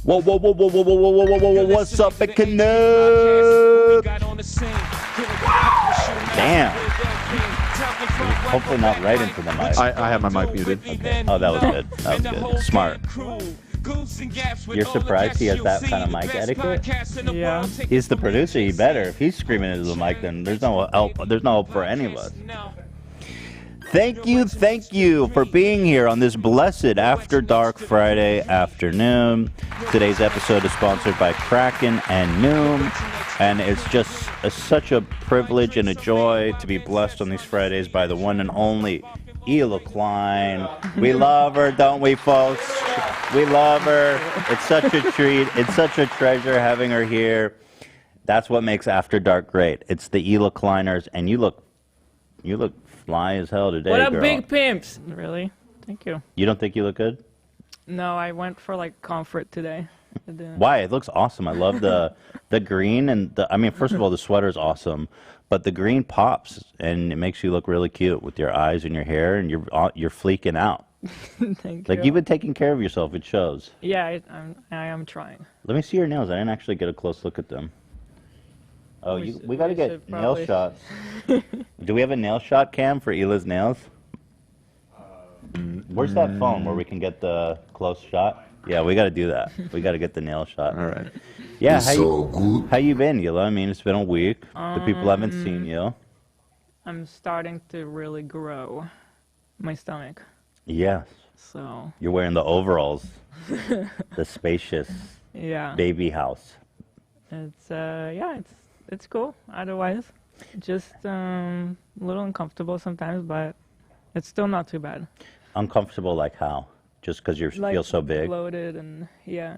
Whoa, whoa, whoa, whoa, whoa, whoa, whoa, whoa, whoa, whoa, what's up, Canuck? Damn. Hopefully not right into the mic. I have my mic muted. Okay. Oh, that was good. That was good. Smart. You're surprised he has that kind of mic etiquette? Yeah. He's the producer. He better. If he's screaming into the mic, then there's no help. There's no hope for any of us. Thank you for being here on this blessed After Dark Friday afternoon. Today's episode is sponsored by Kraken and Noom, and it's just such a privilege and a joy to be blessed on these Fridays by the one and only Ela Klein. We love her, don't we, folks? We love her. It's such a treat. It's such a treasure having her here. That's what makes After Dark great. It's the Ela Kleiners, and you look fly as hell today, What up, girl. big pimps? Really? Thank you. You don't think you look good? No, I went for like comfort today. Why? It looks awesome. I love the green and I mean, first of all, the sweater is awesome, but the green pops and it makes you look really cute with your eyes and your hair, and you're fleeking out. Thank Like you. you've been taking care of yourself. It shows. Yeah, I am trying. Let me see your nails. I didn't actually get a close look at them. Oh, we got to get nail shots. Do we have a nail shot cam for Ela's nails? Where's that phone where we can get the close shot? Yeah, we got to do that. We got to get the nail shot. All right. Yeah, how you been, Ela? I mean, it's been a week. The people haven't seen you. I'm starting to really grow my stomach. Yes. So. You're wearing the overalls. The spacious baby house. It's cool. Otherwise, just a little uncomfortable sometimes, but it's still not too bad. Uncomfortable like how? Just because you feel so big? Bloated and yeah.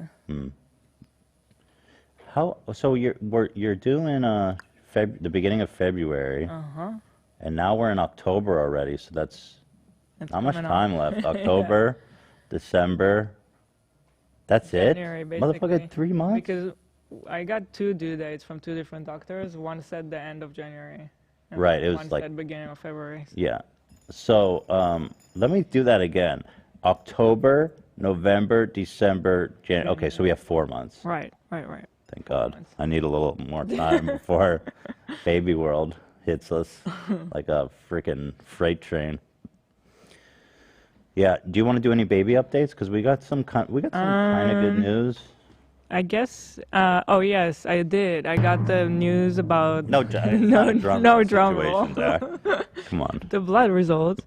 How? So you're doing the beginning of February, and now we're in October already. So that's not much time left. October, December. That's January, it. basically. Motherfucker, 3 months. Because I got 2 due dates from 2 different doctors. One said the end of January. And Right, it was one like said beginning of February. Yeah. So let me do that again. October, November, December, January. Okay, so we have 4 months. Right. Thank God. I need a little more time before baby world hits us like a freaking freight train. Yeah. Do you want to do any baby updates? Because we got some kind of good news. I guess. Oh yes, I did. I got the news about No drum roll. Zach. Come on. The blood results.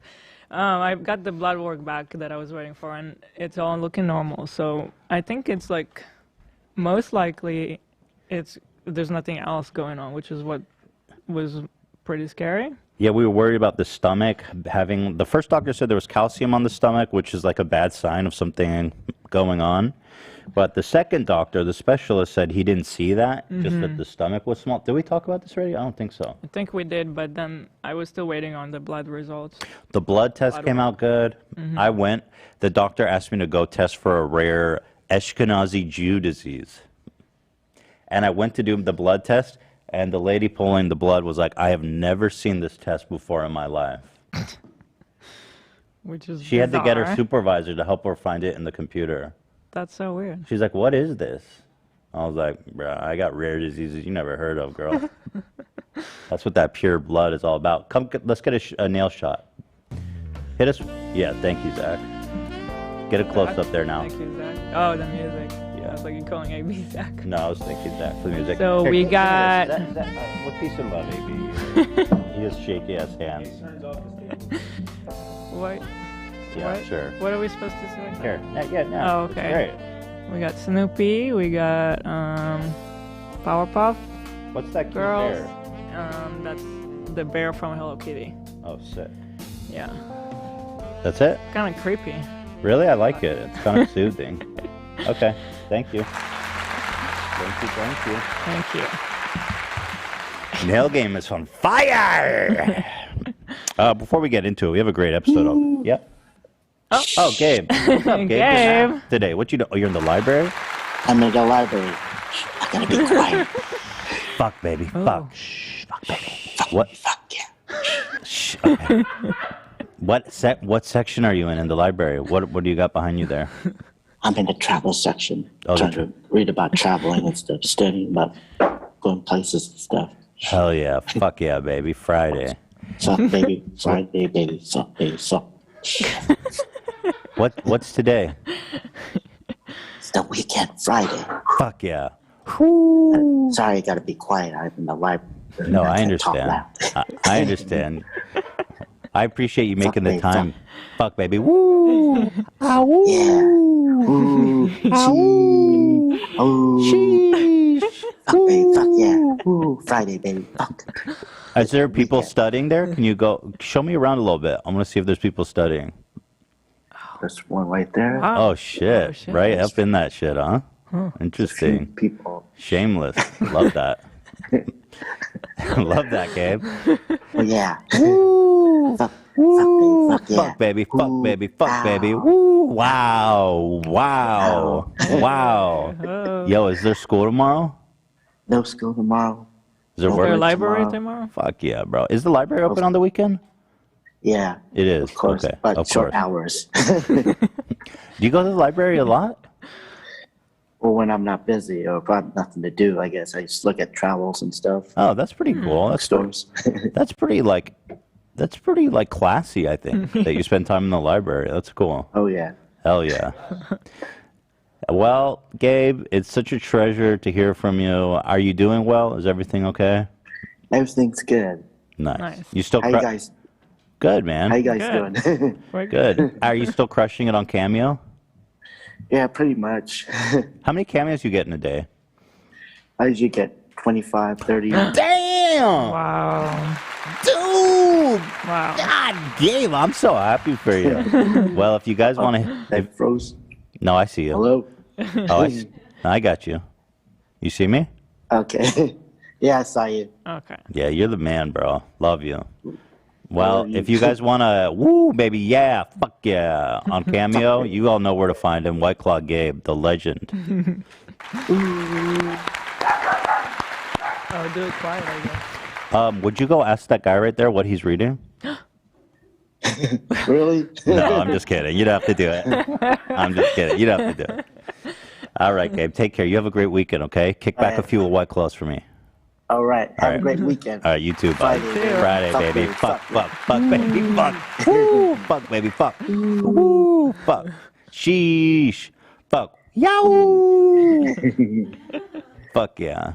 I got the blood work back that I was waiting for, and it's all looking normal. So I think it's like, most likely, there's nothing else going on, which is what was pretty scary. Yeah, we were worried about the stomach having. The first doctor said there was calcium on the stomach, which is like a bad sign of something going on. But the second doctor, the specialist, said he didn't see that, just that the stomach was small. Did we talk about this already? I don't think so. I think we did, but then I was still waiting on the blood results. The blood test came out good. I went. The doctor asked me to go test for a rare Ashkenazi Jew disease. And I went to do the blood test, and the lady pulling the blood was like, I have never seen this test before in my life. Which is She had to get her bizarre. supervisor to help her find it in the computer. That's so weird. She's like, what is this? I was like, bruh, I got rare diseases you never heard of, girl. That's what that pure blood is all about. Come, let's get a nail shot. Hit us. Yeah, thank you, Zach. Get a close up there now. Thank you, Zach. Oh, the music. Yeah. I was like, you're calling AB Zach. No, I was thinking Zach for the music. So Here, we look got- at this. What piece of love, AB? He has shaky ass hands. What? Yeah, What? sure. What are we supposed to say? Here. Yeah, no. Oh, it's okay. great. We got Snoopy. We got Powerpuff What's that cute Girls. bear? That's the bear from Hello Kitty. Oh, sick. Yeah. That's it? Kind of creepy. Really? I like it. It's kind of soothing. Okay. Thank you. Thank you. Thank you. Nail game is on fire! Before we get into it, we have a great episode. Yep. Oh, Gabe. What's up, Gabe? Gabe. Good night. Today, what you do? Oh, you're in the library? I'm in the library. I gotta be quiet. Fuck, baby. Fuck. Shh. Fuck, baby. What? Fuck yeah. Shh. Okay. What section are you in the library? What do you got behind you there? I'm in the travel section, Oh, trying to read about traveling and stuff, studying about going places and stuff. Hell yeah. Fuck yeah, baby. Friday. Suck, baby. Friday, baby. Suck, baby. Suck. What's today? It's the weekend, Friday. Fuck yeah. Sorry, I gotta be quiet. I'm in the library. No, I can't talk understand. loud. I understand. I appreciate you making the baby, time. Fuck, baby. Woo! Ah, woo! Yeah. Ooh, Ah, woo! Ooh. Sheesh! Fuck, baby. Fuck, yeah. Ooh, Friday, baby. Fuck. Is there people studying there? Can you go show me around a little bit? I want to see if there's people studying. There's one right there. Wow. Oh shit! Oh, shit. Right up in that shit, huh? Few Interesting. people. Shameless. Love that. Love that, Gabe. Oh, yeah. Woo! Fuck, Woo! fuck, yeah. Fuck, baby. Fuck, Ooh, baby. Fuck, ow. baby. Woo! Wow! Wow! Wow! Oh. Yo, is there school tomorrow? No school tomorrow. Is there Is work? there a library tomorrow. tomorrow? Fuck yeah, bro. Is the library open on the weekend? Yeah. It is. Of course. Okay. But Of short course. hours. Do you go to the library a lot? Or when I'm not busy or if I have nothing to do, I guess I just look at travels and stuff. Oh, that's pretty cool. That's Stores. that's pretty like classy, I think, that you spend time in the library. That's cool. Oh, yeah. Hell yeah. Well, Gabe, it's such a treasure to hear from you. Are you doing well? Is everything okay? Everything's good. Nice. Nice. You still How you guys? good, man. How you guys Good. doing? We're Good. Are you still crushing it on Cameo? Yeah, pretty much. How many cameos you get in a day? I usually get 25, 30. Damn! Wow. Dude! Wow. God, Gabe, I'm so happy for you. Well, if you guys want to... I froze. No, I see you. Hello? Oh, I got you. You see me? Okay. Yeah, I saw you. Okay. Yeah, you're the man, bro. Love you. Well, Love you. if you guys want to, woo, baby, yeah, fuck yeah, on Cameo, you all know where to find him. White Claw Gabe, the legend. Oh, do it quiet, I guess. Would you go ask that guy right there what he's reading? Really? No, I'm just kidding. You'd have to do it. I'm just kidding. You'd have to do it. All right, Gabe, take care. You have a great weekend, okay? Kick back a few White Claws for me. All right. Have right. a great weekend. All right, you too, bud. Friday, Friday, baby. baby. Fuck, Fuck, fuck, fuck, baby. Fuck. Woo, fuck, baby. Fuck. Woo, fuck. Sheesh. Fuck. Yow. Fuck yeah.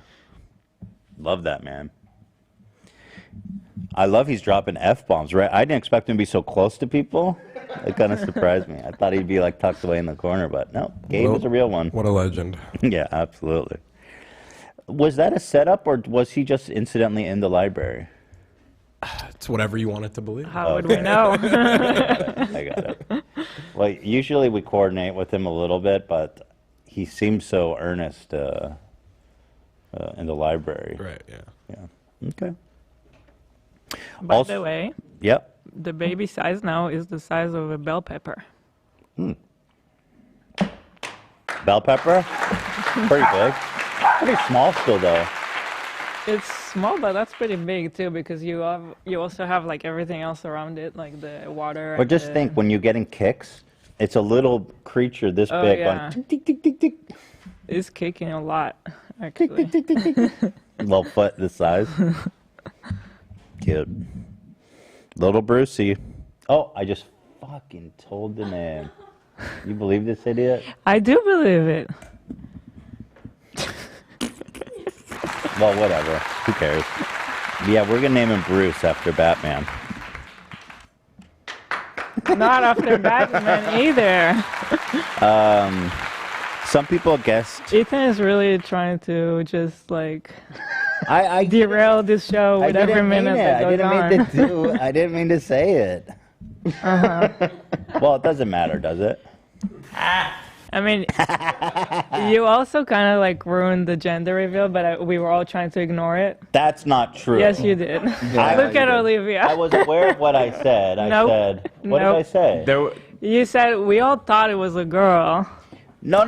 Love that, man. I love he's dropping F-bombs, right? I didn't expect him to be so close to people. It kind of surprised me. I thought he'd be like tucked away in the corner, but no. Gabe is a real one. What a legend. Yeah, absolutely. Was that a setup, or was he just incidentally in the library? It's whatever you want it to believe. How would we know? I got it. Well, usually we coordinate with him a little bit, but he seems so earnest in the library. Right, yeah. Yeah. Okay. By Also- the way, Yep. the baby size now is the size of a bell pepper. Bell pepper? Pretty big. Pretty small still, though. It's small, but that's pretty big too because you also have like everything else around it, like the water. But and just the- think, when you're getting kicks, it's a little creature this Oh, big yeah. going tick, tick, tick, tick, tick. It's kicking a lot, Tick, actually. tick, tick, tick, tick. Little foot this size. Cute. Little Brucey. Oh, I just fucking told the name. You believe this idiot? I do believe it. Well, whatever. Who cares? Yeah, we're gonna name him Bruce after Batman. Not after Batman either. Some people guessed. Ethan is really trying to just like I derail this show with every didn't mean minute it. that I goes didn't on. mean to do. I didn't mean to say it. Well, it doesn't matter, does it? I mean, you also kind of like ruined the gender reveal, but we were all trying to ignore it. That's not true. Yes, you did. I- Look at I Olivia. was aware of what I said. I Nope. said, what Nope. did I say? You said we all thought it was a girl. No.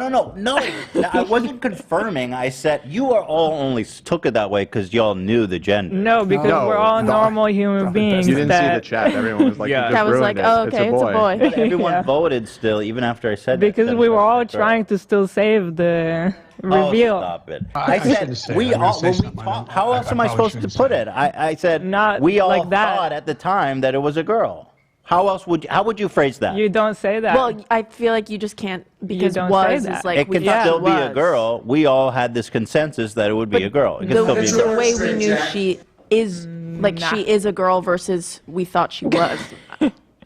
I wasn't confirming. I said you are all only took it that way because y'all knew the gender. No, because No, we're all no. normal human beings. You didn't see the that chat. Everyone was like, Yeah. you just That was ruined like, it. oh, okay, it's a boy. But everyone Yeah. voted still, even after I said that. Because we were all trying to still save the reveal. Oh, stop it. I I said shouldn't say we it. I'm gonna all. say When we something. talk, how else am I probably supposed to shouldn't put say it? I said Not we all like that. thought at the time that it was a girl. How else would how would you phrase that? You don't say that. Well, I feel like you just can't because don't was say is that. like it we can thought still she be a was. girl. We all had this consensus that it would be a girl. It can still be a The girl. way we knew she is like Nah. she is a girl versus we thought she was.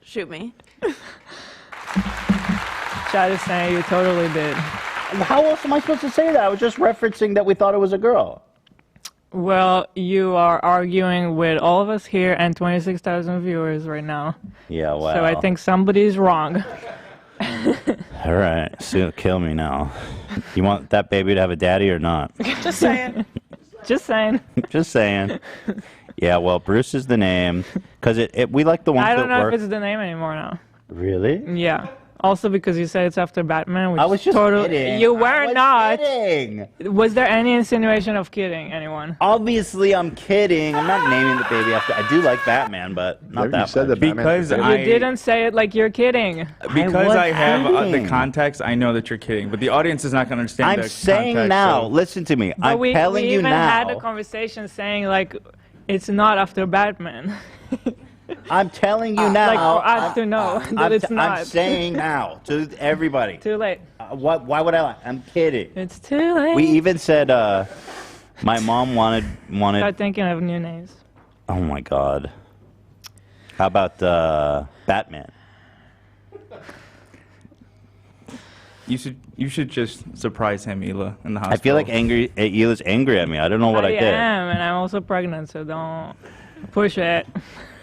Shoot me. Chad is saying you totally did. How else am I supposed to say that? I was just referencing that we thought it was a girl. Well, you are arguing with all of us here and 26,000 viewers right now. Yeah, wow. So I think somebody's wrong. All right, so kill me now. You want that baby to have a daddy or not? Just saying. Just saying. Just saying. Yeah, well, Bruce is the name because we like the ones I don't that know work. if it's the name anymore now. Really? Yeah. Also because you said it's after Batman, which I was just totally. kidding. You I were was not. kidding. Was there any insinuation of kidding anyone? Obviously, I'm kidding. I'm not naming the baby after. I do like Batman, but not You that said much. that Batman's Because the You baby. I didn't say it like you're kidding. because was I have the kidding. context. I know that you're kidding, but the audience is not going to understand. I'm the saying context, now. so- Listen to me. But I'm we telling you even had a now. conversation saying like it's not after Batman. I'm telling you now. Like for us to know that it's not. I'm saying now to everybody. Too late. Why would I lie? I'm kidding. It's too late. We even said my mom wanted. Start thinking of new names. Oh my God. How about Batman? You should just surprise him, Hila, in the hospital. I feel like Hila's angry at me. I don't know what I did. am, and I'm also pregnant, so don't push it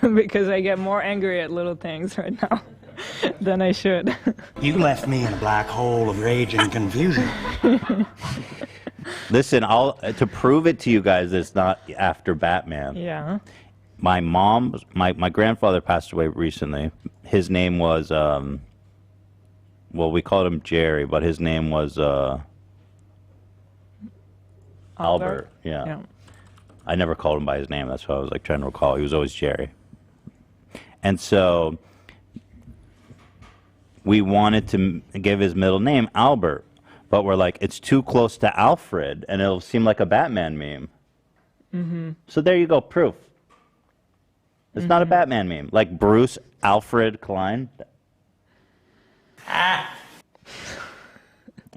because I get more angry at little things right now than I should. You left me in a black hole of rage and confusion. Listen, to prove it to you guys, it's not after Batman. Yeah. My grandfather passed away recently. His name was well, we called him Jerry, but his name was Albert. Yeah. I never called him by his name. That's why I was like trying to recall. He was always Jerry. And so we wanted to give his middle name Albert, but we're like, it's too close to Alfred, and it'll seem like a Batman meme. Mm-hmm. So there you go, proof. It's not a Batman meme. Like Bruce Alfred Klein. I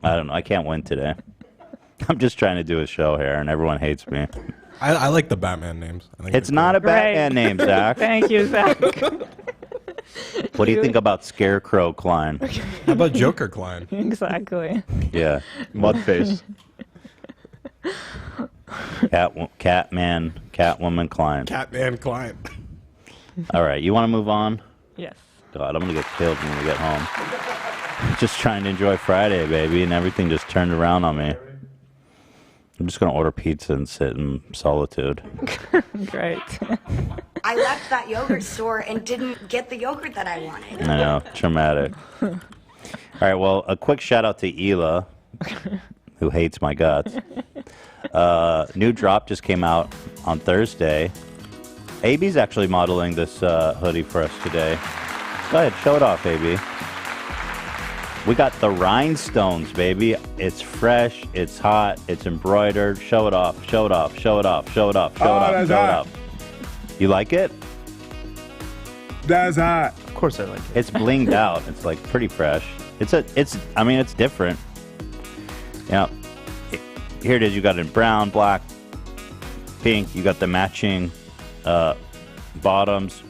don't know. I can't win today. I'm just trying to do a show here, and everyone hates me. I like the Batman names. I think It's they're not a Great. Batman name, Zach. Thank you, Zach. What do you think about Scarecrow Klein? cool. How about Joker Klein? Exactly. Yeah. Mudface. Catwoman Klein. Catman Klein. All right, you want to move on? Yes. God, I'm going to get killed when we get home. Just trying to enjoy Friday, baby, and everything just turned around on me. I'm just going to order pizza and sit in solitude. Great. I left that yogurt store and didn't get the yogurt that I wanted. I know, traumatic. All right, well, a quick shout out to Hila, who hates my guts. New drop just came out on Thursday. AB's actually modeling this hoodie for us today. Go ahead, show it off, AB. We got the rhinestones, baby. It's fresh, it's hot, it's embroidered. Show it off, show it off, show it off, show it off, show it off, that's show it hot. off. You like it? That's hot. Of course I like it. It's blinged out. It's like pretty fresh. It's different. Yeah. Here it is. You got it in brown, black, pink. You got the matching bottoms.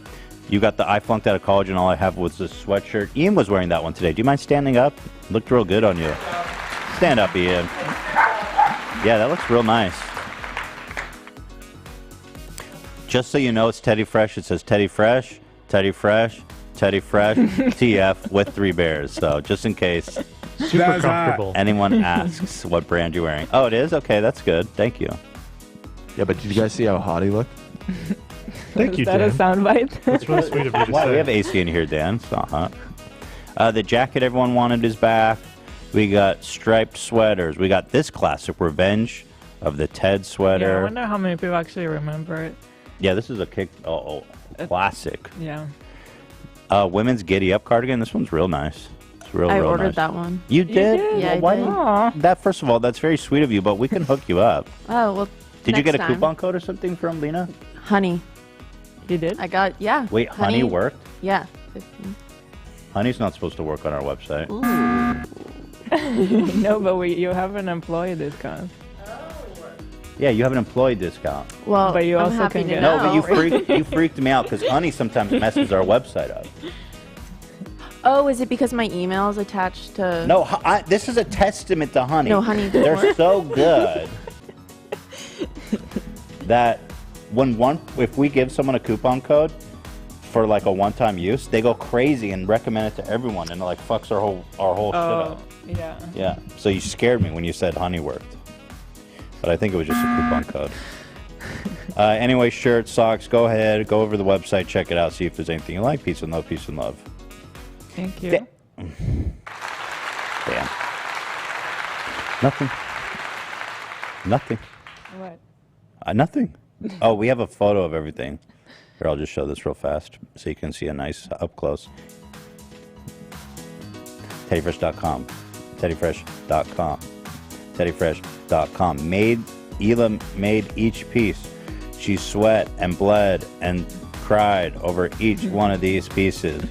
You got the I flunked out of college and all I have was this sweatshirt. Ian was wearing that one today. Do you mind standing up? Looked real good on you. Stand up, Ian. Yeah, that looks real nice. Just so you know, it's Teddy Fresh. It says Teddy Fresh, Teddy Fresh, Teddy Fresh, TF with 3 bears. So just in case Super comfortable. anyone asks what brand you're wearing. Oh, it is? Okay, that's good. Thank you. Yeah, but did you guys see how hot he looked? Thank you, Is that a Dan. soundbite? That's really sweet of you to Wow, say. we have AC in here, Dan. It's not hot. The jacket everyone wanted is back. We got striped sweaters. We got this classic, Revenge of the Ted Yeah, I sweater. wonder how many people actually remember it. Yeah, this is a classic. Yeah. Women's Giddy Up cardigan. This one's real nice. It's real, I real ordered nice. that one. You did? Yeah, I Why did. didn't- That, first of all, that's very sweet of you, but we can hook you up. Oh, well, Did you next get a time. coupon code or something from Lena? Honey. You did? I got, yeah. Wait, honey worked? Yeah. 15. Honey's not supposed to work on our website. No, but you have an employee discount. Yeah, you have an employee discount. Well, But you I'm also happy can to get- No, but know. you freaked me out because Honey sometimes messes our website up. Oh, is it because my email is attached to... No, this is a testament to Honey. No, Honey didn't They're work. so good that if we give someone a coupon code for like a one-time use, they go crazy and recommend it to everyone, and it like fucks our whole shit up. Yeah. Yeah. So you scared me when you said Honey worked, but I think it was just a coupon code. Anyway, shirts, socks. Go ahead, go over the website, check it out, see if there's anything you like. Peace and love. Peace and love. Thank you. Damn. Nothing. Nothing. What? Nothing. Oh, we have a photo of everything. Here, I'll just show this real fast so you can see a nice up close. TeddyFresh.com. TeddyFresh.com. TeddyFresh.com. Ela made each piece. She sweat and bled and cried over each one of these pieces.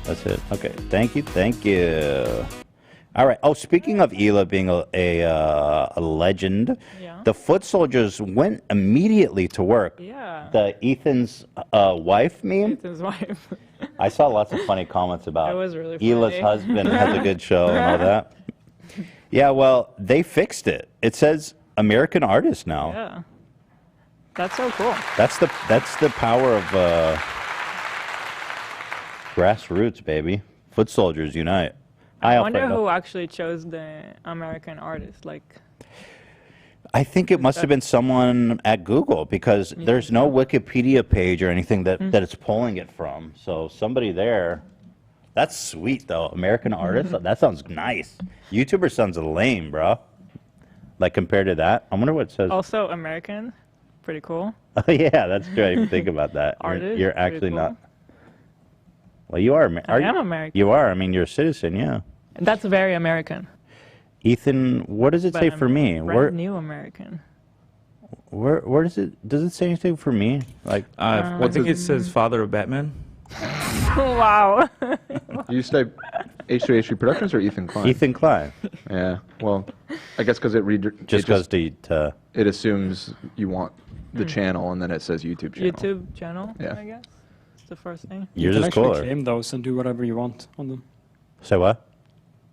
That's it. Okay. Thank you. Thank you. All right. Oh, speaking of Ela being a legend, the foot soldiers went immediately to work. Yeah. The Ethan's wife meme. Ethan's wife. I saw lots of funny comments about It was really Ela's funny. husband has a good show and all that. Yeah, well, they fixed it. It says American artist now. Yeah. That's so cool. That's the power of grassroots, baby. Foot soldiers unite. Hi, I wonder Alfredo. who actually chose the American artist. Like, I think it must have been someone at Google because there's no Wikipedia page or anything that it's pulling it from. So somebody there. That's sweet though. American artist. That sounds nice. YouTuber sounds lame, bro. Like compared to that, I wonder what it says. also American. Pretty cool. Oh yeah, that's true. I didn't think about that. Artist, You're pretty actually cool. not. Well, you are. I you? am American. You are. I mean, you're a citizen. Yeah. That's very American. Ethan, what does it But say I'm for me? brand new American. Where does it say anything for me? Like, I think it says father of Batman. Wow. You say H3H3 Productions or Ethan Klein? Ethan Klein. Yeah. Well, I guess because Just goes to. it assumes you want the channel, and then it says YouTube channel. YouTube channel, Yeah. I guess. It's the first thing. Yours You is can actually cooler. claim those and do whatever you want on them. Say what?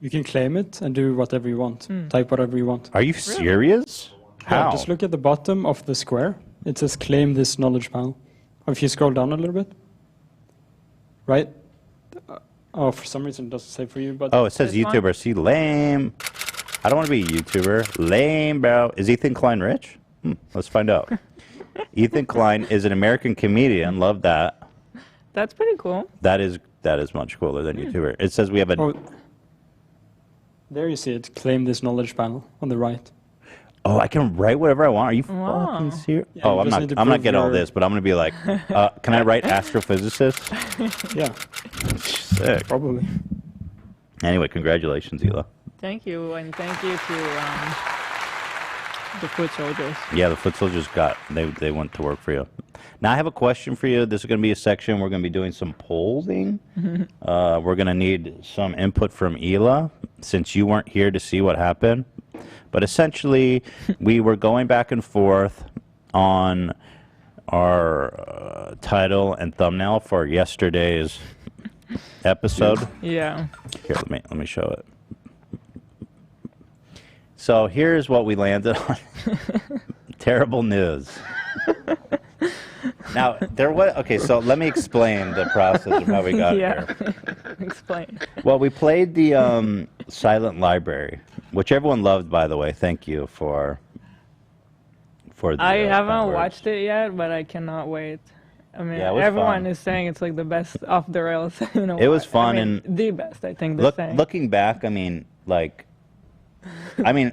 You can claim it and do whatever you want. Type whatever you want. Are you serious? Yeah, How? just look at the bottom of the square. It says claim this knowledge panel. Or if you scroll down a little bit. Right? Oh, for some reason it doesn't say for you, but... Oh, it says This one? YouTuber. See, lame. I don't want to be a YouTuber. Lame, bro. Is Ethan Klein rich? Let's find out. Ethan Klein is an American comedian. Love that. That's pretty cool. That is much cooler than YouTuber. It says we have a. Oh, there you see it. Claim this knowledge panel on the right. Oh, I can write whatever I want. Are you Wow. fucking serious? Yeah, Oh, you I'm just not. need to I'm not prove getting all your- this, but I'm gonna be like, can I write astrophysicist? Yeah, Sick. probably. Anyway, congratulations, Ela. Thank you, and thank you to the foot soldiers. Yeah, the foot soldiers they went to work for you. Now I have a question for you. This is going to be a section. We're going to be doing some polling. We're going to need some input from Ela since you weren't here to see what happened. But essentially, we were going back and forth on our title and thumbnail for yesterday's episode. Yeah. Here, let me show it. So here's what we landed on. Terrible news. Now, there was... Okay, so let me explain the process of how we got Yeah. here. Explain. Well, we played the Silent Library, which everyone loved, by the way. Thank you for the I kind haven't words. watched it yet, but I cannot wait. I mean, Yeah, it was everyone fun. is saying it's like the best off the rails. You know, It was fun I mean, and the best. I think they're saying. looking back, I mean,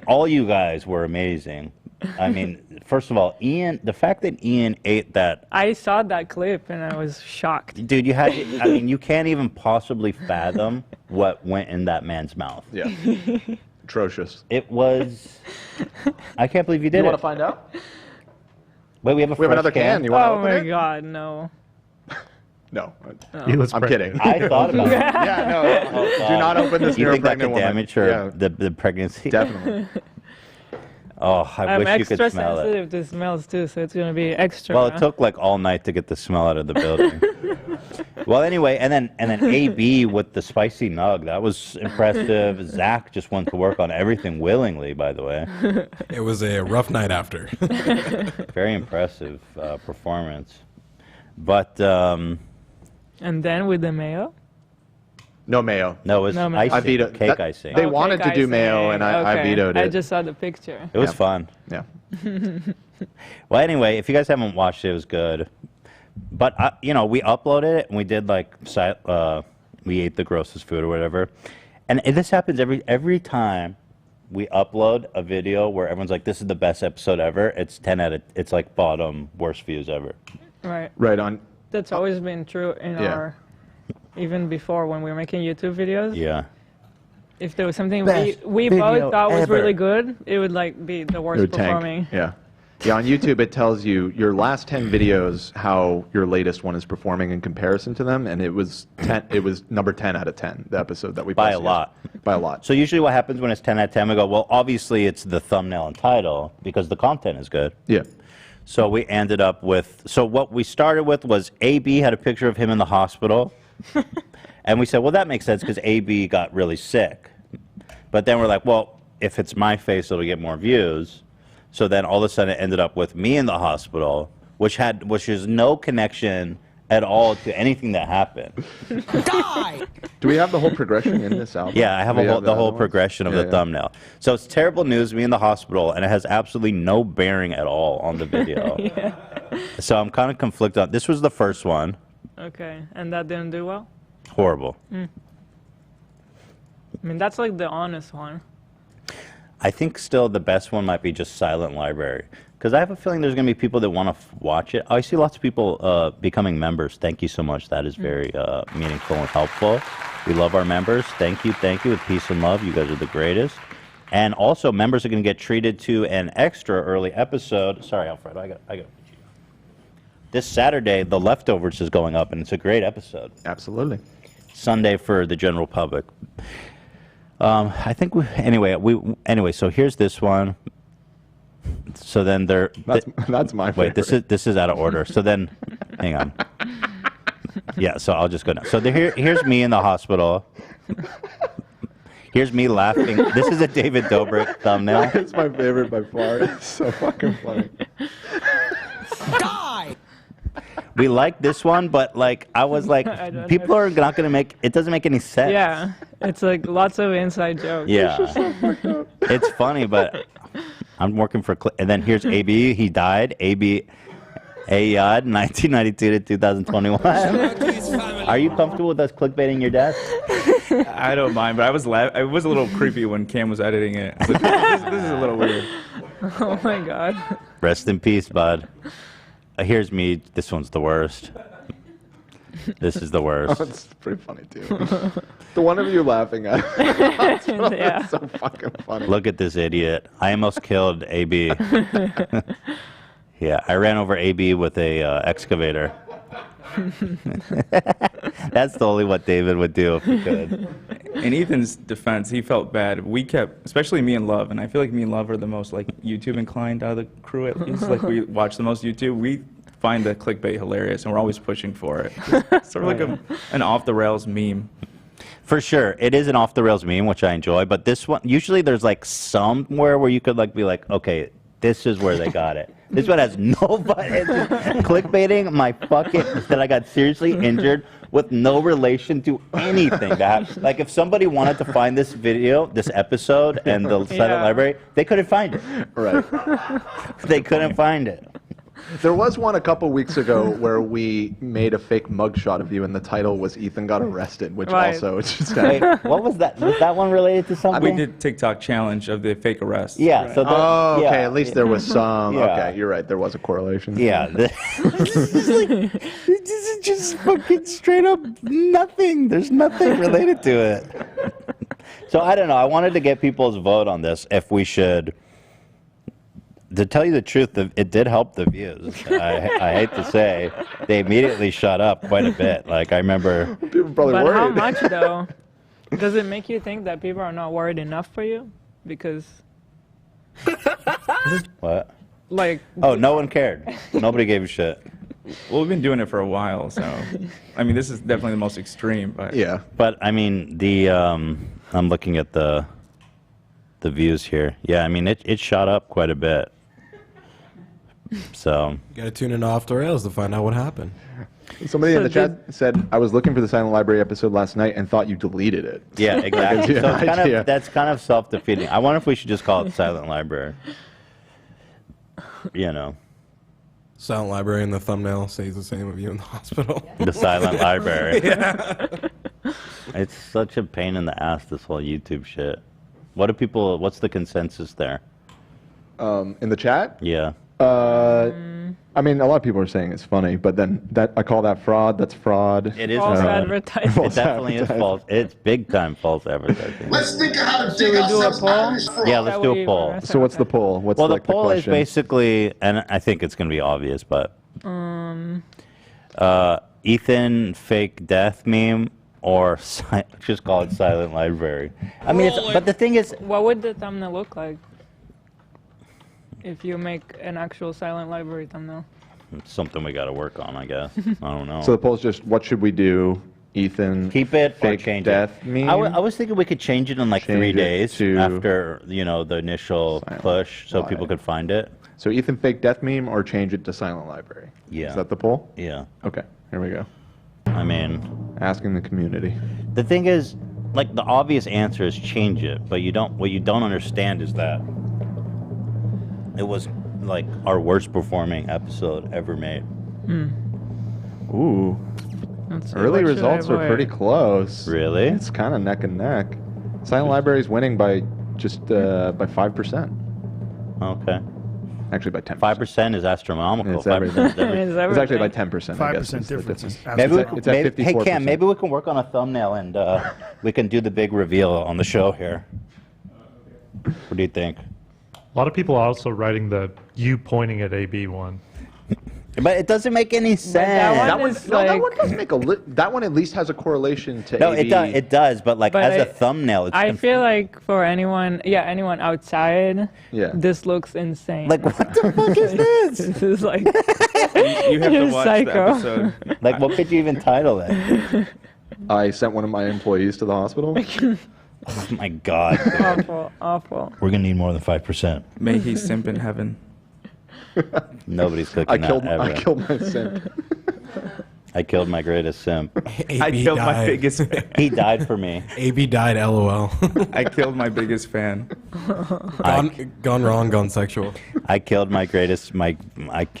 all you guys were amazing. I mean, first of all, Ian, the fact that Ian ate that, I saw that clip and I was shocked. dude, you can't even possibly fathom what went in that man's mouth. Yeah. Atrocious. It was, I can't believe you did You it. want to find out? Wait, we have We have another can. You want to Oh open my it? God, no. No. was I'm kidding. I thought about it. Yeah, no. Do not open this You near a think that pregnant could woman. damage her, Yeah, the pregnancy? definitely. Oh, I I'm wish you extra could smell it. sensitive to smells too, so it's gonna be extra. Well, it took like all night to get the smell out of the building. Well, anyway, and then AB with the spicy nug, that was impressive. Zach just went to work on everything willingly, by the way. It was a rough night after. Very impressive performance. But And then with the mayo. No mayo. no, it was No mayo. icing, I vetoed cake that- icing. They Oh, wanted cake to do mayo, icing. and I Okay. vetoed it. I just saw the picture. It was Yeah. fun. Yeah. Well, anyway, if you guys haven't watched it, it was good. But we uploaded it and we did we ate the grossest food or whatever. And this happens every time we upload a video where everyone's like, "This is the best episode ever." It's it's like bottom worst views ever. Right. Right on. That's always been true in Yeah. our. Even before when we were making YouTube videos. Yeah. If there was something Best we video both thought was ever. really good, it would be the It worst would tank. performing. Yeah. Yeah, on YouTube it tells you your last 10 videos how your latest one is performing in comparison to them, and it was number 10 out of 10, the episode that we By a posted lot. yesterday. By a lot. So usually what happens when it's 10 out of 10, we go, well, obviously it's the thumbnail and title because the content is good. Yeah. So we ended up with, so what we started with was AB had a picture of him in the hospital. And we said, well, that makes sense because AB got really sick. But then we're like, well, if it's my face, it'll get more views. So then all of a sudden it ended up with me in the hospital, which is no connection at all to anything that happened. Do we have the whole progression in this album? Yeah, I have Do we the other whole ones? progression of Yeah, the yeah. thumbnail. So it's terrible news, me in the hospital, and it has absolutely no bearing at all on the video. So I'm kind of conflicted on, this was the first one. Okay, and that didn't do well. Horrible. I mean, that's like the honest one. I think still the best one might be just Silent Library. Because I have a feeling there's going to be people that want to watch it. I see lots of people becoming members. Thank you so much. That is very meaningful and helpful. We love our members. Thank you. With peace and love. You guys are the greatest. And also, members are going to get treated to an extra early episode. Sorry, Alfredo. I got this Saturday, The Leftovers is going up, and it's a great episode. Absolutely. Sunday for the general public. I think anyway. So here's this one. So then That's my favorite. Wait, this is out of order. So then, hang on. Yeah, so I'll just go down. So here's me in the hospital. Here's me laughing. This is a David Dobrik thumbnail. It's my favorite by far. It's so fucking funny. We like this one, but I was like, I don't people are not gonna it doesn't make any sense. Yeah, it's like lots of inside jokes. Yeah. It's funny, but I'm working for, and then here's AB. He died. AB, Ayad, 1992 to 2021. Are you comfortable with us clickbaiting your death? I don't mind, but it was a little creepy when Cam was editing it. I was like, this is a little weird. Oh my God. Rest in peace, bud. Here's me. This one's the worst. This is the worst. It's pretty funny too. The one of you laughing at Yeah. it's so fucking funny. Look at this idiot. I almost killed AB. Yeah, I ran over AB with a excavator. That's totally what David would do if he could. In Ethan's defense, he felt bad. We kept, especially me and Love, and I feel like me and Love are the most YouTube inclined out of the crew at least. We watch the most YouTube. We find the clickbait hilarious, and we're always pushing for it. It's sort of like an off the rails meme. For sure, it is an off the rails meme, which I enjoy. But this one, usually there's somewhere where you could be like, okay, this is where they got it. This one has no it's just clickbaiting my that I got seriously injured with no relation to anything that happened. Like if somebody wanted to find this video, this episode, and the Silent Library, they couldn't find it. Right. They couldn't find it. There was one a couple weeks ago where we made a fake mugshot of you, and the title was "Ethan got arrested," which Right. also just Wait, what was that? Was that one related to something? We did TikTok challenge of the fake arrest. Yeah. So Oh, yeah, okay. At least there was some. Yeah. Okay, you're right. There was a correlation. Yeah. This is just fucking straight up nothing. There's nothing related to it. So I don't know. I wanted to get people's vote on this. If we should. To tell you the truth, it did help the views. I hate to say, they immediately shot up quite a bit. Like I remember. People probably But worried. how much though? Does it make you think that people are not worried enough for you? Because What? like Oh, no one cared. Nobody gave a shit. Well, we've been doing it for a while, so I mean, this is definitely the most extreme. But Yeah. But I mean, I'm looking at the views here. Yeah, I mean, it shot up quite a bit. So You gotta tune in off the rails to find out what happened. Somebody in So the chat said, "I was looking for the Silent Library episode last night and thought you deleted it." yeah, exactly. gives you So an it's kind idea. of that's kind of self-defeating. I wonder if we should just call it Silent Library. You know, Silent Library in the thumbnail stays the same of you in the hospital. the Silent Library. It's such a pain in the ass, this whole YouTube shit. What's the consensus there? In the chat, Yeah. I mean, a lot of people are saying it's funny, but then I call that fraud. That's fraud. It is false fraud. advertising. It definitely is false. It's big time false advertising. Let's think of how to Should dig we do a ourselves out poll? of this fraud. Yeah, let's That do way a poll. we're- So what's the poll? What's Well, the like the poll is question? basically, and I think it's going to be obvious, but Ethan fake death meme or just call it Silent Library. I mean, but the thing is, What would the thumbnail look like if you make an actual Silent Library thumbnail? it's something we got to work on, I guess. I don't know. So the poll's just, what should we do? Ethan, Keep it or fake change death it. meme? I was thinking we could change it in like Change 3 it days to after the initial Silent push, so people Library. could find it. So Ethan fake death meme or change it to Silent Library? Yeah. Is that the poll? Yeah. Okay, here we go. I mean, Asking the community. the thing is, like the obvious answer is change it, but what you don't understand is that it was like our worst performing episode ever made. Ooh, Let's see, early what should I results are pretty avoid? close. Really? It's kind of neck and neck. Silent Library is winning by just by 5%. Okay. Actually, by 10%. 5% is astronomical. It's everything. 5% is everything. Is It's actually by everything? 10%. I guess, 5% is the difference. is Maybe we, absolutely- It's at hey Cam, 54%. maybe we can work on a thumbnail and we can do the big reveal on the show here. What do you think? A lot of people are also writing the you pointing at AB one. But it doesn't make any sense. That one, It's no, that like- one doesn't make that one at least has a correlation to No, AB. it does, but like But as a I- thumbnail, it's I feel like for anyone outside, Yeah. this looks insane. like what the fuck is this? This is like you have to You're watch psycho. the episode. Like what could you even title it? I sent one of my employees to the hospital. Oh my god. awful, awful. We're gonna need more than 5%. May he simp in heaven. Nobody's cooking I that ever. killed my simp. I killed my greatest simp. I killed my biggest fan. He died for me. AB died, LOL. I killed my biggest fan. Gone wrong, gone sexual. I killed my greatest. I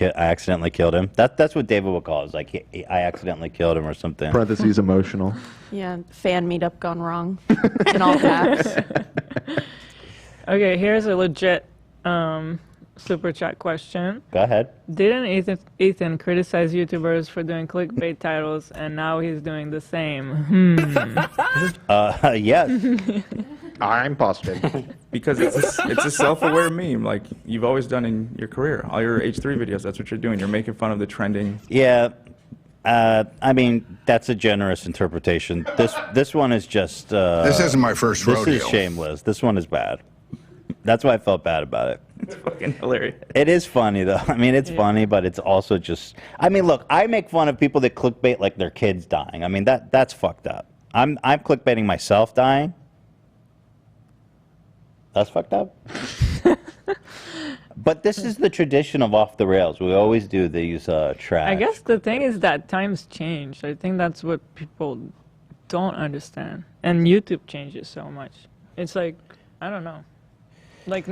accidentally killed him. That's what David would call it. Like I accidentally killed him or something. Parentheses emotional. Yeah, fan meetup gone wrong. In all caps. Okay, here's a legit super chat question. Go ahead. Didn't Ethan criticize YouTubers for doing clickbait titles, and now he's doing the same? Yes. I'm positive. Because it's a self-aware meme, like you've always done in your career. All your H3 videos, that's what you're doing. You're making fun of the trending. Yeah. I mean, that's a generous interpretation. This one is just. This isn't my first rodeo. This is shameless. This one is bad. That's why I felt bad about it. It's fucking hilarious. It is funny though. I mean, it's funny, but it's also just. I mean, look, I make fun of people that clickbait like their kids dying. I mean, that's fucked up. I'm clickbaiting myself dying. That's fucked up. But this is the tradition of Off the Rails. We always do these trash. I guess the thing is that times change. I think that's what people don't understand. And YouTube changes so much. It's like, I don't know. Like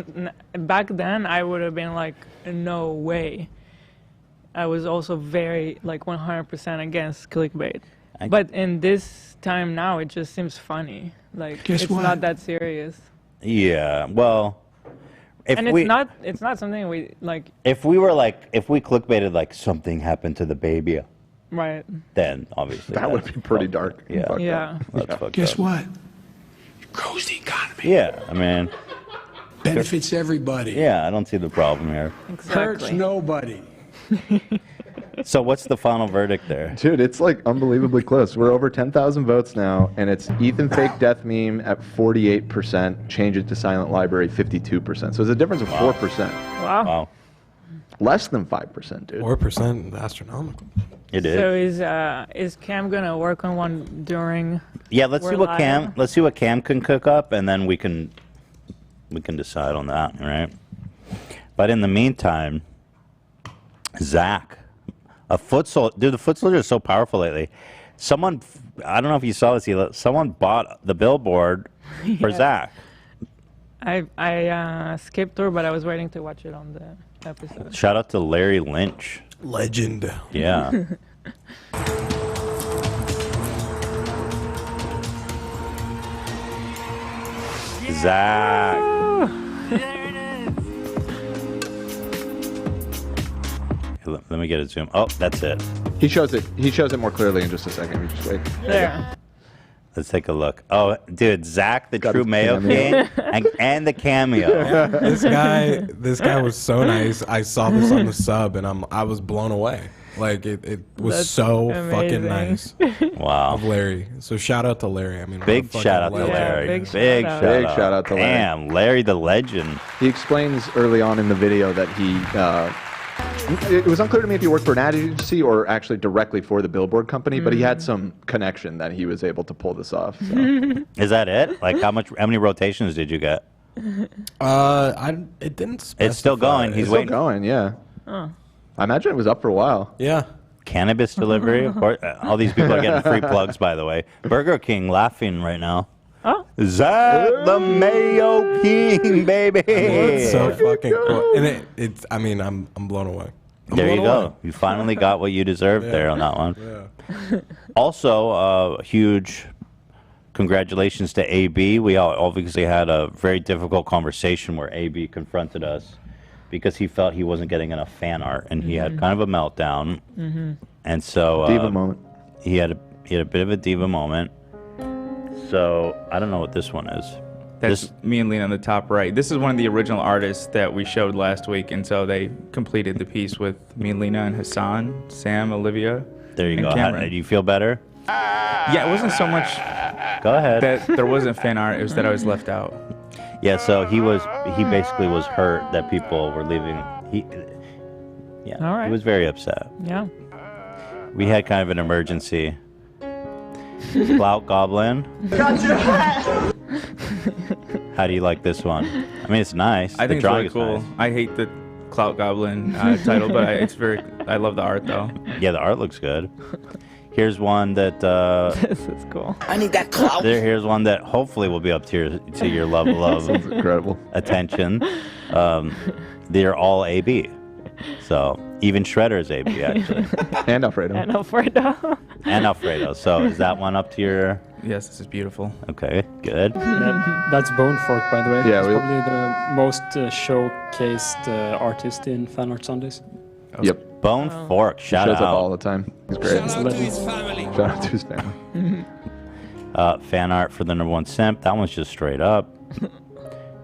back then, I would have been like, no way. I was also very like 100% against clickbait. But in this time now, it just seems funny. Like Guess it's what? not that serious. Yeah, well, if And it's not something we like. if we clickbaited like something happened to the baby, Right. then obviously That would be pretty dark. Yeah, Fucked Yeah. that's fucked Guess up. what? Grows the economy. Yeah, I mean, Benefits everybody. yeah, I don't see the problem here. Hurts nobody. So what's the final verdict there? Dude, it's like unbelievably close. We're over 10,000 votes now, and it's Ethan fake death meme at 48%, change it to silent library 52%. So it's a difference of 4%. Wow. Less than 5%, dude. 4%, astronomical. It is. So is Cam gonna work on one during? Yeah, let's we're see what live? let's see what Cam can cook up, and then we can decide on that, right? But in the meantime, Zach, a foot soldier. Dude, the foot soldier is so powerful lately. Someone, I don't know if you saw this. Someone bought the billboard for Yeah. Zach. I skipped through, but I was waiting to watch it on the episode. Shout out to Larry Lynch. Legend. Yeah. Zach. Let me get a zoom. Oh, that's it. He shows it more clearly in just a second. We just wait. There. Let's take a look. Oh, dude, Zach, the true his Mayo cameo. King, and the cameo. This guy was so nice. I saw this on the sub, and I was blown away. Like it was That's so amazing. fucking nice. Wow. Of Larry. So shout out to Larry. I mean, what a Big fucking shout out to legend. Larry. big Big shout out. Big shout out to Larry. Damn, Larry the legend. He explains early on in the video that he. It was unclear to me if he worked for an ad agency or actually directly for the billboard company, but he had some connection that he was able to pull this off. So. Is that it? Like how many rotations did you get? It didn't specify. It's still going. He's It's waiting. still going, yeah. Oh. I imagine it was up for a while. Yeah. Cannabis delivery, of course. All these people are getting free plugs, by the way. Burger King laughing right now. Oh. Zach the Mayo King, baby. It's so fucking cool. And it's. I mean, I'm blown away. There you go. You finally got what you deserved there on that one. Yeah. Also, huge congratulations to AB. We all obviously had a very difficult conversation where AB confronted us because he felt he wasn't getting enough fan art, and he had kind of a meltdown. And so Diva moment. He had a bit of a diva moment. So I don't know what this one is. That's me and Lena on the top right. This is one of the original artists that we showed last week, and so they completed the piece with me and Lena and Hassan, Sam, Olivia. There you and go. Cameron. Do you feel better? Yeah, it wasn't so much Go ahead. that there wasn't fan art, it was that I was left out. Yeah, so he basically was hurt that people were leaving. All right. He was very upset. Yeah. We had kind of an emergency. Clout Goblin. How do you like this one? I mean, it's nice. I The think it's drawing really is cool. nice. I hate the Clout Goblin title, but I love the art though. Yeah, the art looks good. Here's one that. This is cool. I need that clout. Here's one that hopefully will be up to your level of Incredible. attention. They're all AB. So even Shredder is AB actually, And Alfredo. And Alfredo. and Alfredo. So is that one up to your? Yes, this is beautiful. Okay, good. Yeah, that's Bone Fork, by the way. Yeah, He's we- probably the most showcased artist in Fan Art Sundays. Yep. Bone Fork, shout Shows out. up all the time. He's great. He's a legend. Shout out to his family. Fan art for the #1 simp. That one's just straight up.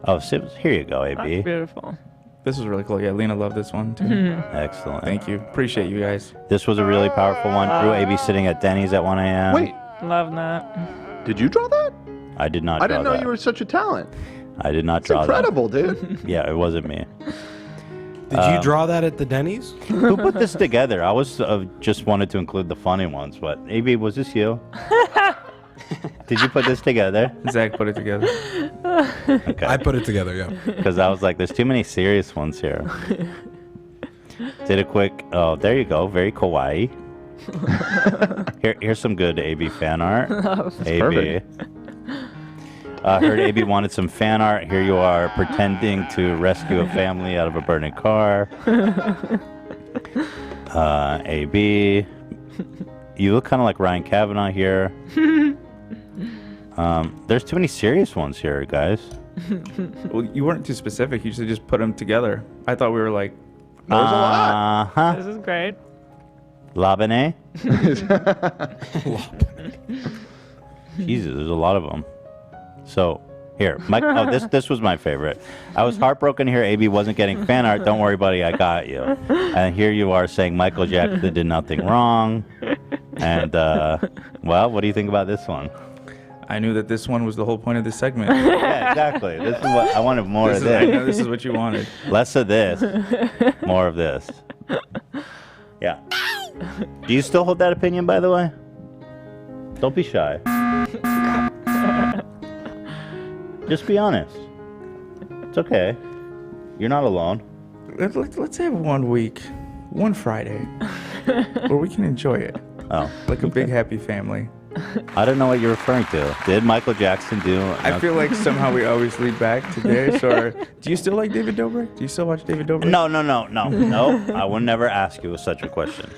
Oh, Sims, here you go, That's AB. beautiful. This was really cool. Yeah, Lena loved this one too. Excellent. Thank you. Appreciate you guys. This was a really powerful one. Drew AB sitting at Denny's at 1 a.m. Wait, Love that. did you draw that? I did not. I draw didn't know that. you were such a talent. I did not It's draw incredible, dude. that. Yeah, it wasn't me. Did you draw that at the Denny's? Who put this together? I was just wanted to include the funny ones, but AB, was this you? Did you put this together? Zach put it together. Okay. I put it together, yeah. Because I was like, there's too many serious ones here. Did a quick, oh, there you go. Very kawaii. Here's some good AB fan art. AB. perfect. Heard AB wanted some fan art. Here you are pretending to rescue a family out of a burning car. AB. You look kind of like Ryan Kavanaugh here. There's too many serious ones here, guys. Well, you weren't too specific. You should just put them together. I thought we were like, there's a lot. Uh-huh. This is great. Labene? Jesus, there's a lot of them. So, here. This was my favorite. I was heartbroken here AB wasn't getting fan art. Don't worry, buddy, I got you. And here you are saying Michael Jackson did nothing wrong. And, well, what do you think about this one? I knew that this one was the whole point of this segment. Yeah, exactly. This is what I wanted more of this. I know this is what you wanted. Less of this, more of this. Yeah. Do you still hold that opinion, by the way? Don't be shy. Just be honest. It's okay. You're not alone. Let's have 1 week, one Friday, where we can enjoy it. Oh. Like a big happy family. I don't know what you're referring to. Did Michael Jackson do... I feel like somehow we always lead back to this, or... Do you still like David Dobrik? Do you still watch David Dobrik? No. I would never ask you such a question.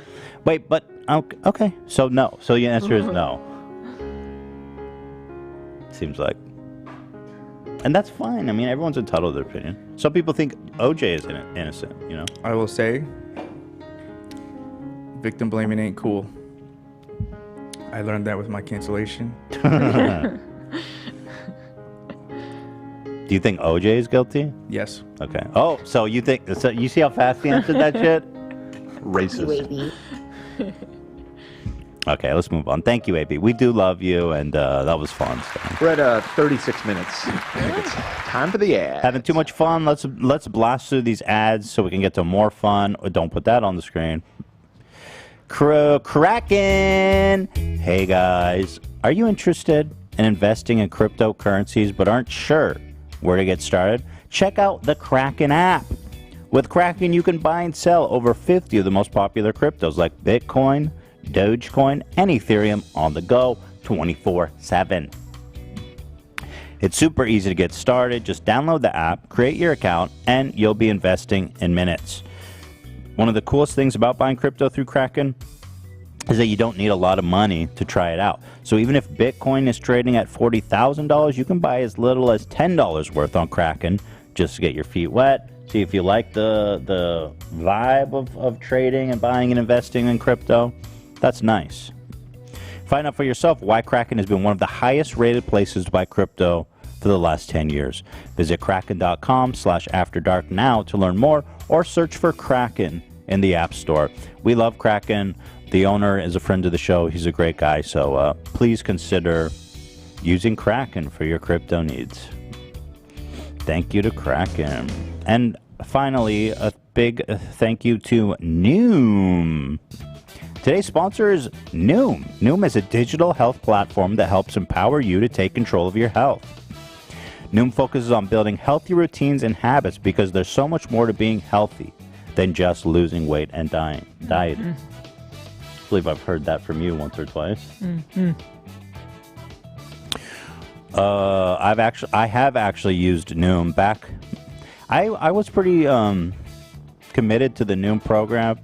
Wait, but... Okay, so no. So your answer is no. Seems like... And that's fine. I mean, everyone's entitled to their opinion. Some people think OJ is innocent, you know? I will say... Victim blaming ain't cool. I learned that with my cancellation. Do you think OJ is guilty? Yes. Okay. Oh, so you think... So you see how fast he answered that shit? Racist. Okay, let's move on. Thank you, AB. We do love you, and that was fun. So. We're at 36 minutes. I think it's time for the ad. Having too much fun. Let's blast through these ads so we can get to more fun. Oh, don't put that on the screen. Kraken! Hey guys, are you interested in investing in cryptocurrencies but aren't sure where to get started? Check out the Kraken app. With Kraken, you can buy and sell over 50 of the most popular cryptos like Bitcoin, Dogecoin, and Ethereum on the go 24/7. It's super easy to get started. Just download the app, create your account, and you'll be investing in minutes. One of the coolest things about buying crypto through Kraken is that you don't need a lot of money to try it out. So even if Bitcoin is trading at $40,000, you can buy as little as $10 worth on Kraken just to get your feet wet. See if you like the vibe of trading and buying and investing in crypto. That's nice. Find out for yourself why Kraken has been one of the highest rated places to buy crypto for the last 10 years. Visit kraken.com/afterdark now to learn more or search for Kraken in the App Store. We love Kraken. The owner is a friend of the show. He's a great guy. So please consider using Kraken for your crypto needs. Thank you to Kraken. And finally, a big thank you to Noom. Today's sponsor is Noom. Noom is a digital health platform that helps empower you to take control of your health. Noom focuses on building healthy routines and habits because there's so much more to being healthy than just losing weight and dieting. I believe I've heard that from you once or twice. I have actually used Noom back. I was pretty committed to the Noom program.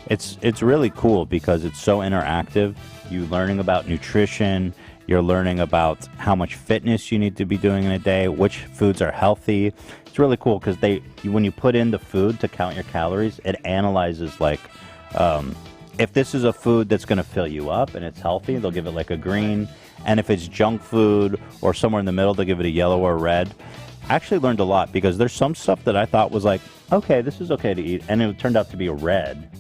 It's really cool because it's so interactive. You're learning about nutrition. You're learning about how much fitness you need to be doing in a day, which foods are healthy. It's really cool because when you put in the food to count your calories, it analyzes like if this is a food that's going to fill you up and it's healthy, they'll give it like a green. And if it's junk food or somewhere in the middle, they'll give it a yellow or red. I actually learned a lot because there's some stuff that I thought was like, okay, this is okay to eat, and it turned out to be a red.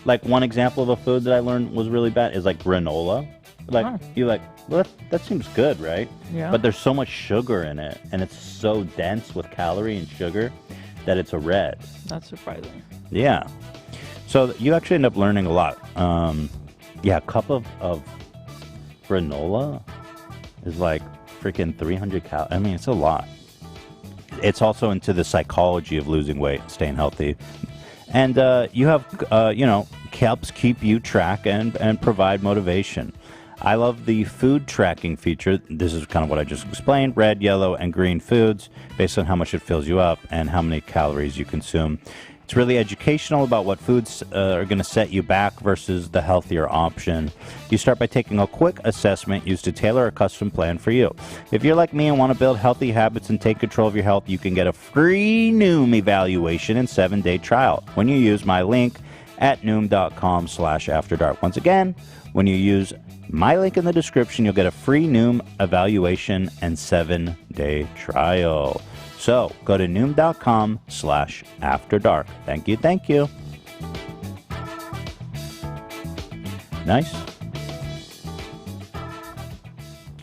Like one example of a food that I learned was really bad is like granola. Like you're like, well, that seems good, right? Yeah. But there's so much sugar in it, and it's so dense with calorie and sugar that it's a red. That's surprising. Yeah. So you actually end up learning a lot. Yeah, a cup of granola is like freaking 300 calories. I mean, it's a lot. It's also into the psychology of losing weight, staying healthy. And you have, helps keep you track and provide motivation. I love the food tracking feature. This is kind of what I just explained. Red, yellow, and green foods based on how much it fills you up and how many calories you consume. It's really educational about what foods are going to set you back versus the healthier option. You start by taking a quick assessment used to tailor a custom plan for you. If you're like me and want to build healthy habits and take control of your health, you can get a free Noom evaluation and 7-day trial when you use my link at noom.com/afterdark. Once again, when you use my link in the description, you'll get a free Noom evaluation and 7-day trial. So go to noom.com/afterdark. Thank you, thank you. Nice.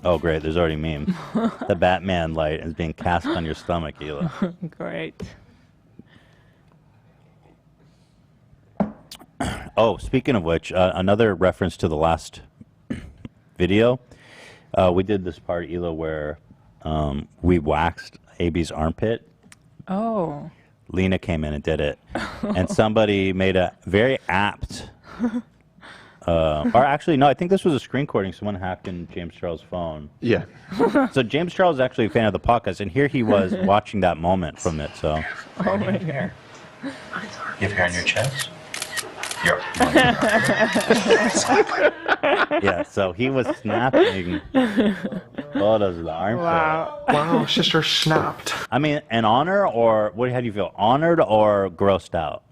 Oh, great. There's already a meme. The Batman light is being cast on your stomach, Hila. Great. Oh, speaking of which, another reference to the last video. We did this part, Hila, where we waxed AB's armpit. Oh. Lena came in and did it. And somebody made a very apt... or actually, no, I think this was a screen recording. Someone hacked in James Charles' phone. Yeah. So James Charles is actually a fan of the podcast, and here he was watching that moment from it. So. Oh my God. You have hair on your chest? Yeah, so he was snapping photos of the armpit. Wow. Wow, sister snapped. I mean, an honor, or how do you feel? Honored or grossed out?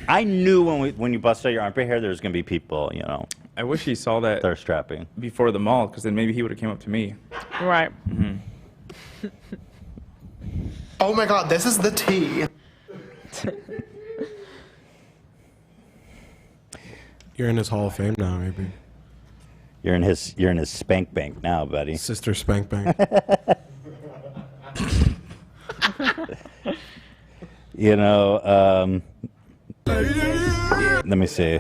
I knew when you busted out your armpit hair, there was gonna be people, you know. I wish he saw that thirst trapping before the mall, because then maybe he would have came up to me. Right. Mm-hmm. Oh my God, this is the tea. You're in his Hall of Fame now, maybe. You're in his spank bank now, buddy. Sister spank bank. You know, let me see.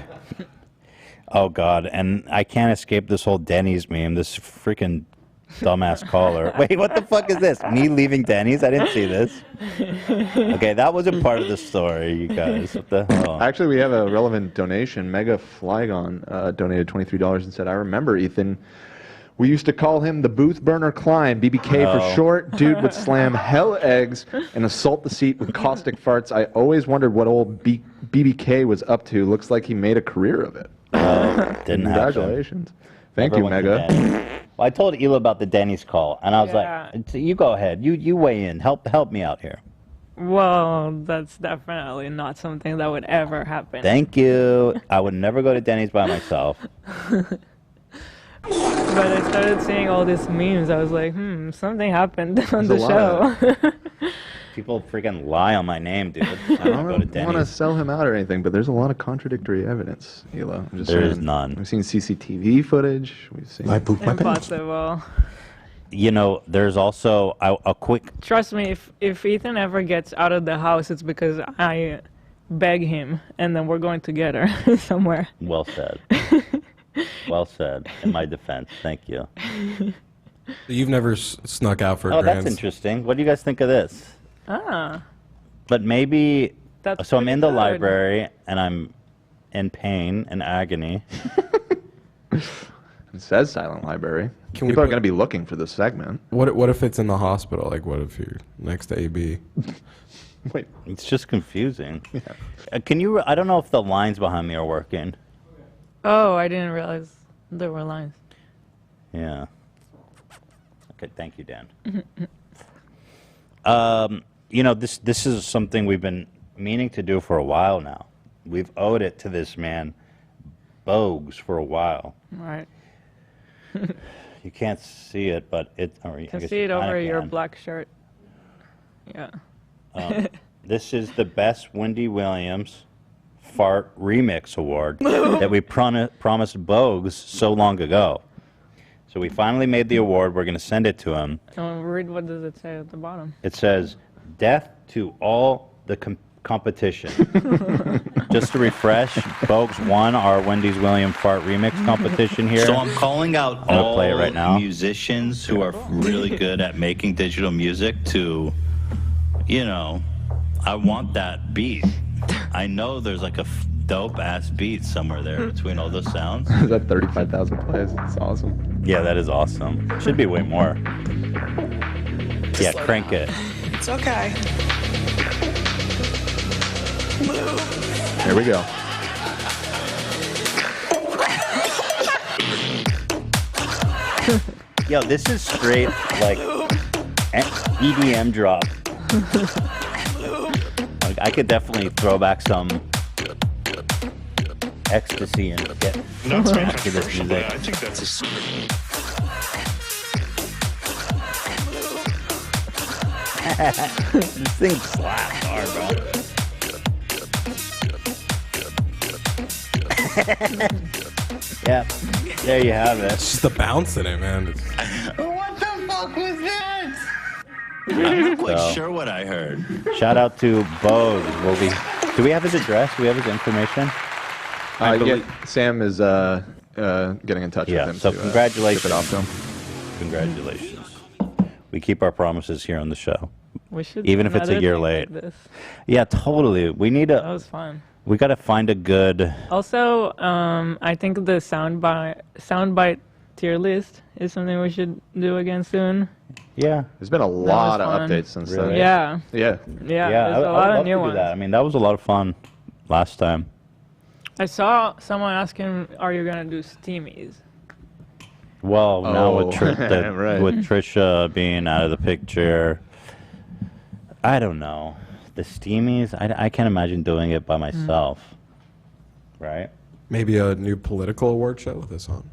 Oh God, and I can't escape this whole Denny's meme. This freaking dumbass caller. Wait, what the fuck is this? Me leaving Denny's? I didn't see this. Okay, that wasn't part of the story, you guys. What the hell? Actually, we have a relevant donation. Mega Flygon donated $23 and said, I remember, Ethan, we used to call him the Booth Burner Klein, BBK for short. Dude would slam hell eggs and assault the seat with caustic farts. I always wondered what old BBK was up to. Looks like he made a career of it. Didn't Congratulations. Thank you, Mega. Well, I told Hila about the Denny's call, and I was like, you go ahead. You weigh in. Help me out here. Well, that's definitely not something that would ever happen. Thank you. I would never go to Denny's by myself. But I started seeing all these memes. I was like, something happened on the show. People freaking lie on my name, dude. I don't want to sell him out or anything, but there's a lot of contradictory evidence, Hila. I'm just There is saying. none. We've seen CCTV footage. We've seen. Impossible. You know, there's also a quick... Trust me, if Ethan ever gets out of the house, it's because I beg him, and then we're going together somewhere. Well said. Well said. In my defense. Thank you. You've never snuck out for Oh, grants. that's interesting. What do you guys think of this? Ah. But maybe... That's so I'm in the pretty good. library, and I'm in pain and agony. It says silent library. Can we People are put- going to be looking for this segment. What if it's in the hospital? Like, what if you're next to AB? Wait. It's just confusing. Can you... I don't know if the lines behind me are working. Oh, I didn't realize there were lines. Yeah. Okay, thank you, Dan. You know, this is something we've been meaning to do for a while now. We've owed it to this man, Bogues, for a while. Right. You can't see it, but it... Or You can see it over your black shirt. Yeah. This is the best Wendy Williams Fart Remix Award that we promised Bogues so long ago. So we finally made the award. We're going to send it to him. Read what does it say at the bottom. It says, "Death to all the competition." Just to refresh, Bogues won our Wendy's Williams Fart Remix competition here. So I'm calling out I'm gonna all play it right now. musicians who are really good at making digital music to, you know, I want that beat. I know there's like a dope ass beat somewhere there between all those sounds. Is that 35,000 plays? That's awesome. Yeah, that is awesome. Should be way more. Yeah, crank it. It's okay. Here we go. Yo, this is straight like EDM drop. Like, I could definitely throw back some ecstasy and get Not to be back to this controversial, but music. I think that's a This thing slaps hard, bro. Yeah, there you have it. It's just the bounce in it, man. What the fuck was that? I'm not quite So- sure what I heard. Shout out to Bode. Do we have his address? Do we have his information? Yeah, Sam is getting in touch with him. So to, congratulations. ship it off to him. Congratulations. We keep our promises here on the show. We should Even if do it's a another year thing late. like this. Yeah, totally. We need a. That was fun. We got to find a good. Also, I think the soundbite tier list is something we should do again soon. Yeah. There's been a lot of fun. updates since Really? then. Yeah. Yeah. Yeah, Yeah, there's I a would lot love of new to do ones. that. I mean, that was a lot of fun last time. I saw someone asking, "Are you gonna do Steamies?" Well, now with, Oh, right. with Trisha being out of the picture, I don't know. The Steamies, I can't imagine doing it by myself. Right? Maybe a new political award show with this on.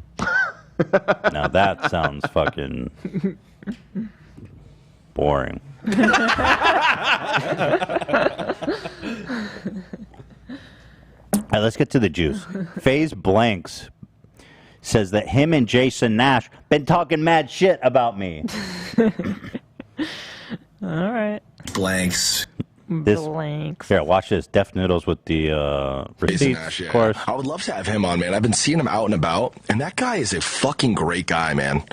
Now that sounds fucking boring. All right, let's get to the juice. FaZe Blanks says that him and Jason Nash been talking mad shit about me. All right. Blanks. Blanks. Here, watch this. Deaf Noodles with the receipts, Nash, of course. I would love to have him on, man. I've been seeing him out and about, and that guy is a fucking great guy, man.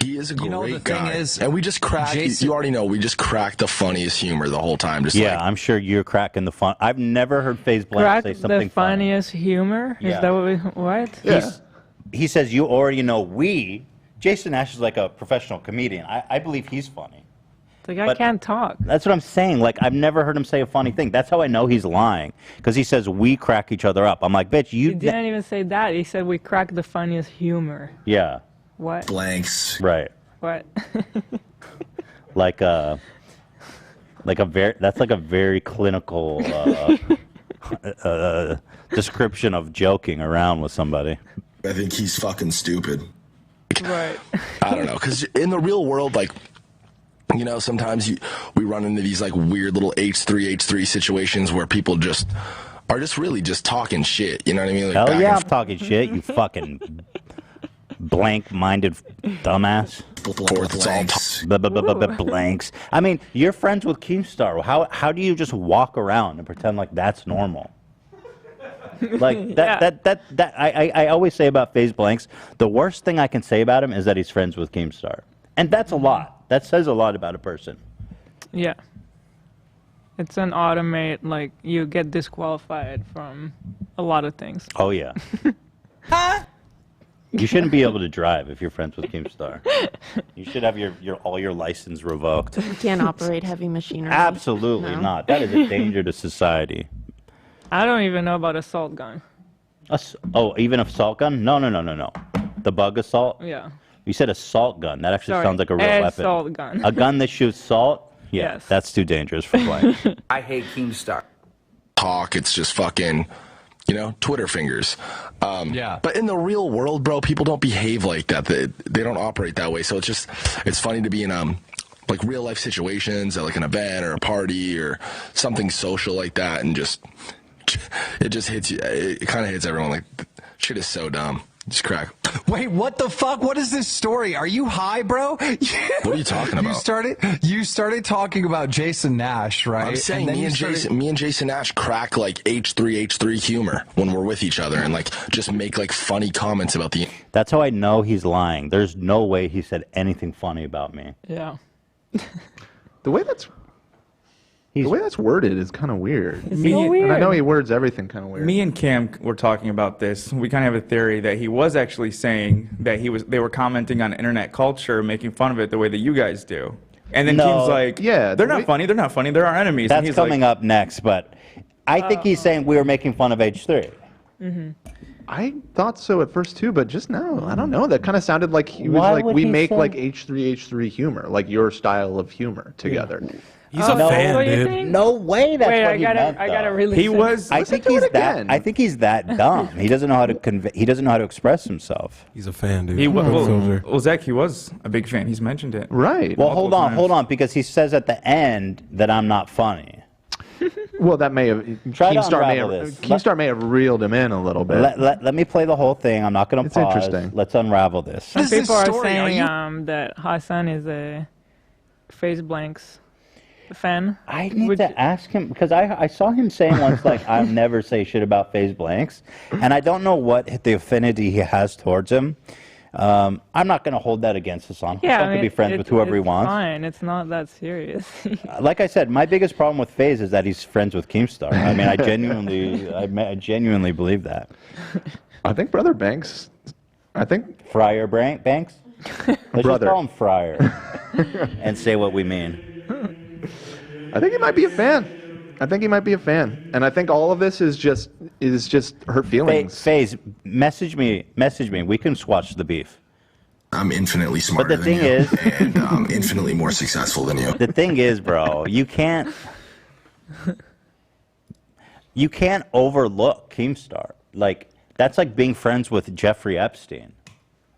He is a great guy. And we just cracked, you already know, we just cracked the funniest humor the whole time. Just Yeah, I'm sure you're cracking the fun. I've never heard FaZe Blanks Crack say the something funny. funniest humor? Yeah. Is that what we... What? He says, you already know we. Jason Nash is like a professional comedian. I believe he's funny. The guy But- can't talk. That's what I'm saying. Like, I've never heard him say a funny thing. That's how I know he's lying. Because he says, we crack each other up. I'm like, bitch, He you... didn't even say that. He said we crack the funniest humor. Yeah. What? Blanks. Right. What? Like a very... That's like a very clinical description of joking around with somebody. I think he's fucking stupid. Right. I don't know, because in the real world, like, you know, sometimes we run into these like weird little H3 situations where people just are just really just talking shit. You know what I mean? Like Hell back yeah, and I'm talking shit, you fucking blank-minded dumbass. Blanks. I mean, you're friends with Keemstar. How do you just walk around and pretend like that's normal? Like that I always say about FaZe Blanks, the worst thing I can say about him is that he's friends with Keemstar. And that's a lot. That says a lot about a person. Yeah. It's an automate, like, you get disqualified from a lot of things. Oh, yeah. You shouldn't be able to drive if you're friends with Keemstar. You should have all your license revoked. You can't operate heavy machinery. Absolutely No. not. That is a danger to society. I don't even know about assault gun. Even assault gun? No. The bug assault? Yeah. You said assault gun. That actually Sorry, sounds like a real weapon. assault gun. A gun that shoots salt? Yeah, Yes. that's too dangerous for playing. I hate Keemstar. Talk, it's just fucking, you know, Twitter fingers. Yeah. But in the real world, bro, people don't behave like that. They don't operate that way. So it's funny to be in like real life situations at like an event or a party or something social like that, and it just hits you. It kind of hits everyone. Like, shit is so dumb. Just crack. Wait, what the fuck? What is this story? Are you high, bro? What are you talking about? You started talking about Jason Nash, right? I'm saying me and Jason Nash crack like H3 humor when we're with each other and like just make like funny comments about the. That's how I know he's lying. There's no way he said anything funny about me. Yeah. The way that's worded is kind of weird. It's so And I know weird. he words everything kind of weird. Me and Cam were talking about this. We kind of have a theory that he was actually saying that they were commenting on internet culture, making fun of it the way that you guys do. And then No. Cam's like, Yeah, they're not funny. They're not funny. They're our enemies. And That's he's coming like, up next, but I think he's saying we were making fun of H3. Mm-hmm. I thought so at first too, but just now, I don't know. That kind of sounded like he was Why like, would we he make say- like H3 humor, like your style of humor together. He's a fan, what do you dude. think? No way. That's Wait, what I he gotta, meant, I gotta though. really. He was. I think he's that. again. I think he's that dumb. He doesn't know how to convey. He doesn't know how to express himself. He's a fan, dude. He was. Soldier. Well, Zach, he was a big fan. He's mentioned it. Right. Well, Multiple hold on, times. because he says at the end that I'm not funny. Well, that may have Try to Keemstar may unravel have this. Keemstar may have reeled him in a little bit. Let me play the whole thing. I'm not going to It's pause. interesting. Let's unravel this. Some is this people are story? Are saying you- that Hassan is a face blanks fan. I need to ask him because I saw him saying once like I'll never say shit about phase blanks, and I don't know what the affinity he has towards him. I'm not going to hold that against Hassan. Yeah, Hassan can be friends with whoever he it's wants. Fine, it's not that serious. Like I said, my biggest problem with Faze is that he's friends with Keemstar. I mean, I genuinely believe that. I think Brother Banks. I think Friar Banks. Let's just Brother. call him Friar, and say what we mean. I think he might be a fan. I think he might be a fan, and I think all of this is just hurt feelings. Faze, message me. We can squash the beef. I'm infinitely smarter But the thing is, and I'm infinitely more successful than you. the thing is, bro, you can't overlook Keemstar. Like that's like being friends with Jeffrey Epstein.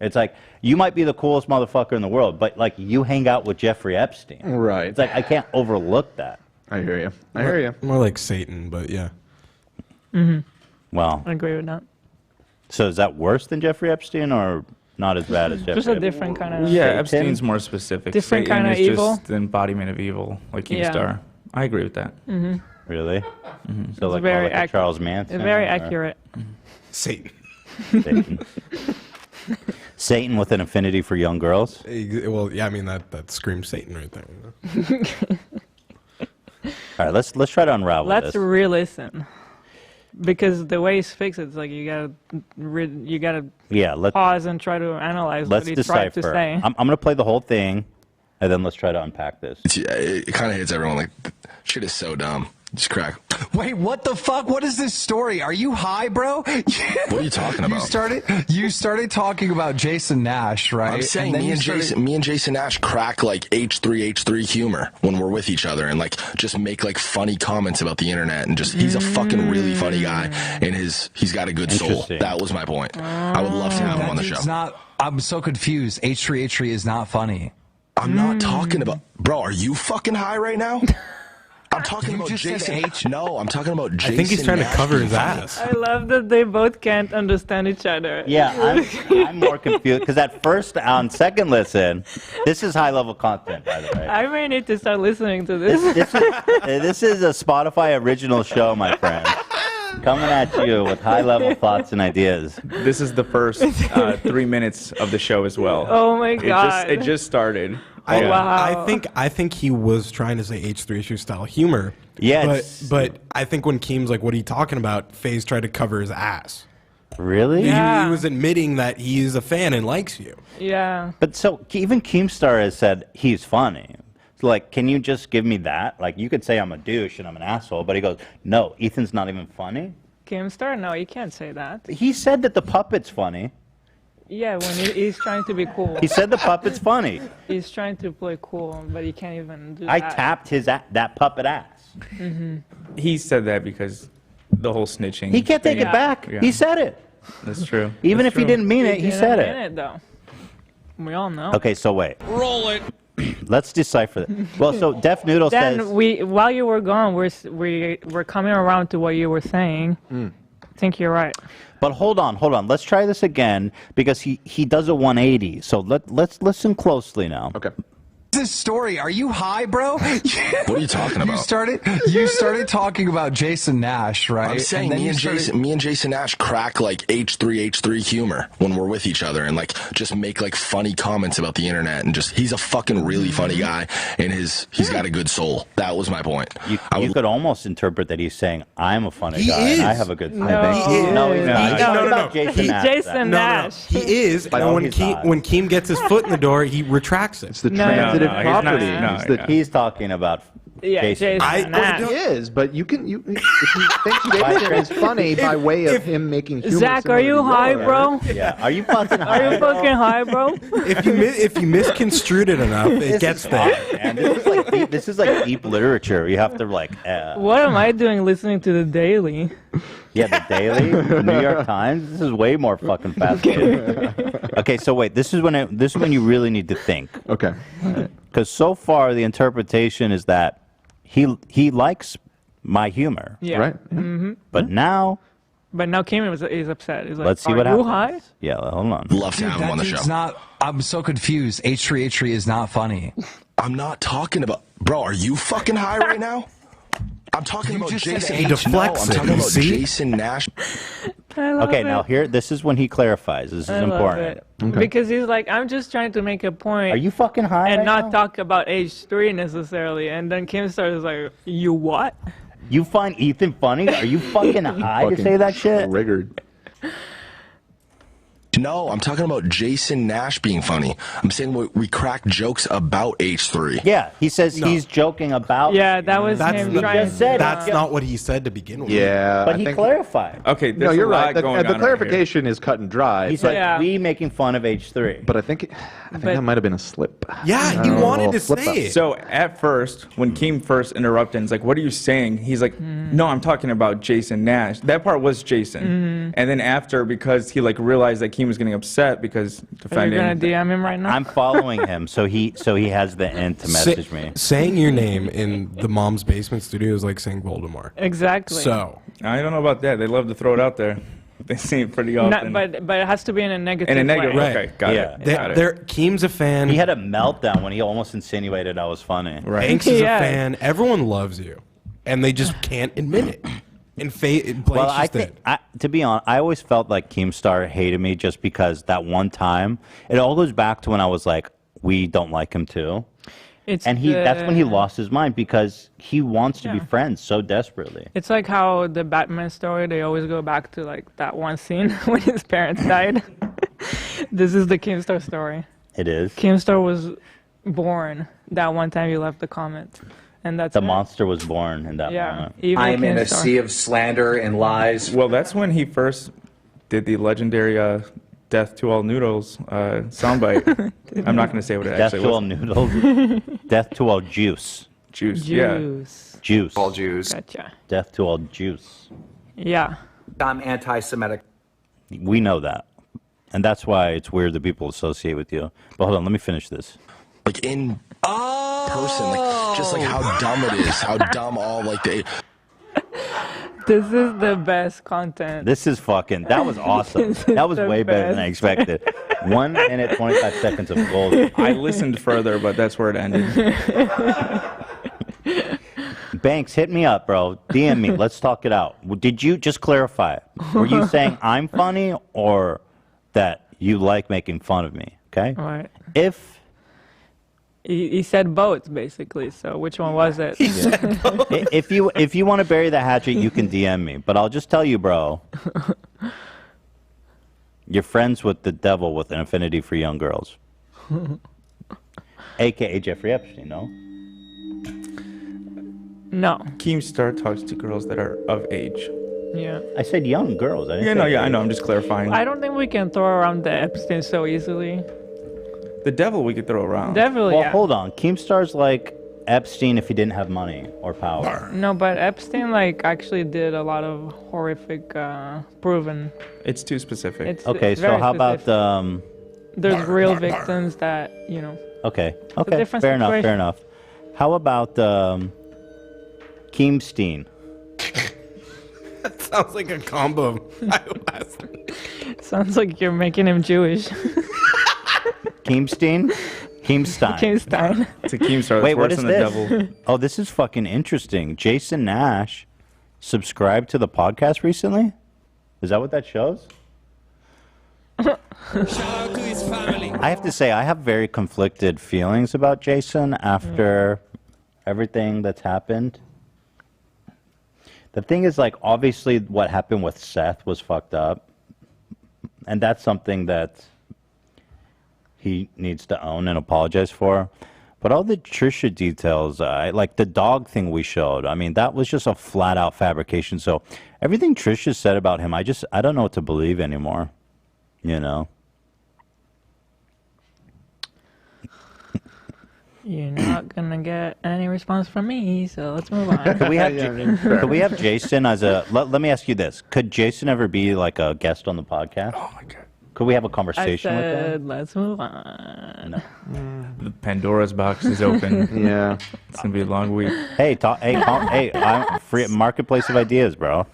It's like you might be the coolest motherfucker in the world, but like you hang out with Jeffrey Epstein. Right. It's like I can't overlook that. I hear you. I hear you. More like Satan, but yeah. Mm-hmm. Well, I agree with that. so is that worse than Jeffrey Epstein or not as bad as Jeffrey Just a Epstein? different kind of. Yeah, Satan? Epstein's more specific. Different Satan kinda is evil? just the embodiment of evil, like Yeah. Keemstar. I agree with that. Mm-hmm. Really? Mm-hmm. So like, very more like a ac- Charles Manson? It's very or- accurate. Satan. Satan. Satan with an affinity for young girls? Well, yeah, I mean that screams Satan right there. You know? All right, let's try to unravel Let's this. re-listen, because the way he speaks, it's like you gotta Yeah, pause and try to analyze let's what he tried to decipher. say. I'm going to play the whole thing, and then let's try to unpack this. It kind of hits everyone like, shit is so dumb. Just crack. Wait, what the fuck? What is this story? Are you high, bro? What are you talking about? You started talking about Jason Nash, right? I'm saying then me you and started- Jason Nash crack like H3 humor when we're with each other and like just make like funny comments about the internet and just he's a fucking really funny guy and he's got a good soul. Interesting. That was my point. I would love to have him on the show. It's not. I'm so confused. H3 is not funny. I'm not talking about, bro. Are you fucking high right now? I'm talking You about just said Jason. H. No, I'm talking about Jason. I think he's trying to Nash cover being his funny. ass. I love that they both can't understand each other. Yeah, I'm more confused because at first, on second listen, this is high level content, by the way. I may need to start listening to this. This is a Spotify original show, my friend. Coming at you with high level thoughts and ideas. This is the first 3 minutes of the show as well. Oh my God. It just started. Wow. I think he was trying to say H3 issue style humor. Yes. But I think when Keem's like, what are you talking about? FaZe tried to cover his ass. Really? He was admitting that he is a fan and likes you. Yeah. But so even Keemstar has said he's funny. So like, can you just give me that? Like, you could say I'm a douche and I'm an asshole, but he goes, no, Ethan's not even funny. Keemstar? No, you can't say that. He said that the puppet's funny. Yeah, when he's trying to be cool. He said the puppet's funny. He's trying to play cool, but he can't even do I that. tapped that puppet ass. Mm-hmm. He said that because the whole snitching. He can't take thing. it back. Yeah. He said it. That's true. Even That's if he true. didn't mean it, he said didn't it. mean it, though. We all know. Okay, so wait. Roll it. Let's decipher it. Well, so Def Noodle Then says... while you were gone, we're coming around to what you were saying. I think you're right. But hold on. Let's try this again because he does a 180. So let's listen closely now. Okay. This story. Are you high, bro? What are you talking about? You started talking about Jason Nash, right? I'm saying then me you and started- Jason Nash crack like H3 humor when we're with each other and like just make like funny comments about the internet and just he's a fucking really funny guy and he's got a good soul. That was my point. You could almost interpret that he's saying I'm a funny He guy is. and I have a good. No. He is. No, he's not. He's talking about Jason He's Nash. Jason Nash. He is. I And know when he's not. when Keem gets his foot in the door, he retracts it. It's the No, transitive no, he's not. property. No, It's the- He's talking about Yeah, Jason Nash. He is, but if you think Jason is funny by way of him making humor. Zach, are you high, bro? Yeah, are you fucking high? Are you fucking high, bro? If you misconstrued it enough, it gets there. Man, this is like deep literature. You have to like. What am I doing listening to the Daily? Yeah, the Daily, the New York Times. This is way more fucking fascinating. Okay, so wait. This is when you really need to think. Okay. Because so far the interpretation is that he likes my humor. Yeah. Right. Mm-hmm. But now. But now Kim is upset. He's like, Let's see are what you happens. high? Yeah, hold on. Love to have him on the show. I'm so confused. H3H3 is not funny. I'm not talking about. Bro, are you fucking high right now? I'm talking about Jason. He deflects I'm talking it. about See? Jason Nash. Okay, now this is when he clarifies. This is important. Okay. Because he's like, I'm just trying to make a point. Are you fucking high? And right not now? talk about H3 necessarily. And then Kim starts like, you what? You find Ethan funny? Are you fucking high to say that shit? Triggered. No, I'm talking about Jason Nash being funny. I'm saying we crack jokes about H3. Yeah, he says he's joking about. Yeah, that was That's him the- trying just said to. That's not what he said to begin with. Yeah, But I he think- clarified. Okay, No, there's you're a lot right. The going on right clarification is cut and dry. He said Yeah. we making fun of H3. But I think that might have been a slip. Yeah, he wanted to slip up. say it. So at first, when Keem first interrupted, he's like, "What are you saying?" He's like, "No, I'm talking about Jason Nash." That part was Jason. And then after, because he like realized that Keem was getting upset because Are you gonna defending. DM him right now? I'm following him, so he has the end to message me. Saying your name in the mom's basement studio is like saying Voldemort. Exactly. So I don't know about that. They love to throw it out there. They seem pretty often. But it has to be in a negative in a negative way. way. Okay, got Yeah. it. Got it. Keem's a fan. He had a meltdown when he almost insinuated I was funny. Right. Hanks is Yeah. a fan. Everyone loves you, and they just can't admit it. And Blake's Well, I just think, did. to be honest, I always felt like Keemstar hated me just because that one time. It all goes back to when I was like, we don't like him too. It's And that's when he lost his mind because he wants to be Yeah. friends so desperately. It's like how the Batman story, they always go back to like that one scene when his parents died. This is the Keemstar story. It is. Keemstar was born that one time you left the comment. And that's The it. monster was born in that Yeah. moment. Evil I am in a Keemstar. sea of slander and lies. Well, that's when he first did the legendary "Death to All Noodles" soundbite. I'm not going to say what it Death actually to all was. noodles. Death to all juice. Juice. Yeah. Juice. Juice. All Jews. Gotcha. Death to all juice. Yeah. I'm anti-Semitic. We know that. And that's why it's weird that people associate with you. But hold on, let me finish this. Like in person, like just like how dumb it is, how dumb all like they. This is the best content. This is fucking, that was awesome. This is That was the way better than I best. expected. 1 minute, 25 seconds of gold. I listened further, but that's where it ended. Banks, hit me up, bro. DM me. Let's talk it out. Did you just clarify? Were you saying I'm funny or that you like making fun of me? Okay. All right. If He said both, basically. So which one was it? if you want to bury the hatchet, you can DM me. But I'll just tell you, bro. You're friends with the devil with an affinity for young girls, aka Jeffrey Epstein. No. No. Keemstar talks to girls that are of age. Yeah. I said young girls. I didn't Yeah, say no, yeah, I age. know. I'm just clarifying. I don't think we can throw around the Epstein so easily. The devil we could throw around. Devil, Well, yeah. hold on. Keemstar's like Epstein if he didn't have money or power. No, but Epstein like actually did a lot of horrific proven. It's too specific. It's Okay, it's so very how specific. about There's real victims that Okay, a okay, different fair enough, fair situation. enough. How about Keemstein? That sounds like a combo. Sounds like you're making him Jewish. Keemstein? Keemstein. Keemstein. It's a Keemstar. Wait, That's what worse is than the this? devil. Oh, this is fucking interesting. Jason Nash subscribed to the podcast recently? Is that what that shows? I have to say, I have very conflicted feelings about Jason after everything that's happened. The thing is, like, obviously what happened with Seth was fucked up. And that's something that he needs to own and apologize for. But all the Trisha details, like the dog thing we showed, I mean, that was just a flat-out fabrication. So everything Trisha said about him, I don't know what to believe anymore, you know? You're not gonna get any response from me, so let's move on. Could we have Jason as a... Let me ask you this. Could Jason ever be like a guest on the podcast? Oh, my God. Could we have a conversation with him? Let's move on. The Pandora's box is open. Yeah. It's going to be a long week. Hey, I'm free marketplace of ideas, bro.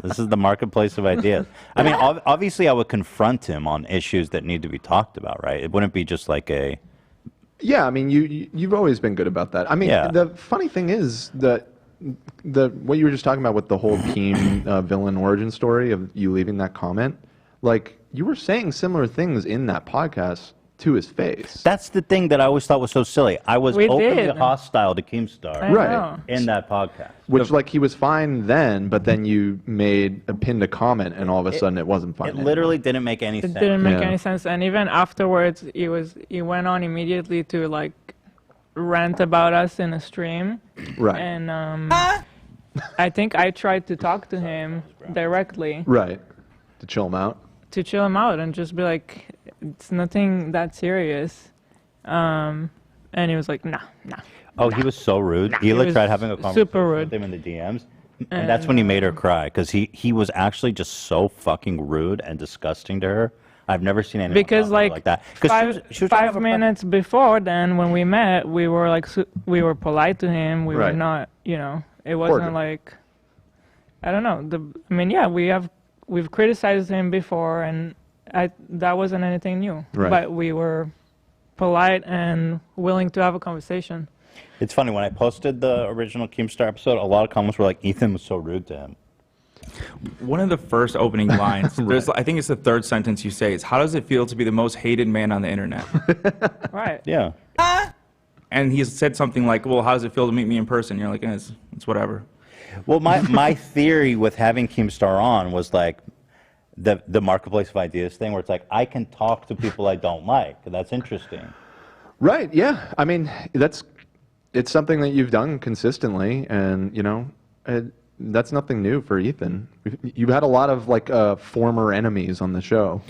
This is the marketplace of ideas. I mean, obviously, I would confront him on issues that need to be talked about, right? It wouldn't be just like a... Yeah, I mean, you've always been good about that. I mean, the funny thing is that what you were just talking about with the whole team villain origin story of you leaving that comment, like you were saying similar things in that podcast to his face. That's the thing that I always thought was so silly. I was openly hostile to Keemstar in that podcast. Which, like, he was fine then, but then you pinned a comment, and all of a sudden it wasn't fine. It literally didn't make any sense. It didn't make any sense, and even afterwards, he went on immediately to like rant about us in a stream. Right. And I think I tried to talk to him directly. Right. To chill him out. To chill him out and just be like, it's nothing that serious. And he was like, nah. Oh, he was so rude. Hila tried having a conversation with him in the DMs. And that's when he made her cry, because he was actually just so fucking rude and disgusting to her. I've never seen anyone because like that. She was 5 minutes before then, when we met, we were like we were polite to him. We were not, it wasn't like, I don't know. I mean, yeah, we've criticized him before, and that wasn't anything new. Right. But we were polite and willing to have a conversation. It's funny, when I posted the original Keemstar episode, a lot of comments were like, Ethan was so rude to him. One of the first opening lines, I think it's the third sentence you say, is, how does it feel to be the most hated man on the internet? Right. Yeah. And he said something like, well, how does it feel to meet me in person? You're like, it's whatever. Well, my theory with having Keemstar on was like the marketplace of ideas thing, where it's like, I can talk to people I don't like. That's interesting. Right, yeah. I mean, it's something that you've done consistently, and, that's nothing new for Ethan. You've had a lot of like former enemies on the show.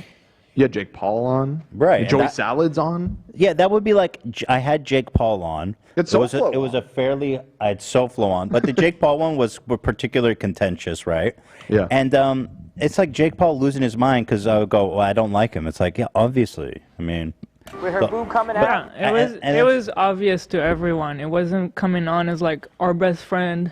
You had Jake Paul on, right? Joey Salad's on. Yeah, that would be like, I had Jake Paul on. It was a fairly, I had SoFlo on, but the Jake Paul one was particularly contentious, right? Yeah. And it's like Jake Paul losing his mind because I would go, well, I don't like him. It's like, yeah, obviously. I mean, with her boob coming out. It was obvious to everyone. It wasn't coming on as like our best friend.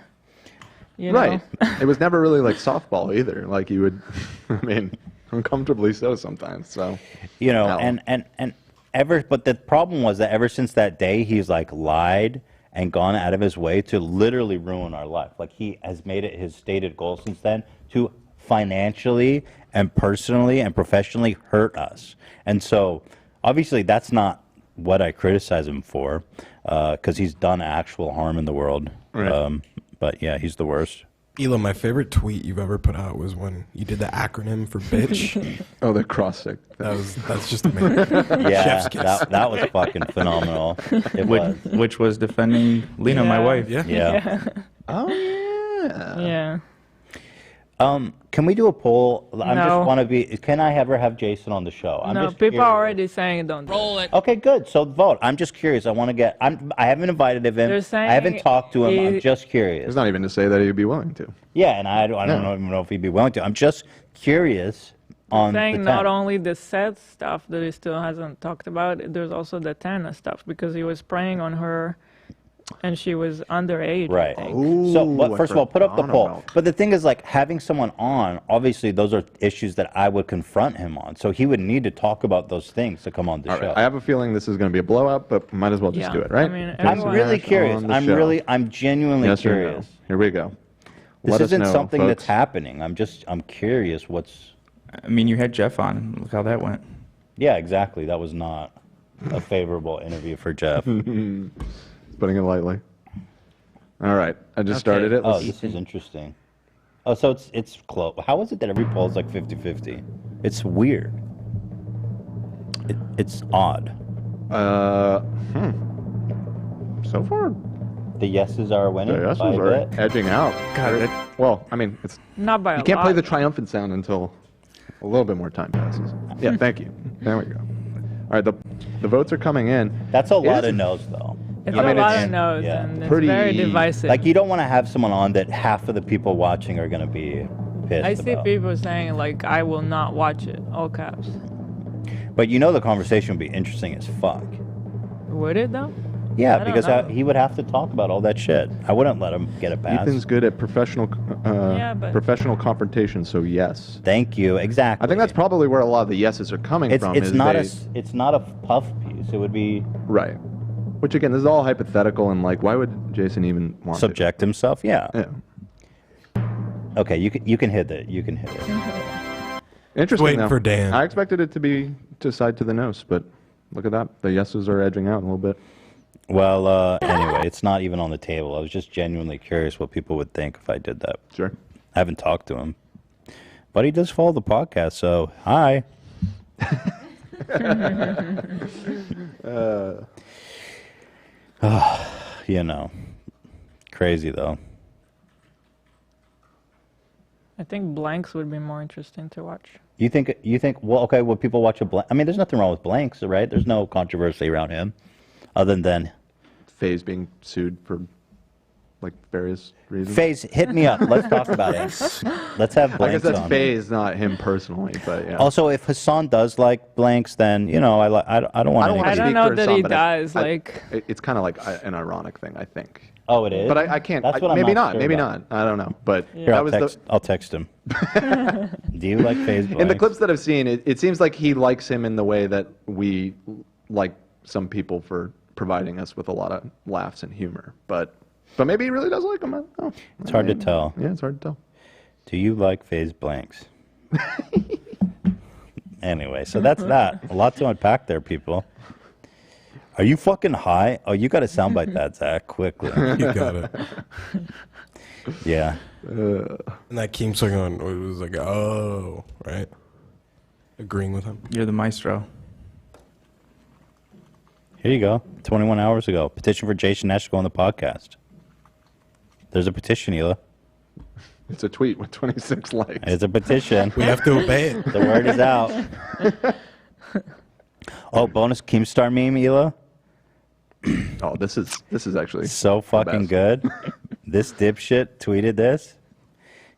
Right. It was never really like softball either. Like you would, I mean, uncomfortably so sometimes. So, but the problem was that ever since that day, he's like lied and gone out of his way to literally ruin our life. Like he has made it his stated goal since then to financially and personally and professionally hurt us. And so obviously that's not what I criticize him for, because he's done actual harm in the world. Right. But yeah, he's the worst. Hila, my favorite tweet you've ever put out was when you did the acronym for bitch. Oh, the cross stick. That's just amazing. Yeah, Chef's kiss. that was fucking phenomenal. Which was defending Lena, my wife. Yeah. Oh yeah. Yeah. Can we do a poll? I No. just want to be. Can I ever have Jason on the show? I'm No, just people curious. are already saying don't do it. Okay, good. So vote. I'm just curious. I want to get. I haven't invited him. They're I haven't saying talked to him. I'm he- just curious. It's not even to say that he'd be willing to. Yeah, and I don't even know if he'd be willing to. I'm just curious on Saying the not 10. only the set stuff that he still hasn't talked about, there's also the Tana stuff, because he was preying on her and she was underage. Right. I think. So, but first of all, put up the forgot poll. about But the thing is, like, having someone on, obviously, those are issues that I would confront him on. So he would need to talk about those things to come on the All show. right. I have a feeling this is going to be a blowout, but might as well just Yeah. do it, right? I mean, I'm everyone- really Nash curious. on the show. I'm genuinely Yes or no? curious. Here we go. This Let us isn't know, something that's folks. happening. I'm curious what's. I mean, you had Jeff on. Look how that went. Yeah, exactly. That was not a favorable interview for Jeff. Putting it lightly. All right. I just started it. Oh, Let's- this is interesting. Oh, so it's close. How is it that every poll is like 50-50? It's weird. It's odd. So far, the yeses are winning. the yeses by a are bit. edging out. God, well, I mean, it's Not by you a can't play lot. the triumphant sound until a little bit more time passes. Yeah, thank you. There we go. All right, the votes are coming in. That's a It lot is- of no's, though. It's I mean, a lot it's- of no's, yeah. and it's Pretty- very divisive. Like, you don't want to have someone on that half of the people watching are going to be pissed I see about. people saying like, "I will not watch it," all caps. But you know the conversation would be interesting as fuck. Would it though? Yeah, I don't because know. he would have to talk about all that shit. I wouldn't let him get it past. Ethan's good at professional but- professional confrontation, so yes. Thank you. Exactly. I think that's probably where a lot of the yeses are coming from. It's is not they- it's not a puff piece. It would be right. Which again, this is all hypothetical, and like, why would Jason even want subject himself? Yeah. Yeah. Okay, you can hit it. You can hit it. Interesting. Waiting though. for Dan. I expected it to be to side to the nose, but look at that. The yeses are edging out a little bit. Well, anyway, it's not even on the table. I was just genuinely curious what people would think if I did that. Sure. I haven't talked to him, but he does follow the podcast. So hi. You know, crazy though. I think blanks would be more interesting to watch. You think? Well, okay. Would people watch a blank? I mean, there's nothing wrong with blanks, right? There's no controversy around him, other than FaZe being sued for like various reasons. FaZe, hit me up. Let's talk about it. Let's have I guess blanks that's on. FaZe, not him personally, but yeah. Also, if Hassan does like blanks, then I don't want. I don't want to I don't speak know for that Hassan, he but does, like- it's kind of like an ironic thing, I think. Oh, it is. But I can't. That's what I'm maybe not not. sure Maybe about. not. I don't know. But Here, that I'll was text. I'll text him. Do you like FaZe blanks? in the clips that I've seen. It seems like he likes him in the way that we like some people for providing us with a lot of laughs and humor. But maybe he really does like him. I don't know. It's hard to tell. Yeah, it's hard to tell. Do you like FaZe blanks? Anyway, so that's that. A lot to unpack there, people. Are you fucking high? Oh, you got to soundbite that, Zach, quickly. You got it. Yeah. And that Keemstar going, it was like, oh, right? Agreeing with him. You're the maestro. Here you go. 21 hours ago. Petition for Jason Nash to go on the podcast. There's a petition, Hila. It's a tweet with 26 likes. It's a petition. We have to obey it. The word is out. Oh, bonus Keemstar meme, Hila. Oh, this is actually so fucking good. This dipshit tweeted this.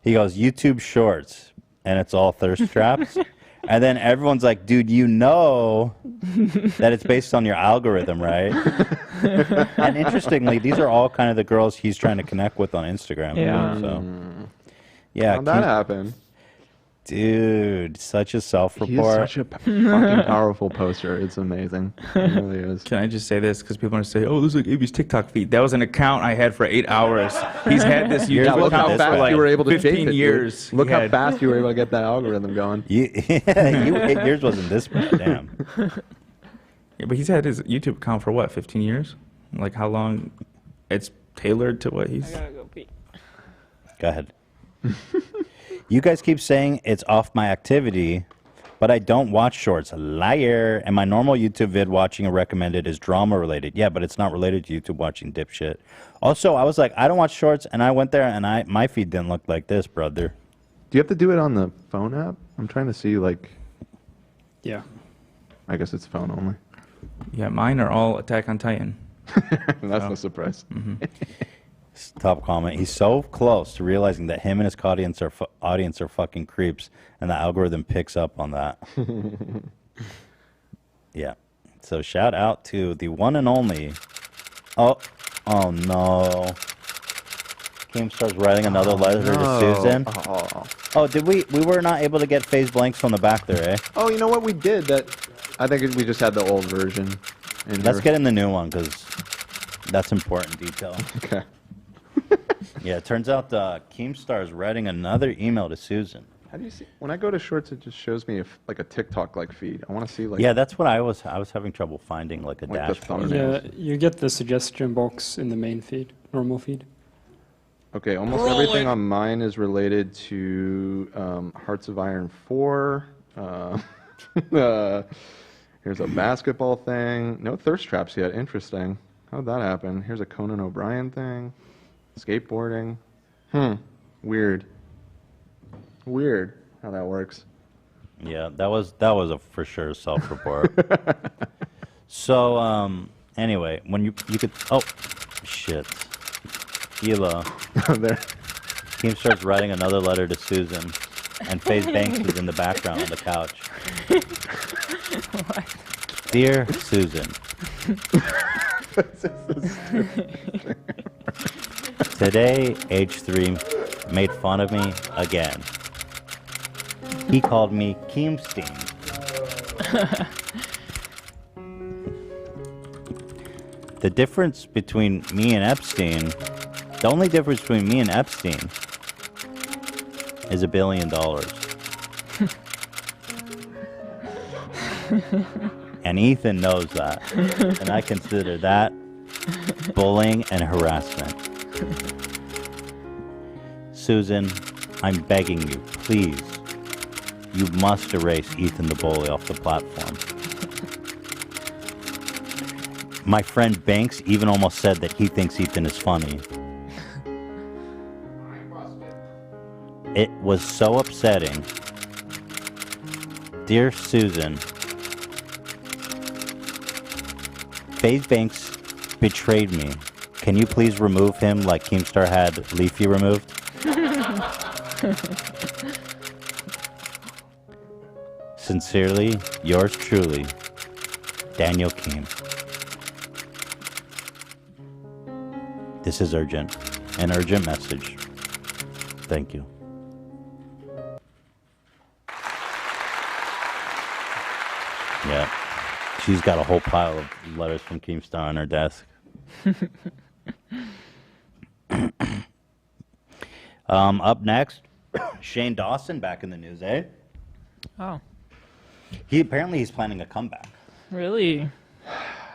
He goes, YouTube Shorts, and it's all thirst traps. And then everyone's like, dude, you know that it's based on your algorithm, right? And interestingly, these are all kind of the girls he's trying to connect with on Instagram. Yeah. So, yeah. How'd that happen? Dude, such a self-report. He is such a fucking powerful poster. It's amazing. It really is. Can I just say this? Because people are going to say, oh, this is like AB's TikTok feed. That was an account I had for 8 hours. He's had this Yeah, YouTube look how account for fast like you were able to 15 shape it. years. Dude. Look He how had- fast you were able to get that algorithm going. Yours wasn't this bad, damn. Yeah, but he's had his YouTube account for what, 15 years? Like how long? It's tailored to what he's. I gotta go pee. Go ahead. You guys keep saying it's off my activity, but I don't watch shorts. Liar. And my normal YouTube vid watching and recommended is drama related. Yeah, but it's not related to YouTube watching, dipshit. Also, I was like, I don't watch shorts, and I went there, and my feed didn't look like this, brother. Do you have to do it on the phone app? I'm trying to see, like... Yeah. I guess it's phone only. Yeah, mine are all Attack on Titan. That's no surprise. Top comment. He's so close to realizing that him and his audience are fucking creeps, and the algorithm picks up on that. Yeah. So shout out to the one and only. Oh no. Keemstar's writing another letter to Susan. Oh, did we were not able to get FaZe blanks on the back there, eh? Oh, you know what we did? I think we just had the old version. Let's get in the new one, because that's important detail. Okay. Yeah, it turns out Keemstar is writing another email to Susan. How do you see? When I go to shorts, it just shows me like a TikTok-like feed. I want to see like. Yeah, that's what I was having trouble finding, like a Like the dashboard. Yeah, you get the suggestion box in the main feed, normal feed. Okay, almost everything on mine is related to Hearts of Iron 4. Here's a basketball thing. No thirst traps yet. Interesting. How'd that happen? Here's a Conan O'Brien thing. Skateboarding. Weird. Weird how that works. Yeah, that was a for sure self-report. So anyway, when you could shit. Hila. There. Keem starts writing another letter to Susan, and FaZe Banks is in the background on the couch. What? Dear Susan. Today, H3 made fun of me again. He called me Keemstein. The difference between me and Epstein, the only difference between me and Epstein is $1 billion. And Ethan knows that. And I consider that bullying and harassment. Susan, I'm begging you, please. You must erase Ethan the bully off the platform. My friend Banks even almost said that he thinks Ethan is funny. It was so upsetting. Dear Susan, FaZe Banks betrayed me. Can you please remove him like Keemstar had Leafy removed? Sincerely, yours truly, Daniel Keem. This is urgent. An urgent message. Thank you. Yeah. She's got a whole pile of letters from Keemstar on her desk. Up next, Shane Dawson back in the news, eh? Oh. Apparently he's planning a comeback. Really?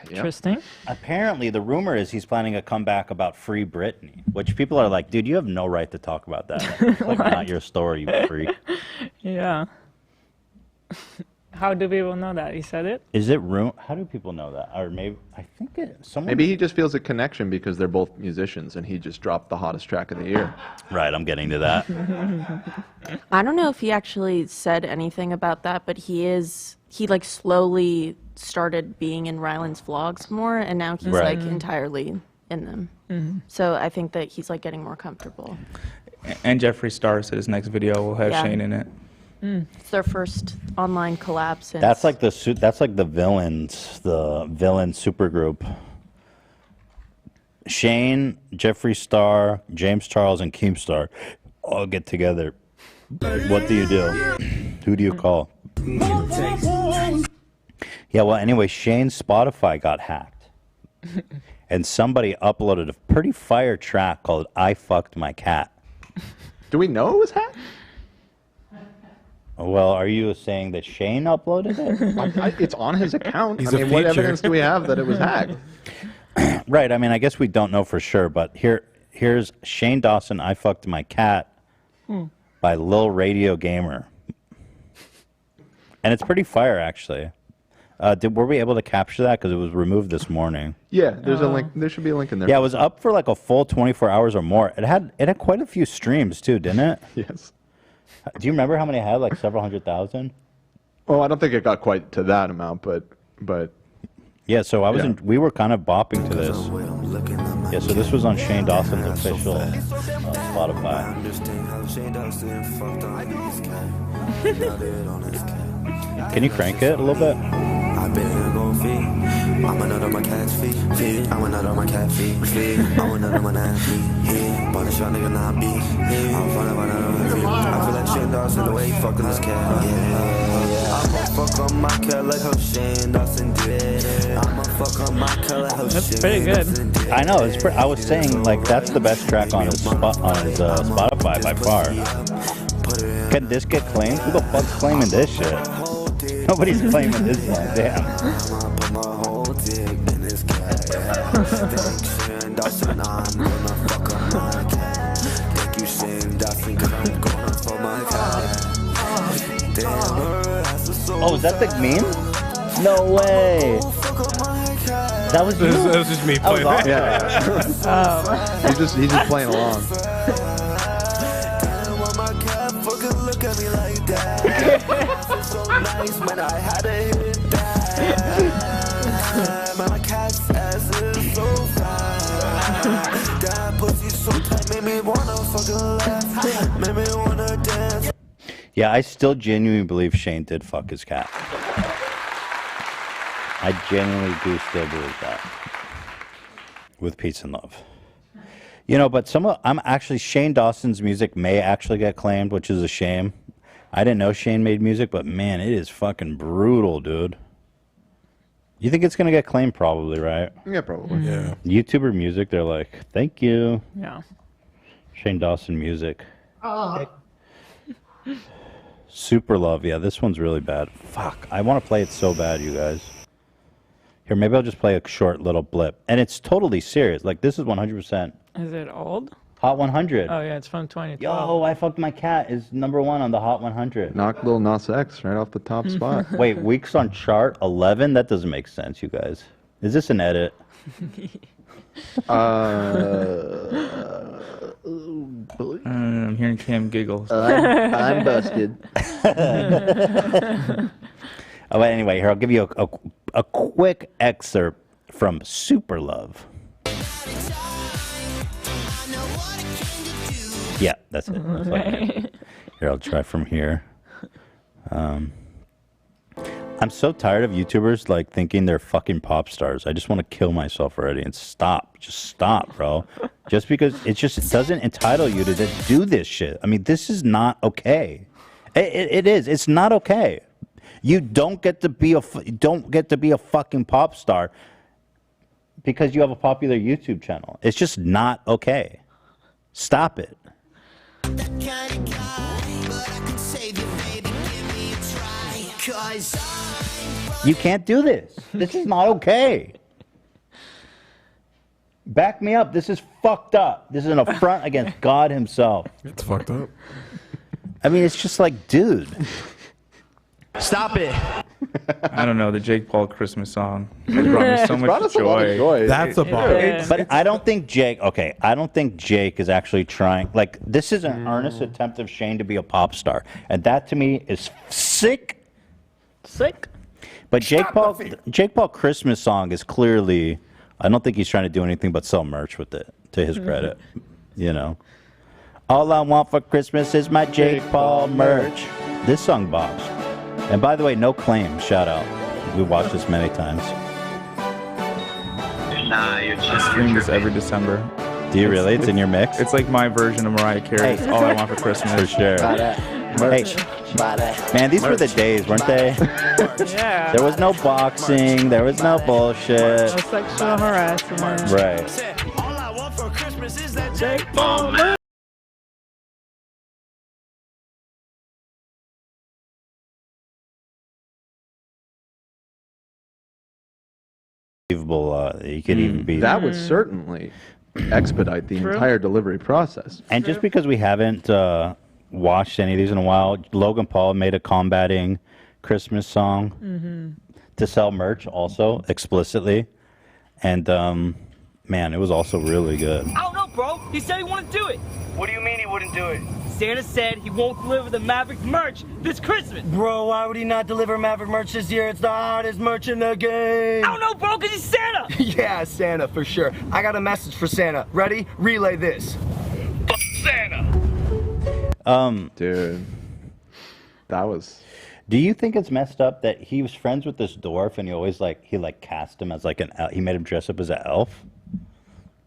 Interesting. Apparently the rumor is he's planning a comeback about Free Britney, which people are like, dude, you have no right to talk about that. It's like not your story, you freak. Yeah. How do people know that? He said it? Is it how do people know that? Or maybe, I think someone... Maybe he just feels a connection because they're both musicians and he just dropped the hottest track of the year. Right, I'm getting to that. I don't know if he actually said anything about that, but he like slowly started being in Ryland's vlogs more, and now he's like entirely in them. Mm-hmm. So I think that he's like getting more comfortable. And Jeffree Star said his next video will have Shane in it. It's their first online collab since. That's like the villains, the villain supergroup. Shane, Jeffree Star, James Charles, and Keemstar all get together. What do you do? Who do you call? Yeah, well, anyway, Shane's Spotify got hacked. And somebody uploaded a pretty fire track called I Fucked My Cat. Do we know it was hacked? Well, are you saying that Shane uploaded it? It's on his account. He's I mean, a what feature. evidence do we have that it was hacked? Right, I mean, I guess we don't know for sure, but here's Shane Dawson, I Fucked My Cat by Lil Radio Gamer. And it's pretty fire, actually. Were we able to capture that? Because it was removed this morning. Yeah, there's a link. There should be a link in there. Yeah, it was up for like a full 24 hours or more. It had quite a few streams too, didn't it? Yes. Do you remember how many it had? Like several 100,000? Well, I don't think it got quite to that amount, but yeah. So we were kind of bopping to this. Yeah. So this was on Shane Dawson's official Spotify. Can you crank it a little bit? I've been here going feet. I'm a nut on my cat's feet. I'm a nut on my cat feet. I'm a nut on my nine feet. But it's y'all nigga not beat. I'm fun of another feet. I feel like Shane Dawson the way he fucking this cat. I'ma fuck on my cat like how Shane Dawson did. I'ma fuck on my cat like how That's pretty good. I know. I was saying like that's the best track on his Spotify by far. Can this get claimed? Who the fuck's claiming this shit? Nobody's claiming this song. Damn. Oh, is that the meme? No way. That was you? That was just me That was playing. awesome. He's just playing along. Yeah, I still genuinely believe Shane did fuck his cat. I genuinely do still believe that. With peace and love. You know, but I'm actually, Shane Dawson's music may actually get claimed, which is a shame. I didn't know Shane made music, but man, it is fucking brutal, dude. You think it's going to get claimed? Probably, right? Yeah, probably. Yeah. YouTuber music, they're like, thank you. Yeah. Shane Dawson music. Super Love. Yeah, this one's really bad. Fuck. I want to play it so bad, you guys. Here, maybe I'll just play a short little blip. And it's totally serious. Like, this is 100%. Is it old? Hot 100. Oh, yeah, it's from 2012. Yo, I Fucked My Cat is #1 on the Hot 100. Knock Lil Nas X right off the top spot. Wait, weeks on chart 11? That doesn't make sense, you guys. Is this an edit? I'm hearing Cam giggles. I'm busted. Oh, but anyway, here, I'll give you a quick excerpt from Super Love. Yeah, that's it. Here, I'll try from here. I'm so tired of YouTubers like thinking they're fucking pop stars. I just want to kill myself already and stop. Just stop, bro. Just because it doesn't entitle you to do this shit. I mean, this is not okay. It is. It's not okay. You don't get to be a fucking pop star because you have a popular YouTube channel. It's just not okay. Stop it. You can't do this. This is not okay. Back me up. This is fucked up. This is an affront against God himself. It's fucked up. I mean, it's just like, dude. Stop it. I don't know, the Jake Paul Christmas song. It brought me so much joy. That's a bar. But I don't think Jake, I don't think Jake is actually trying, like, this is an earnest attempt of Shane to be a pop star. And that to me is sick. Sick. But Jake Paul Christmas song is clearly, I don't think he's trying to do anything but sell merch with it, to his credit. You know? All I want for Christmas is my Jake Paul merch. This song bops. And by the way, no claim, shout out. We watched this many times. Nah, you're just stream this every December. Do you really? It's in your mix? It's like my version of Mariah Carey. It's all I want for Christmas. For sure. Merch. Man, these were the days, weren't they? Yeah. There was no boxing. There was no bullshit. No sexual harassment. Right. All I want for Christmas is that Jake Paul merch. He could even be. That would certainly expedite the entire delivery process. And just because we haven't watched any of these in a while, Logan Paul made a combating Christmas song to sell merch also explicitly. And man, it was also really good. I don't know, bro. He said he wouldn't do it. What do you mean he wouldn't do it? Santa said he won't deliver the Maverick merch this Christmas. Bro, why would he not deliver Maverick merch this year? It's the hottest merch in the game. I don't know, bro, because he's Santa. Yeah, Santa, for sure. I got a message for Santa. Ready? Relay this. Fuck Santa. Dude, that was... Do you think it's messed up that he was friends with this dwarf and he always he cast him as like he made him dress up as an elf?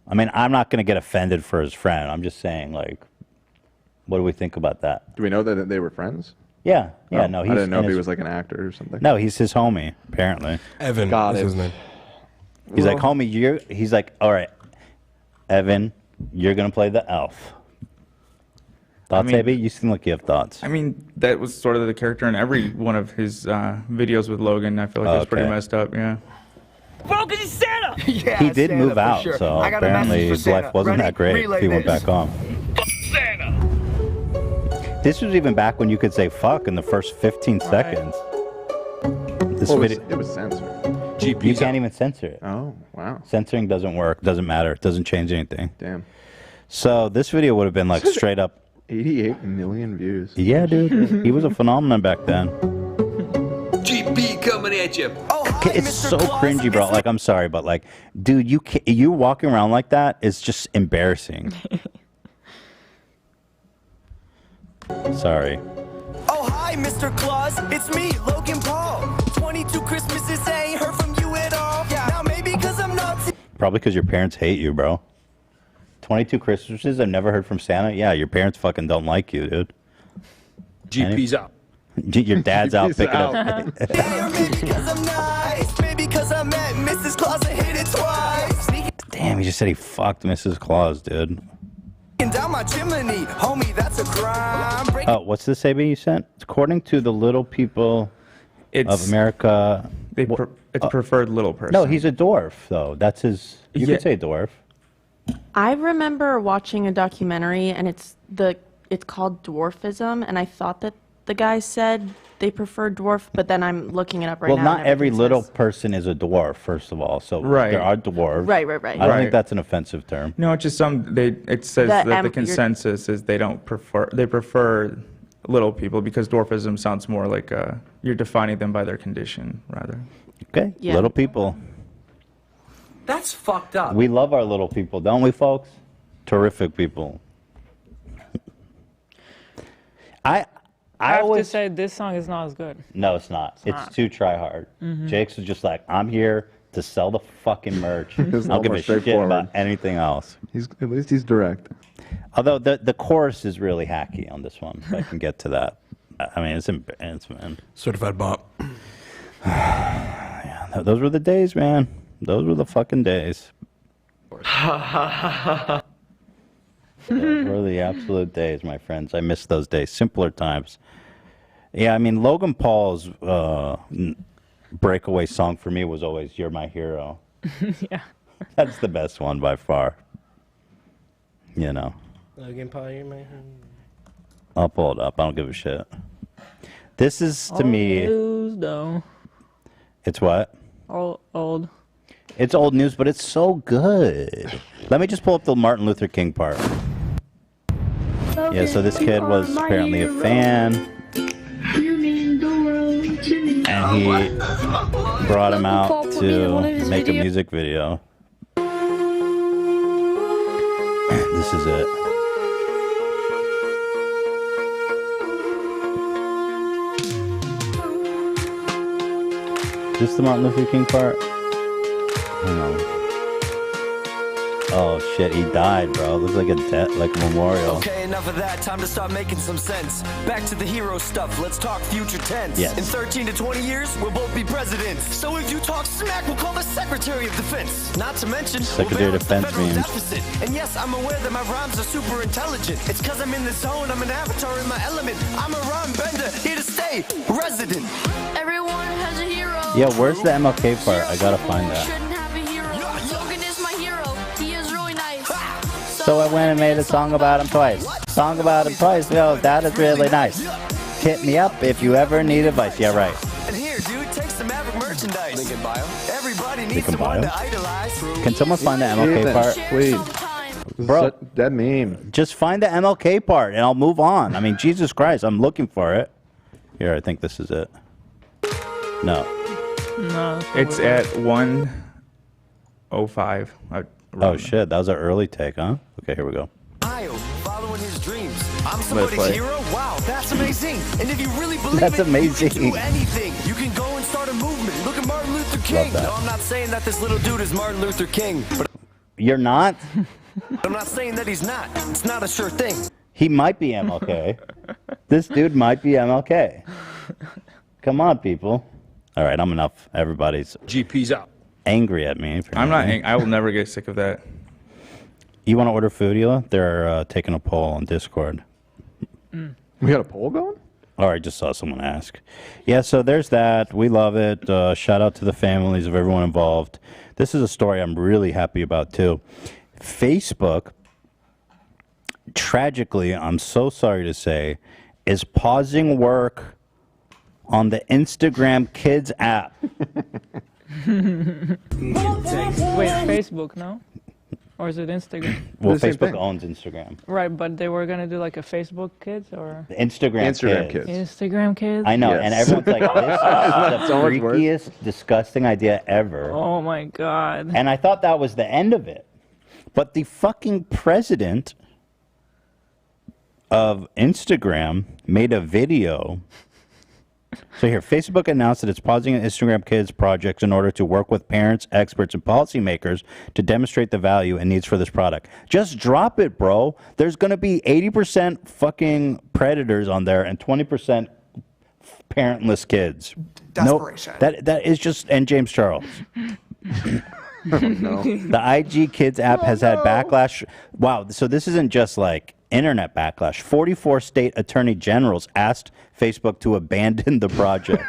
I mean, I'm not going to get offended for his friend. I'm just saying, like, what do we think about that? Do we know that they were friends? Yeah, yeah, Oh, no. I didn't know if he was like an actor or something. No, he's his homie, apparently. Evan Got is it. his name. He's like, homie, he's like, all right, Evan, you're going to play the elf. Thoughts, Abby? You seem like you have thoughts. I mean, that was sort of the character in every one of his videos with Logan. I feel like it's pretty messed up, yeah. Bro, because he's Santa. Yeah, He did Santa, move for out, sure. so I got a apparently message for his life Santa. wasn't Ready? that great. Relay He went this. back home. This was even back when you could say fuck in the first 15 seconds. This Well, video. it was censored. You can't even censor it. Oh, wow. Censoring doesn't work. Doesn't matter. It doesn't change anything. Damn. So this video would have been like straight up. 88 million views. Yeah, dude. He was a phenomenon back then. GP coming at you. It's so cringy, bro. Like, I'm sorry, but like, dude, you walking around like that is just embarrassing. Sorry. Oh, hi, Mr. Claus. It's me, Logan Paul. 22 Christmases, I ain't heard from you at all. Yeah, now maybe because I'm not. Probably because your parents hate you, bro. 22 Christmases, I've never heard from Santa. Yeah, your parents fucking don't like you, dude. GP's out. Your dad's out picking up. Maybe because I'm nice. Maybe because I met Mrs. Claus and hit it twice. Sneaking Damn, he just said he fucked Mrs. Claus, dude. down my chimney. Homie, that's a crime. Oh, what's this AB you sent? According to the little people of America. It's preferred little person. No, he's a dwarf, though. That's his. You Yeah. could say dwarf. I remember watching a documentary, and it's called Dwarfism, and I thought that the guy said they prefer dwarf, but then I'm looking it up right now. Well, not and every everything little says- person is a dwarf, first of all. So Right. there are dwarves. Right. I don't think that's an offensive term. No, it's just it says That, that the you're- consensus is they prefer little people because dwarfism sounds more like you're defining them by their condition rather. Okay, Yeah. little people. That's fucked up. We love our little people, don't we, folks? Terrific people. I have always to say this song is not as good. No, it's not. It's not. too try hard. Mhm. Jake's was just like, I'm here to sell the fucking merch. I It's a don't lot give more a shit straightforward. about anything else. At least he's direct. Although the chorus is really hacky on this one. If I can get to that. I mean, it's man. Certified bop. Yeah, those were the days, man. Those were the fucking days. Those were the absolute days, my friends. I miss those days. Simpler times. Yeah, I mean, Logan Paul's breakaway song for me was always "You're My Hero." Yeah. That's the best one by far. You know. Logan Paul, you're my I'll pull it up. I don't give a shit. This is, to Old me, news, though. it's what? Old. It's old news, but it's so good. Let me just pull up the Martin Luther King part. Yeah, so this kid was apparently a fan, and he brought him out to make a music video. This is it. Is this the Martin Luther King part? Hang on. Oh shit, he died, bro. It looks like like a memorial. Okay, enough of that. Time to start making some sense. Back to the hero stuff. Let's talk future tense. Yes. In 13 to 20 years, we'll both be presidents. So if you talk smack, we'll call the Secretary of Defense. Not to mention, Secretary of we'll balance the Defense federal means- deficit. And yes, I'm aware that my rhymes are super intelligent. It's cause I'm in the zone. I'm an avatar in my element. I'm a rhyme bender, here to stay, resident. Everyone has a hero. Yeah, where's the MLK part? I gotta find that. Shouldn't have a hero. Logan is my hero. He is really nice. So I went and made a song about him twice. Song about him twice. Yo, that is really nice. Hit me up if you ever need advice. Yeah, right. And here, dude, take some Maverick merchandise. Link in bio. Everybody needs Link in someone bio. to idolize. Can someone find the MLK Ethan, part? please. Bro, That meme. just find the MLK part and I'll move on. I mean, Jesus Christ, I'm looking for it. Here, I think this is it. No. No. It's at 1:05. Oh shit, that was an early take, huh? Okay, here we go. Io, following his dreams. I'm Let's somebody's play. hero? Wow, that's amazing. And if you really believe That's it, amazing. you can do anything. You can go and start a movement. Look at Martin Luther King. that. No, I'm not saying that this little dude is Martin Luther King, but You're not? I'm not saying that he's not. It's not a sure thing. He might be MLK. This dude might be MLK. Come on, people. All right, I'm enough. Everybody's GP's out. Angry at me. I'm not. I will never get sick of that. You want to order food, Hila? They're taking a poll on Discord. We got a poll going? Oh, I just saw someone ask. Yeah, so there's that. We love it. Shout out to the families of everyone involved. This is a story I'm really happy about, too. Facebook, tragically, I'm so sorry to say, is pausing work on the Instagram Kids app. Wait, Facebook, no? Or is it Instagram? Well, Facebook owns Instagram. Right, but they were gonna do like a Facebook Kids or Instagram Kids. Instagram Kids. I know, and everyone's like, "This is the freakiest, disgusting idea ever." Oh my god! And I thought that was the end of it, but the fucking president of Instagram made a video. So here, Facebook announced that it's pausing an Instagram Kids project in order to work with parents, experts, and policymakers to demonstrate the value and needs for this product. Just drop it, bro. There's going to be 80% fucking predators on there and 20% parentless kids. Desperation. No, that is just, and James Charles. The IG Kids app has had backlash. Wow, so this isn't just like internet backlash. 44 state attorney generals asked Facebook to abandon the project.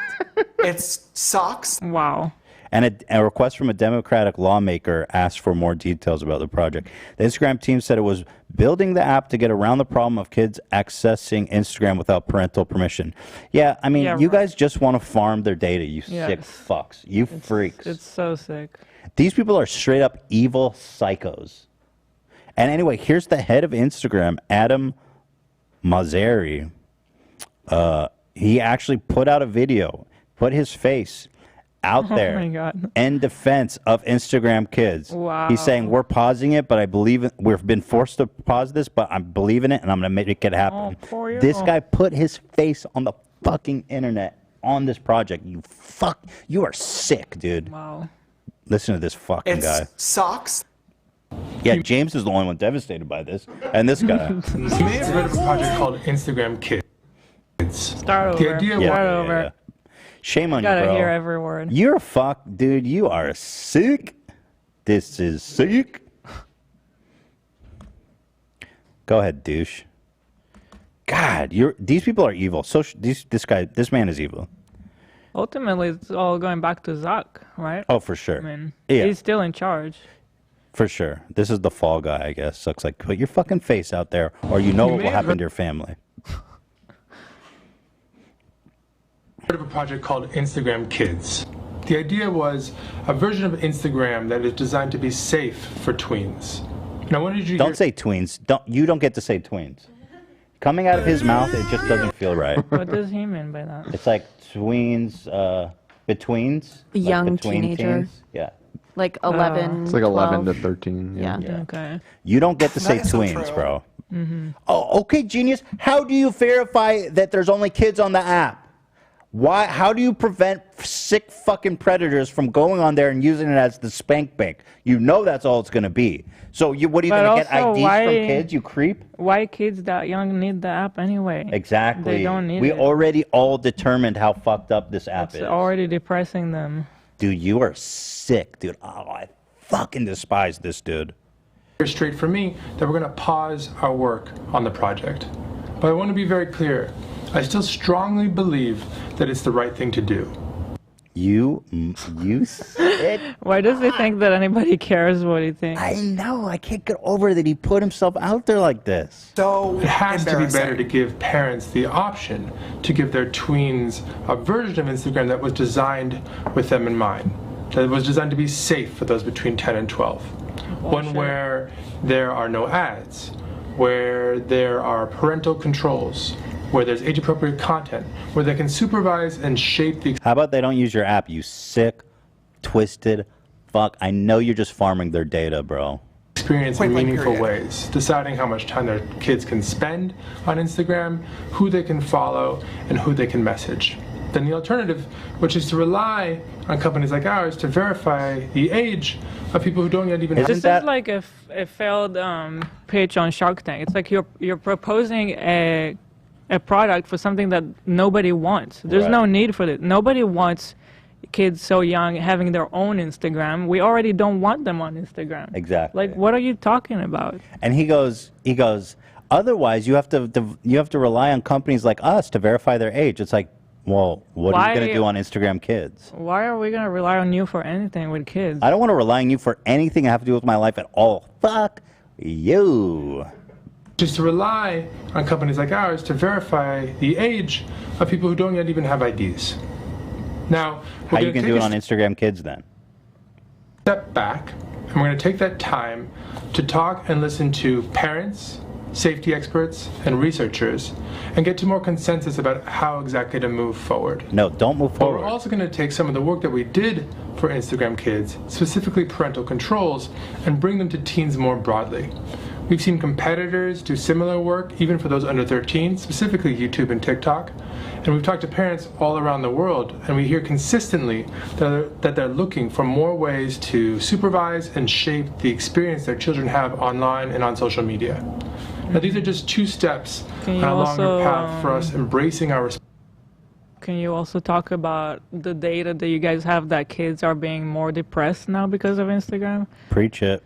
It sucks. Wow. And a request from a Democratic lawmaker asked for more details about the project. The Instagram team said it was building the app to get around the problem of kids accessing Instagram without parental permission. Yeah, I mean, you guys just want to farm their data, you sick fucks. You freaks. It's so sick. These people are straight up evil psychos. And anyway, here's the head of Instagram, Adam Mosseri. He actually put out a video, put his face out there my God. in defense of Instagram Kids. Wow. He's saying, we're pausing it, but I believe it. We've been forced to pause this, but I believe in it, and I'm going to make it happen. This guy put his face on the fucking internet on this project. You are sick, dude. Wow. Listen to this fucking guy. Sucks. Yeah, James is the only one devastated by this, and this guy. You may have heard of a project called Instagram Kids. Start over. Start over. Shame on you, Gotta bro. hear every word. You're a fuck, dude. You are sick. This is sick. Go ahead, douche. God, these people are evil. This man is evil. Ultimately, it's all going back to Zuck, right? Oh, for sure. I mean, Yeah. he's still in charge. For sure. This is the fall guy, I guess. Sucks like, put your fucking face out there, or you know what will happen to your family. Heard of a project called Instagram Kids. The idea was a version of Instagram that is designed to be safe for tweens. Now, when did you Don't say tweens. You don't get to say tweens. Coming out of his mouth, it just doesn't feel right. What does he mean by that? It's like tweens, betweens. A young like between teenager. teens. Yeah. Like 11. It's like 11 to 12. 13. Yeah. Okay. You don't get to say That is so tweens, true. bro. Mm-hmm. Oh, okay, genius. How do you verify that there's only kids on the app? Why? How do you prevent sick fucking predators from going on there and using it as the spank bank? You know that's all it's going to be. So what are you going to get IDs from kids, you creep? Why kids that young need the app anyway? Exactly. They don't need we it. already all determined how fucked up this app It's is. already depressing them. Dude, you are sick, dude. Oh, I fucking despise this dude. straight from me that we're going to pause our work on the project. But I want to be very clear. I still strongly believe that it's the right thing to do. You sick. Why does he think that anybody cares what he thinks? I know. I can't get over that he put himself out there like this. So it has to be better to give parents the option to give their tweens a version of Instagram that was designed with them in mind, that was designed to be safe for those between 10 and 12. One where there are no ads, where there are parental controls, where there's age-appropriate content, where they can supervise and shape the How about they don't use your app, you sick, twisted fuck? I know you're just farming their data, bro. experience in meaningful ways, deciding how much time their kids can spend on Instagram, who they can follow, and who they can message. Then the alternative, which is to rely on companies like ours to verify the age of people who don't yet even have This is like a failed pitch on Shark Tank. It's like you're proposing a product for something that nobody wants. There's no need for it. Nobody wants kids so young having their own Instagram. We already don't want them on Instagram. Exactly. Like, what are you talking about? And he goes, otherwise you have to rely on companies like us to verify their age. It's like, well, what are you going to do on Instagram Kids? Why are we going to rely on you for anything with kids? I don't want to rely on you for anything that have to do with my life at all. Fuck you. just to rely on companies like ours to verify the age of people who don't yet even have IDs. Now, How you can do it on Instagram Kids then? Step back, and we're going to take that time to talk and listen to parents, safety experts, and researchers, and get to more consensus about how exactly to move forward. No, don't move But forward. we're also going to take some of the work that we did for Instagram Kids, specifically parental controls, and bring them to teens more broadly. We've seen competitors do similar work, even for those under 13, specifically YouTube and TikTok. And we've talked to parents all around the world, and we hear consistently that they're looking for more ways to supervise and shape the experience their children have online and on social media. Now, these are just two steps on you a longer also, path for us embracing our Can you also talk about the data that you guys have that kids are being more depressed now because of Instagram? Preach it.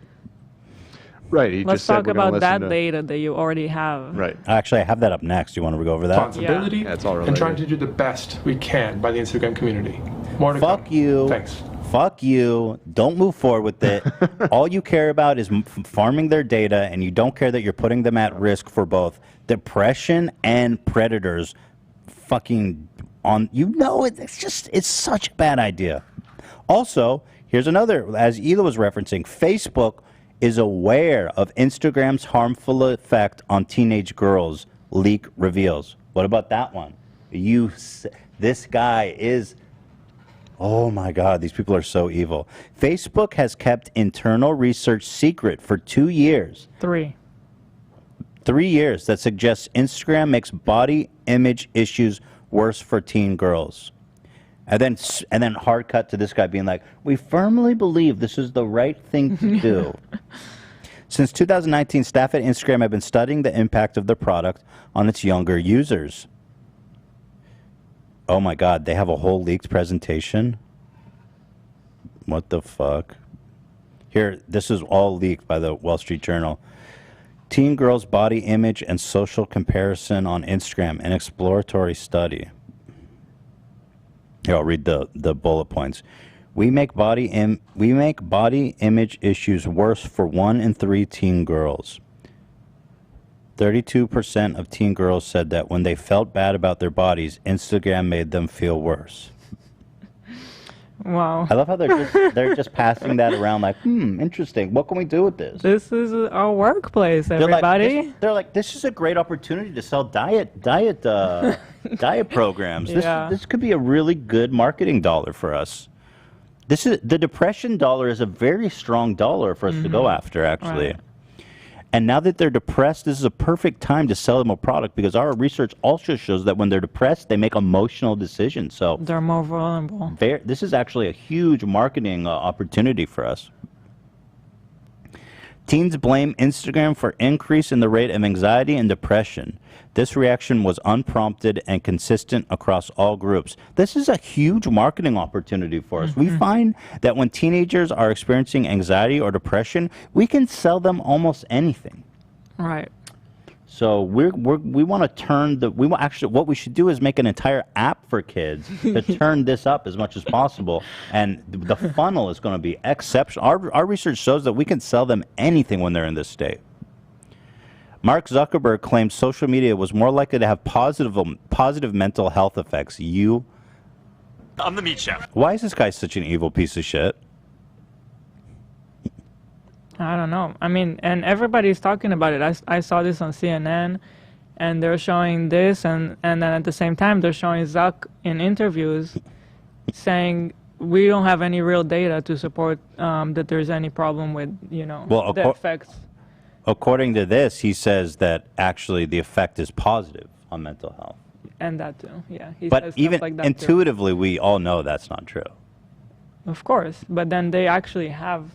Right. He Let's just said talk we're gonna about that listen to- data that you already have. Right. Actually, I have that up next. You want to go over that? responsibility Yeah, it's all and trying related. to do the best we can by the Instagram community. More to Fuck come. you. Thanks. Fuck you. Don't move forward with it. All you care about is farming their data, and you don't care that you're putting them at risk for both depression and predators. Fucking on. You know, it's such a bad idea. Also, here's another, as Ela was referencing, Facebook is aware of Instagram's harmful effect on teenage girls, leak reveals. What about that one? This guy is, oh my God, these people are so evil. Facebook has kept internal research secret for 2 years. 3 years that suggests Instagram makes body image issues worse for teen girls. And then hard cut to this guy being like, we firmly believe this is the right thing to do. Since 2019, staff at Instagram have been studying the impact of the product on its younger users. Oh my God, they have a whole leaked presentation? What the fuck? Here, this is all leaked by the Wall Street Journal. Teen girls' body image and social comparison on Instagram, an exploratory study. Here, I'll read the bullet points. We make body image issues worse for 1 in 3 teen girls. 32% of teen girls said that when they felt bad about their bodies, Instagram made them feel worse. Wow. I love how they're just passing that around like, interesting. What can we do with this? This is our workplace, everybody. They're like, this is a great opportunity to sell diet programs. Yeah. This could be a really good marketing dollar for us. The depression dollar is a very strong dollar for us to go after, actually. Right. And now that they're depressed, this is a perfect time to sell them a product because our research also shows that when they're depressed, they make emotional decisions. So They're more vulnerable. this is actually a huge marketing opportunity for us. Teens blame Instagram for increase in the rate of anxiety and depression. This reaction was unprompted and consistent across all groups. This is a huge marketing opportunity for us. We find that when teenagers are experiencing anxiety or depression, we can sell them almost anything. Right. So we want to turn what we should do is make an entire app for kids to turn this up as much as possible, and the funnel is going to be exceptional. Our research shows that we can sell them anything when they're in this state. Mark Zuckerberg claims social media was more likely to have positive mental health effects. I'm the meat chef. Why is this guy such an evil piece of shit? I don't know. I mean, and everybody's talking about it. I saw this on CNN, and they're showing this, and then at the same time, they're showing Zuck in interviews saying we don't have any real data to support that there's any problem with, the effects. According to this, he says that actually the effect is positive on mental health. And that too, yeah. He But says stuff even like that intuitively, we all know that's not true. too. Of course, but then they actually have,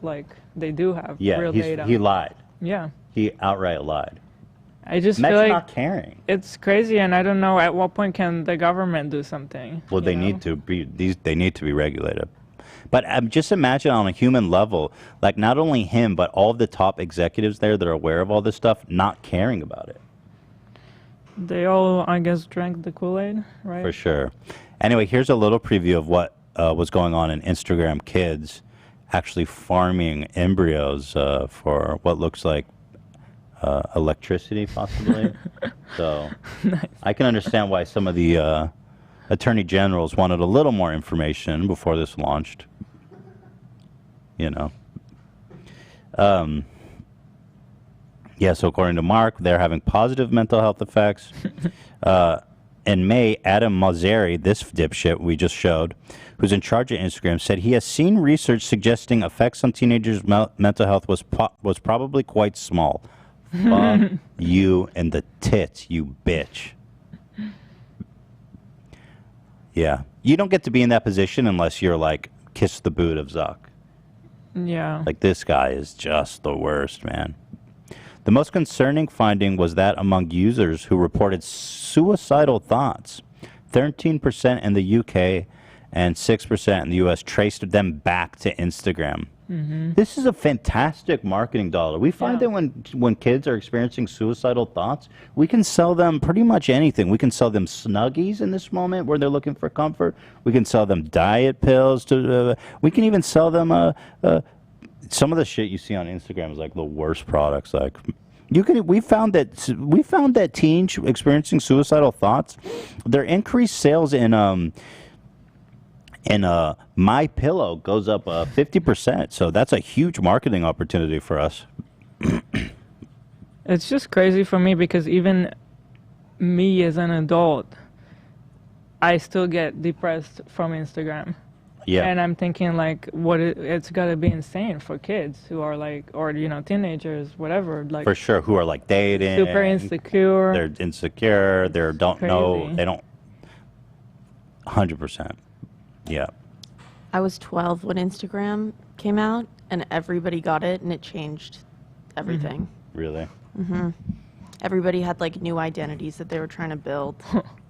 they do have real data. He lied. Yeah. He outright lied. I just Mets feel like not caring. it's crazy, and I don't know at what point can the government do something. Well, they need to be regulated. But just imagine on a human level, like not only him, but all of the top executives there that are aware of all this stuff, not caring about it. They all, I guess, drank the Kool-Aid, right? For sure. Anyway, here's a little preview of what was going on in Instagram Kids, actually farming embryos for what looks like electricity, possibly. So I can understand why some of the attorney generals wanted a little more information before this launched. You know. Yeah, so according to Mark, they're having positive mental health effects. In May, Adam Mosseri, this dipshit we just showed, who's in charge of Instagram, said he has seen research suggesting effects on teenagers' mental health was probably quite small. Fuck you and the tits, you bitch. Yeah. You don't get to be in that position unless you're like, kiss the boot of Zuck. Yeah. Like, this guy is just the worst, man. The most concerning finding was that among users who reported suicidal thoughts, 13% in the UK and 6% in the US traced them back to Instagram. Mm-hmm. This is a fantastic marketing dollar. We find that when kids are experiencing suicidal thoughts, we can sell them pretty much anything. We can sell them Snuggies in this moment where they're looking for comfort. We can sell them diet pills. We can even sell them some of the shit you see on Instagram is like the worst products. Like we found that teens experiencing suicidal thoughts, their increased sales in My Pillow goes up 50%. So that's a huge marketing opportunity for us. It's just crazy for me because even me as an adult, I still get depressed from Instagram. Yeah. And I'm thinking like, it's gotta be insane for kids who are like, or teenagers, whatever. Like For sure, who are like dating. super insecure. They're insecure. They don't know. Crazy. They don't. 100%. Yeah. I was 12 when Instagram came out, and everybody got it, and it changed everything. Really? Mm-hmm. Everybody had like new identities that they were trying to build.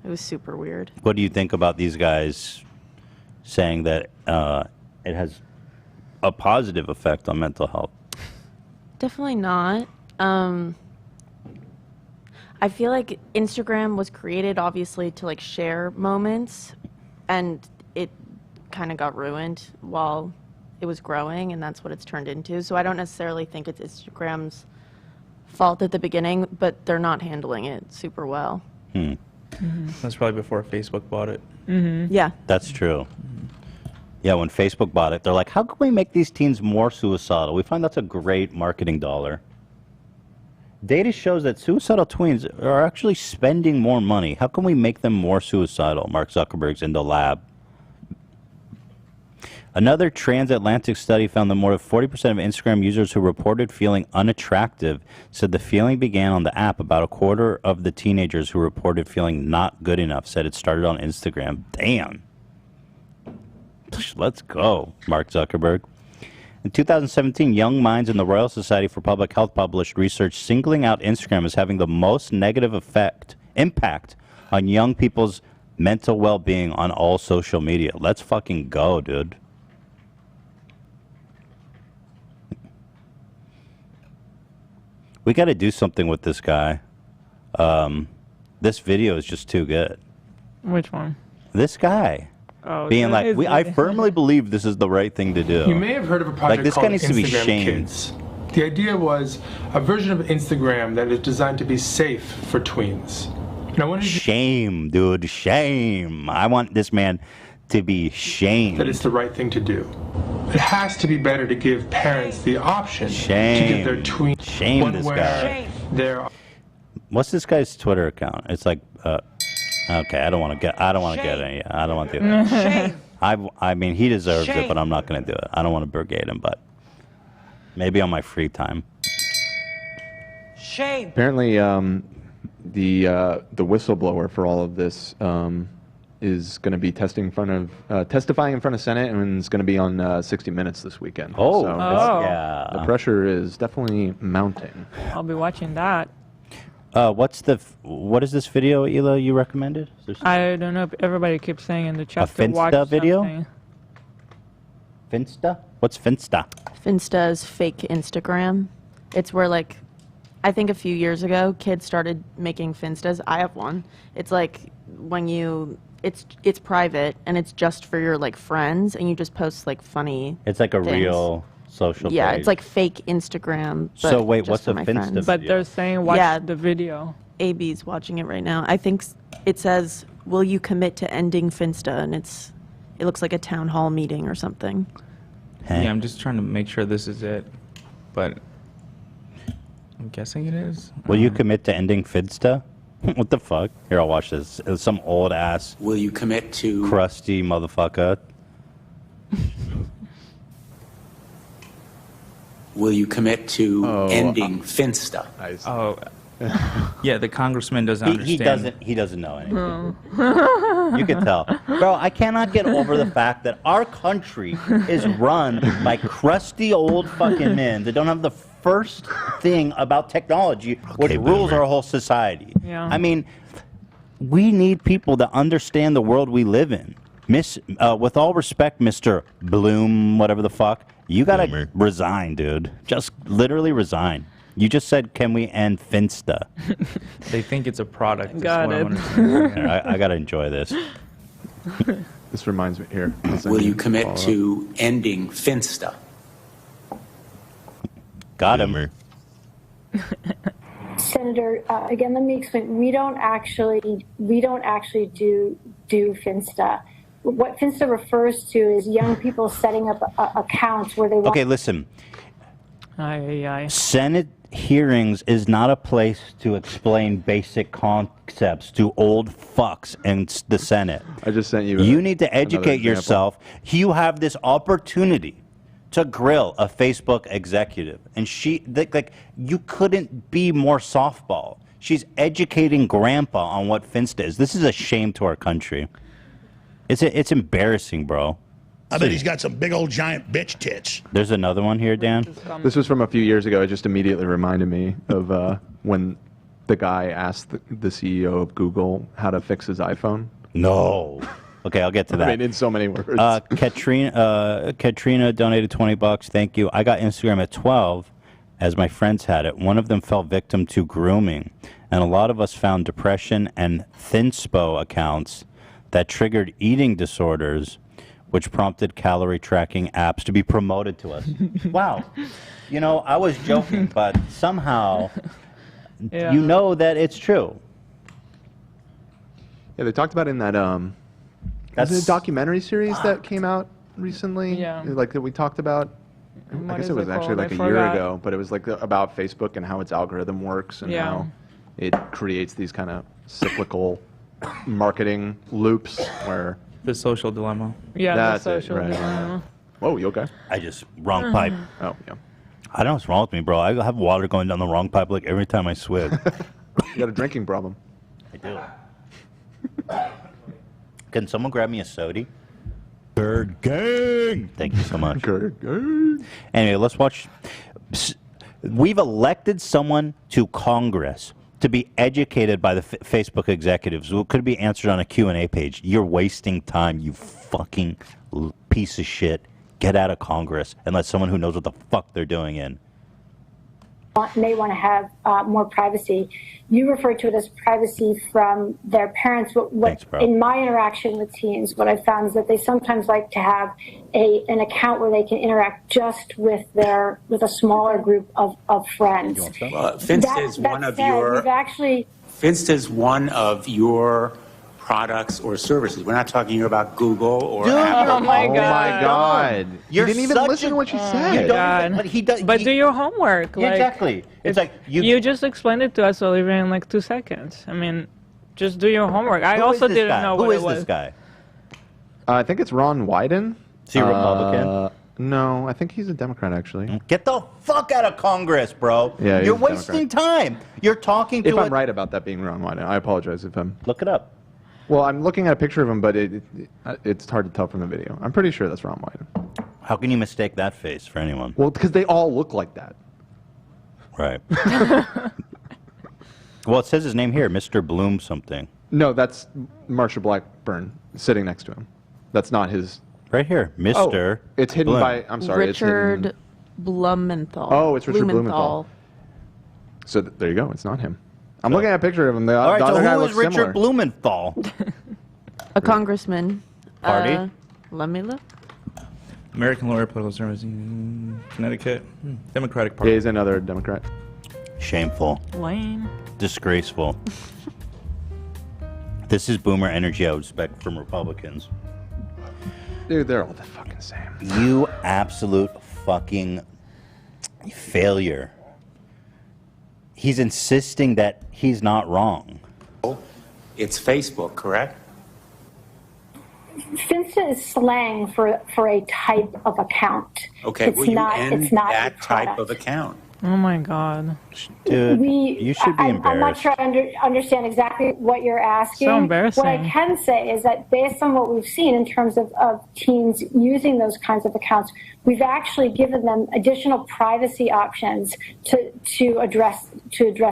It was super weird. What do you think about these guys saying that it has a positive effect on mental health? Definitely not. I feel like Instagram was created obviously to like share moments, and it kind of got ruined while it was growing, and that's what it's turned into. So I don't necessarily think it's Instagram's fault at the beginning, but they're not handling it super well. That's probably before Facebook bought it. Yeah. That's true. Yeah, when Facebook bought it, they're like, how can we make these teens more suicidal? We find that's a great marketing dollar. Data shows that suicidal tweens are actually spending more money. How can we make them more suicidal? Mark Zuckerberg's in the lab. Another transatlantic study found that more than 40% of Instagram users who reported feeling unattractive said the feeling began on the app. About a quarter of the teenagers who reported feeling not good enough said it started on Instagram. Damn. Let's go, Mark Zuckerberg. In 2017, Young Minds and the Royal Society for Public Health published research singling out Instagram as having the most negative impact on young people's mental well-being on all social media. Let's fucking go, dude. We got to do something with this guy. This video is just too good. Which one? This guy. Oh, being that like, is I the- firmly believe this is the right thing to do. You may have heard of a project like, this called guy needs to be Instagram shamed. Kids. The idea was a version of Instagram that is designed to be safe for tweens. Now, Shame, dude, shame. I want this man to be shamed. That it's the right thing to do. It has to be better to give parents the option to give their tweens Shame one this where guy. they're What's this guy's Twitter account? It's like, okay, I don't want to get any. I don't want to do that. Shame. I mean, he deserves it, Shame. but I'm not going to do it. I don't want to brigade him, but maybe on my free time. Shame. Apparently, the whistleblower for all of this is going to be testifying in front of Senate, and is going to be on 60 Minutes this weekend. Oh, so yeah. the pressure is definitely mounting. I'll be watching that. What is this video, Ela, you recommended? I don't know if everybody keeps saying in the chat to Finsta watch video? something. Finsta? What's Finsta? Finsta is fake Instagram. It's where like, I think a few years ago, kids started making Finstas. I have one. It's like when it's private and it's just for your like friends, and you just post like funny. It's like a things. real social Yeah, page. it's like fake Instagram. But So wait, just what's for a my Finsta friends. But they're saying watch the video. AB's watching it right now. I think it says, "Will you commit to ending Finsta?" And it looks like a town hall meeting or something. Yeah, I'm just trying to make sure this is it, but I'm guessing it is. Will you commit to ending Finsta? What the fuck? Here, I'll watch this. It's some old ass. Will you commit to crusty motherfucker? Will you commit to ending Finsta? Oh, yeah. The congressman doesn't understand. He doesn't know anything. You can tell, bro. I cannot get over the fact that our country is run by crusty old fucking men that don't have the first thing about technology, which rules our whole society. Yeah. I mean, we need people that understand the world we live in. With all respect, Mr. Bloom, whatever the fuck, you gotta resign, dude. Just literally resign. You just said, "Can we end Finsta?" They think it's a product. is Got what I'm it. understanding. Here, I gotta enjoy this. This reminds me here. Will you commit to ending Finsta? Got him. Senator, again, let me explain. We don't actually do Finsta. What Finsta refers to is young people setting up accounts where they want. Okay, listen. Aye. Senate hearings is not a place to explain basic concepts to old fucks in the Senate. I just sent you. You need to another educate example. yourself. You have this opportunity to grill a Facebook executive, and you couldn't be more softball. She's educating Grandpa on what Finsta is. This is a shame to our country. It's embarrassing, bro. I bet he's got some big old giant bitch tits. There's another one here, Dan. This was from a few years ago. It just immediately reminded me of when the guy asked the CEO of Google how to fix his iPhone. No. Okay, I'll get to that. I mean, in so many words. Katrina donated $20. Thank you. I got Instagram at 12, as my friends had it. One of them fell victim to grooming, and a lot of us found depression and thinspo accounts that triggered eating disorders, which prompted calorie tracking apps to be promoted to us. Wow. You know, I was joking, but somehow you know that it's true. Yeah, they talked about it in that was it a documentary series that came out recently? Yeah. Like that we talked about. I guess it was actually like a year ago, but it was like about Facebook and how its algorithm works and how it creates these kind of cyclical marketing loops where The social dilemma. Yeah, that's the social it, right. dilemma. Whoa, you okay? I just wrong pipe. Oh, yeah. I don't know what's wrong with me, bro. I have water going down the wrong pipe like every time I swig. You got a drinking problem. I do. Can someone grab me a soda? Bird gang. Thank you so much. Bird gang. Anyway, let's watch. We've elected someone to Congress to be educated by the Facebook executives. It could be answered on a Q&A page. You're wasting time, you fucking piece of shit. Get out of Congress and let someone who knows what the fuck they're doing in. May want to have more privacy. You refer to it as privacy from their parents. Thanks, bro. In my interaction with teens, what I found is that they sometimes like to have an account where they can interact just with a smaller group of friends. Finsta is one of your. Finsta is one of your products or services. We're not talking here about Google or Apple. Oh my God. You didn't even listen to what you said. But he does. But do your homework. Yeah, exactly. It's like you just explained it to us, Olivia, in like 2 seconds. I mean, just do your homework. I also didn't know what it was. Who is this guy? I think it's Ron Wyden. Is he a Republican? No, I think he's a Democrat, actually. Get the fuck out of Congress, bro. Yeah, You're he's a wasting time. You're talking to If I'm right about that being Ron Wyden, I apologize if I'm... Look it up. Well, I'm looking at a picture of him, but it's hard to tell from the video. I'm pretty sure that's Ron Wyden. How can you mistake that face for anyone? Well, because they all look like that. Right. Well, it says his name here, Mr. Bloom something. No, that's Marsha Blackburn sitting next to him. That's not his... Right here, Mr. Oh, it's hidden Bloom. by... I'm sorry, Richard it's hidden... Blumenthal. Oh, it's Richard Blumenthal. So there you go. It's not him. I'm looking at a picture of him. The All right, other so guy who looks is Richard similar. Blumenthal? A congressman. Party? Let me look. American lawyer, political service, Connecticut, Democratic Party. Yeah, he's another Democrat. Shameful. Lame. Disgraceful. This is boomer energy I would expect from Republicans. Dude, they're all the fucking same. You absolute fucking failure. He's insisting that he's not wrong. It's Facebook, correct? Finsta is slang for a type of account. Okay, it's will you not, end it's not that a type product. of account? Oh my God. Dude, you should be I'm not embarrassed. sure I understand exactly what you're asking. So embarrassing. What I can say is that based on what we've seen in terms of teens using those kinds of accounts, we've actually given them additional privacy options to address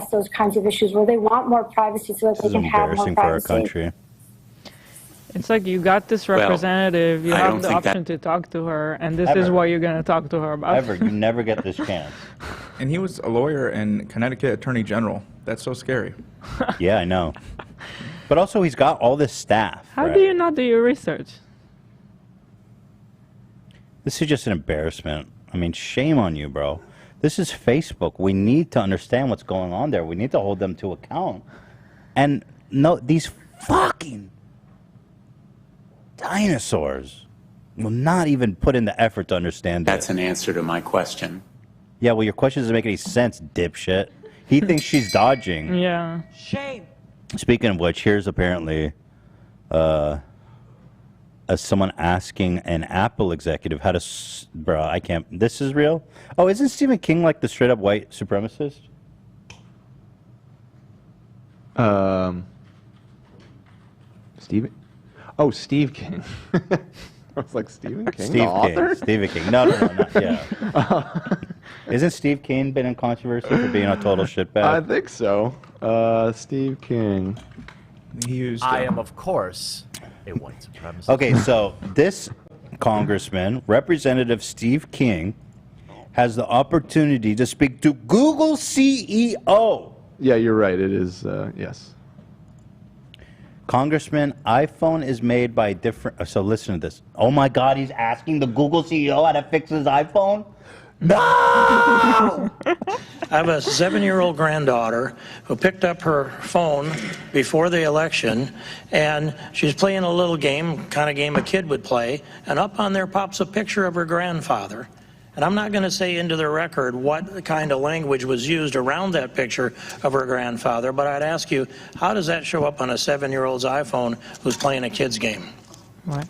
those kinds of issues where they want more privacy so that This they is can have more embarrassing for our privacy. country. It's like you got this representative, you I have don't the think option to talk to her, and this Ever. is what you're going to talk to her about. Ever. You never get this chance. And he was a lawyer and Connecticut Attorney General. That's so scary. Yeah, I know. But also, he's got all this staff. How right? do you not do your research? This is just an embarrassment. I mean, shame on you, bro. This is Facebook. We need to understand what's going on there. We need to hold them to account. And no, these fucking dinosaurs will not even put in the effort to understand That's it. an answer to my question. Yeah, well, your question doesn't make any sense, dipshit. He thinks she's dodging. Yeah. Shame. Speaking of which, here's apparently someone asking an Apple executive how to... Bro, I can't... This is real? Oh, isn't Stephen King like the straight-up white supremacist? Stephen? Oh, Steve King. I was like, Stephen King, Steve the author? King. Stephen King. No, not yeah. Isn't Steve King been in controversy for being a total shitbag? I think so. Steve King. He used. I am, of course, a white supremacist. Okay, so this congressman, Representative Steve King, has the opportunity to speak to Google CEO. Yeah, you're right. It is, yes. Congressman, iPhone is made by different... So listen to this. Oh my God, he's asking the Google CEO how to fix his iPhone? No! I have a 7-year-old granddaughter who picked up her phone before the election, and she's playing a little game, kind of game a kid would play, and up on there pops a picture of her grandfather. And I'm not going to say into the record what kind of language was used around that picture of her grandfather, but I'd ask you, how does that show up on a 7-year-old's iPhone who's playing a kid's game? What?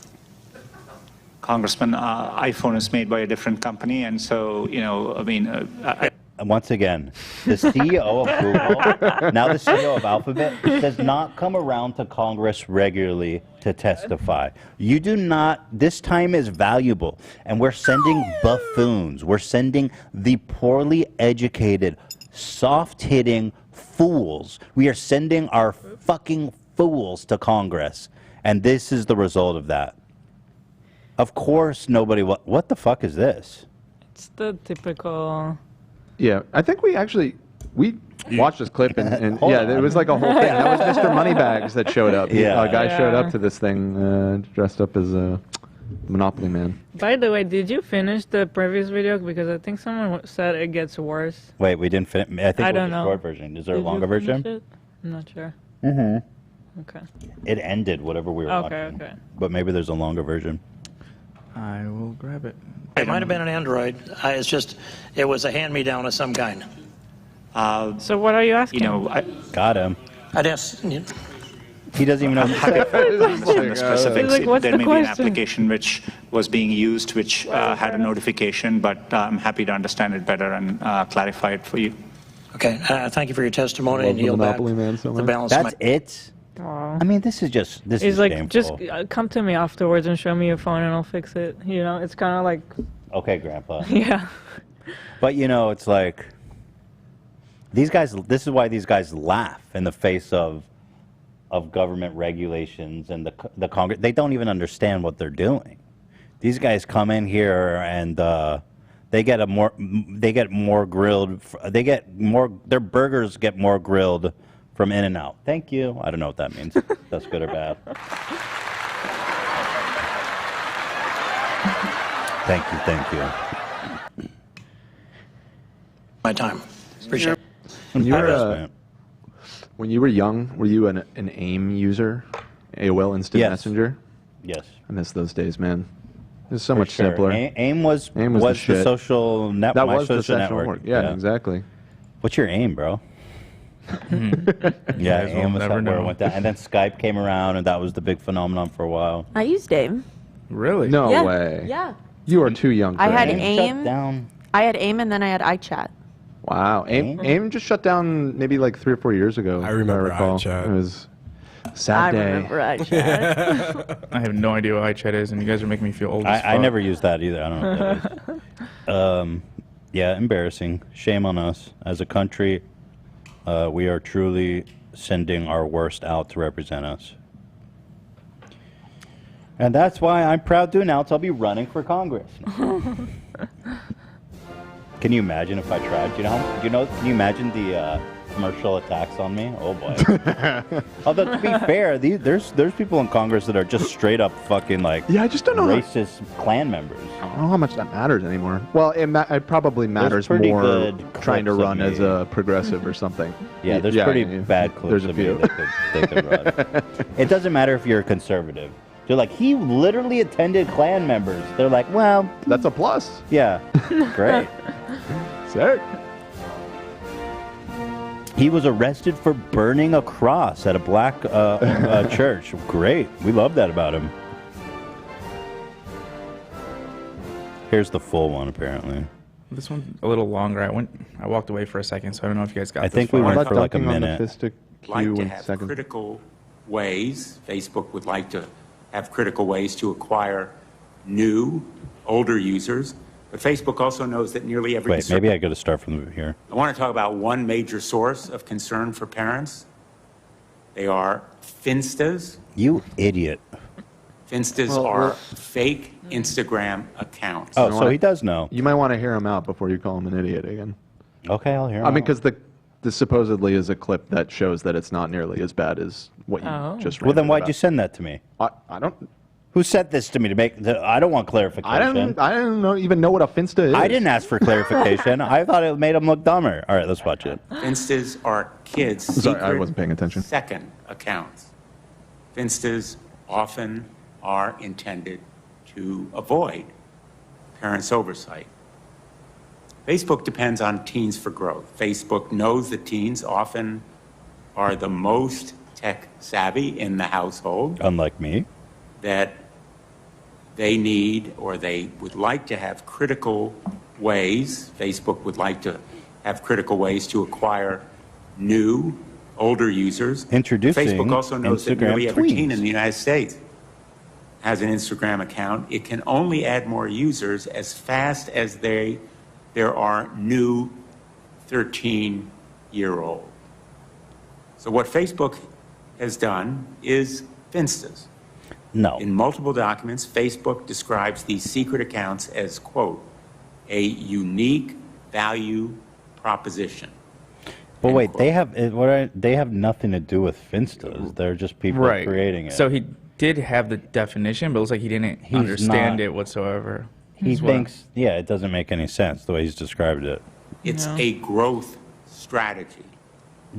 Congressman, iPhone is made by a different company, and so, you know, I mean... Once again, the CEO of Google, now the CEO of Alphabet, does not come around to Congress regularly to testify. You do not, this time is valuable, and we're sending buffoons. We're sending the poorly educated, soft-hitting fools. We are sending our fucking fools to Congress, and this is the result of that. Of course, nobody, what the fuck is this? It's the typical... Yeah, I think we watched this clip and yeah, there was like a whole thing. That was Mr. Moneybags that showed up. Yeah. A guy showed up to this thing dressed up as a Monopoly man. By the way, did you finish the previous video? Because I think someone said it gets worse. Wait, we didn't finish. I think I it was don't the know. short version. Is there Did a longer you finish version? it? I'm not sure. Mm-hmm. Okay. It ended, whatever we were Okay, watching. okay. But maybe there's a longer version. I will grab it. It might have been an Android. It's just, it was a hand-me-down of some kind. So what are you asking? You know, Got him. I'd ask... He doesn't even know. I'm happy on the specifics. Like, what's there the may be an question? application which was being used, which had a notification, but I'm happy to understand it better and clarify it for you. Okay, thank you for your testimony, Love and the yield back Monopoly man so the much. balance of That's my... it? Wow. I mean, this is He's is like, shameful. just come to me afterwards and show me your phone and I'll fix it. You know, it's kind of like... Okay, Grandpa. Yeah. But, you know, it's like... These guys, this is why these guys laugh in the face of government regulations and the Congress. They don't even understand what they're doing. These guys come in here and they get more grilled. Their burgers get more grilled from In-N-Out. Thank you. I don't know what that means. That's good or bad. Thank you, thank you. My time. Appreciate it. When you were young, were you an AIM user? AOL Instant Yes. Messenger? Yes. I miss those days, man. It was so For much sure. simpler. AIM was the the shit. social network. That was the social network. Yeah, exactly. What's your AIM, bro? Yeah, AIM was never where know. it went down. And then Skype came around, and that was the big phenomenon for a while. I used AIM. Really? No Yeah. way. Yeah. You are too young for I had AIM. AIM. I had AIM, and then I had iChat. Wow. AIM just shut down maybe like 3 or 4 years ago. I remember recall. iChat. It was a sad day. I remember iChat. I have no idea what iChat is, and you guys are making me feel old. I never used that either. I don't know what that is. Yeah, embarrassing. Shame on us. As a country, we are truly sending our worst out to represent us. And that's why I'm proud to announce I'll be running for Congress. Can you imagine if I tried? Can you imagine the commercial attacks on me? Oh boy. Although to be fair, there's people in Congress that are just straight up fucking like I just don't know racist Klan members. I don't know how much that matters anymore. Well, it probably matters pretty more good trying to clips of run as me. a progressive or something. Yeah, there's pretty bad clips There's a of me few. that could run. It doesn't matter if you're a conservative. They're like, he literally attended Klan members. They're like, well, that's a plus. Yeah, great. Sick. He was arrested for burning a cross at a black church. Great. We love that about him. Here's the full one, apparently. This one's a little longer. I walked away for a second, so I don't know if you guys got I this think we far. went for like a minute. Like to have critical ways. Facebook would like to have critical ways to acquire new, older users. But Facebook also knows that nearly every Wait, maybe I got to start from here. I want to talk about one major source of concern for parents. They are Finstas. You idiot. Finstas are fake Instagram accounts. Oh, so he does know. You might want to hear him out before you call him an idiot again. Okay, I'll hear him I mean, out. because this supposedly is a clip that shows that it's not nearly as bad as what you just Well, then ranted why'd about. you send that to me? I don't... Who sent this to me to make... I don't want clarification. I don't even know what a Finsta is. I didn't ask for clarification. I thought it made him look dumber. All right, let's watch it. Finstas are kids' Sorry, I secret wasn't paying attention. second accounts. Finstas often are intended to avoid parents' oversight. Facebook depends on teens for growth. Facebook knows that teens often are the most tech savvy in the household. Unlike me. That they need or they would like to have critical ways, Facebook would like to have critical ways to acquire new, older users. Introducing Facebook also knows that Instagram nearly every tweens. teen in the United States has an Instagram account. It can only add more users as fast as there are new 13-year-olds. So what Facebook has done is Finstas. No. In multiple documents, Facebook describes these secret accounts as, quote, a unique value proposition. But wait, they have nothing to do with Finstas. They're just people creating it. So he did have the definition, but it looks like he didn't understand it whatsoever. He as well. thinks, yeah, it doesn't make any sense the way he's described it. It's a growth strategy.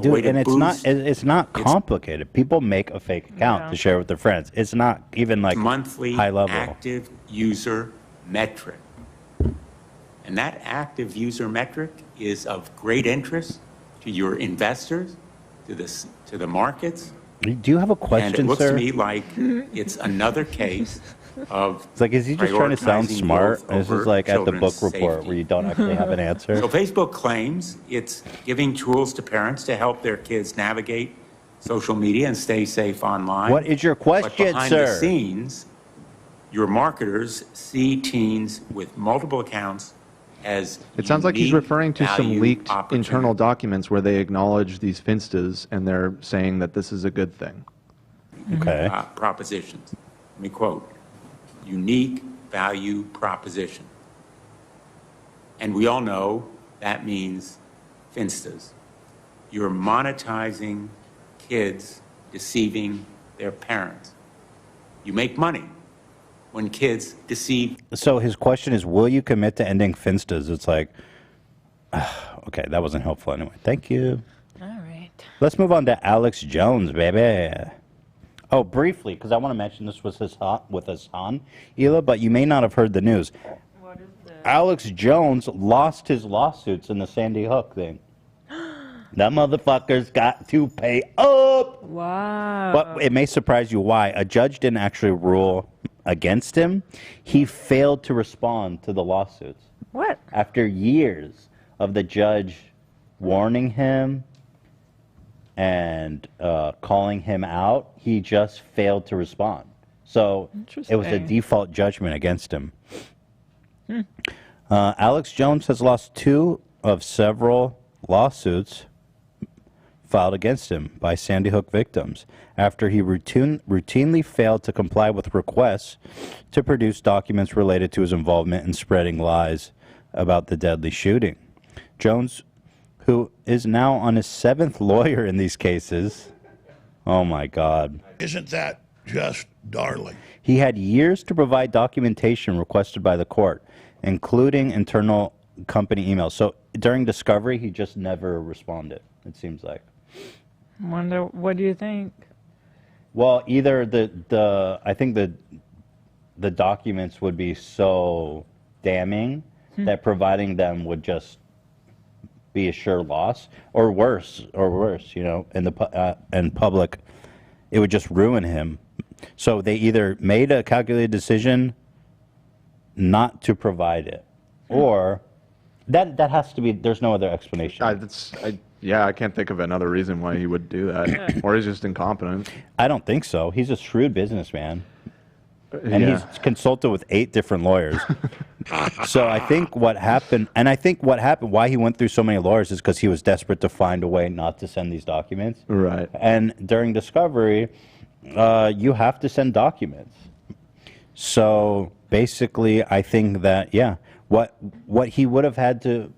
A way Dude, to and boost it's not complicated. People make a fake account to share with their friends. It's not even like monthly high level. active user metric. And that active user metric is of great interest to your investors, to the markets. Do you have a question, And it looks sir? to me like it's another case of It's like, is he just trying to sound prioritizing smart? growth This is over like at the book children's report safety. where you don't actually have an answer. So Facebook claims it's giving tools to parents to help their kids navigate social media and stay safe online. What is your question, But behind the sir? scenes, your marketers see teens with multiple accounts as It sounds like he's unique referring to some value leaked internal documents where they acknowledge these Finstas and they're saying that this is a good thing. Okay. Propositions. Let me quote, unique value proposition. And we all know that means Finstas. You're monetizing kids deceiving their parents. You make money when kids deceive so his question is, will you commit to ending Finstas? It's like, okay, that wasn't helpful anyway. Thank you. All right. Let's move on to Alex Jones, baby. Oh, briefly, because I want to mention this was with Hassan, Hila, but you may not have heard the news. What is this? Alex Jones lost his lawsuits in the Sandy Hook thing. That motherfucker's got to pay up. Wow. But it may surprise you why. A judge didn't actually rule against him. He failed to respond to the lawsuits. What? After years of the judge warning him and calling him out, he just failed to respond. So it was a default judgment against him. Alex Jones has lost 2 of several lawsuits filed against him by Sandy Hook victims after he routinely failed to comply with requests to produce documents related to his involvement in spreading lies about the deadly shooting. Jones, who is now on his 7th lawyer in these cases, oh my God. Isn't that just darling? He had years to provide documentation requested by the court, including internal company emails. So during discovery, he just never responded, it seems like. Wonder, what do you think? Well, either I think the documents would be so damning that providing them would just be a sure loss, or worse, you know, in public, it would just ruin him. So they either made a calculated decision not to provide it, or that has to be. There's no other explanation. Yeah, I can't think of another reason why he would do that. Or he's just incompetent. I don't think so. He's a shrewd businessman. And he's consulted with 8 different lawyers. So I think what happened, why he went through so many lawyers is because he was desperate to find a way not to send these documents. Right. And during discovery, you have to send documents. So basically, I think that, what he would have had to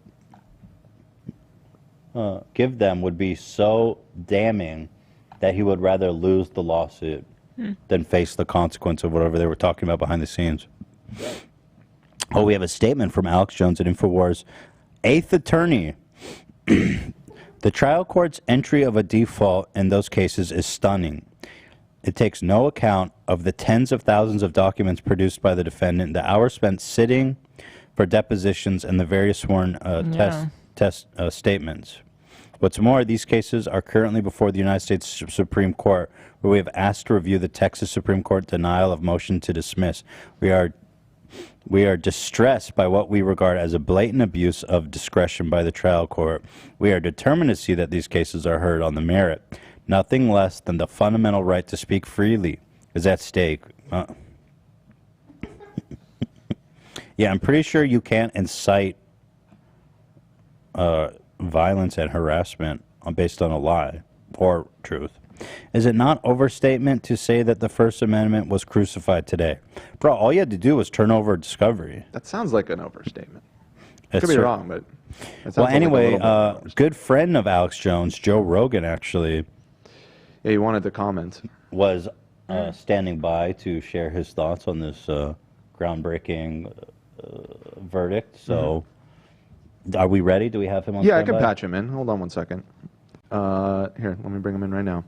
give them would be so damning that he would rather lose the lawsuit than face the consequence of whatever they were talking about behind the scenes. Oh, we have a statement from Alex Jones at InfoWars' 8th attorney. The trial court's entry of a default in those cases is stunning. It takes no account of the tens of thousands of documents produced by the defendant, the hours spent sitting for depositions, and the various sworn test statements. What's more, these cases are currently before the United States Supreme Court, where we have asked to review the Texas Supreme Court denial of motion to dismiss. We are distressed by what we regard as a blatant abuse of discretion by the trial court. We are determined to see that these cases are heard on the merit. Nothing less than the fundamental right to speak freely is at stake. Yeah, I'm pretty sure you can't incite violence and harassment based on a lie or truth. Is it not overstatement to say that the First Amendment was crucified today? Bro, all you had to do was turn over discovery. That sounds like an overstatement. Could be wrong, but... Well, anyway, good friend of Alex Jones, Joe Rogan, actually... Yeah, he wanted to comment. Was standing by to share his thoughts on this groundbreaking verdict. So, are we ready? Do we have him on Yeah, I standby? can patch him in. Hold on one second. Here, let me bring him in right now.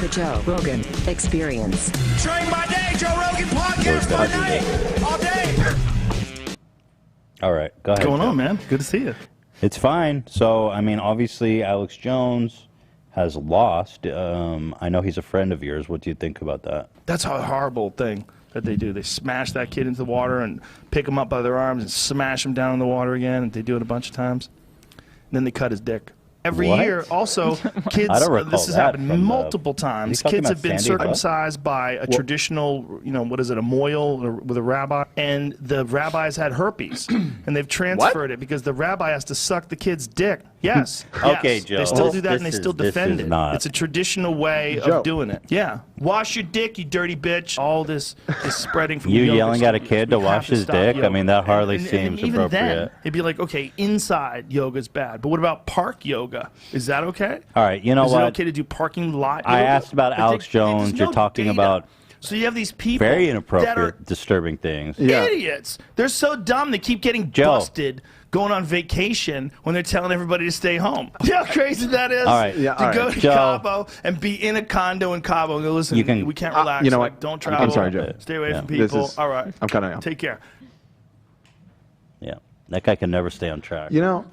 The Joe Rogan Experience. Train by day, Joe Rogan podcast by night, all day. All right, go ahead. What's going Joe. on, man? Good to see you. It's fine. So, I mean, obviously, Alex Jones has lost. I know he's a friend of yours. What do you think about that? That's a horrible thing that they do. They smash that kid into the water and pick him up by their arms and smash him down in the water again. And they do it a bunch of times. And then they cut his dick. Every What? year, also, kids, I don't recall this has that happened from multiple Are times. you talking Kids about have been Sandy Hook? circumcised by a traditional, you know, what is it, a moil with a rabbi, and the rabbi's had herpes, and they've transferred it because the rabbi has to suck the kid's dick. Yes. Okay, yes. Joe. They still do that, This and they is- still this defend is it. not- It's a traditional way Joe. of doing it. Yeah. Wash your dick, you dirty bitch. All this is spreading from You yoga yelling at a studios. kid to We have wash his stop dick? I yoga. mean, that hardly And seems even appropriate. then, it'd be like, okay, inside yoga's bad, but what about park yoga? yoga. Is that okay? All right, you know Is what? it okay to do parking lot I yoga? asked about Like, Alex Jones. there's You're no talking data. about So you have these people very that inappropriate, are disturbing things. idiots. They're so dumb. They keep getting busted going on vacation when they're telling everybody to stay home. You know how crazy that is? All right. To Yeah, all go right. to Joe. Cabo and be in a condo in Cabo and go, listen, You can- we can't relax. you know like, what? don't I'm travel. sorry, Joe. Stay away Yeah. from This people. is- All right. I'm cutting out. Take care. Yeah, that guy can never stay on track. You know,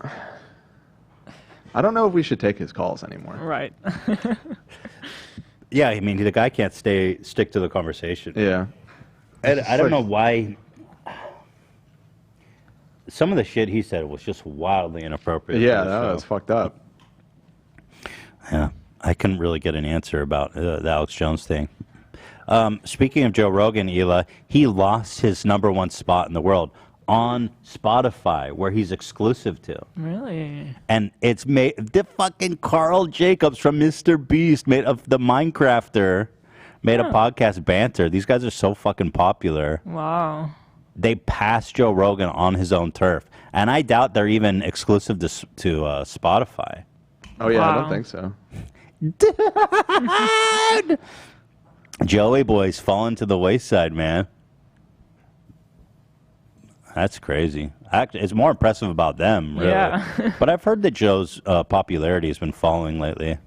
I don't know if we should take his calls anymore. Right. Yeah, I mean, the guy can't stick to the conversation. Yeah. And I don't like- know why. Some of the shit he said was just wildly inappropriate. Yeah, for the that show. was fucked up. Yeah, I couldn't really get an answer about the Alex Jones thing. Speaking of Joe Rogan, Hila, he lost his #1 spot in the world on Spotify, where he's exclusive to. Really? And it's made the fucking Carl Jacobs from Mr. Beast, made of the Minecrafter, made a podcast Banter. These guys are so fucking popular. Wow. They passed Joe Rogan on his own turf, and I doubt they're even exclusive to Spotify. Oh yeah, I don't Wow. think so. Dude! Joey boy's falling to the wayside, man. That's crazy. Actually, it's more impressive about them, really. Yeah. But I've heard that Joe's popularity has been falling lately.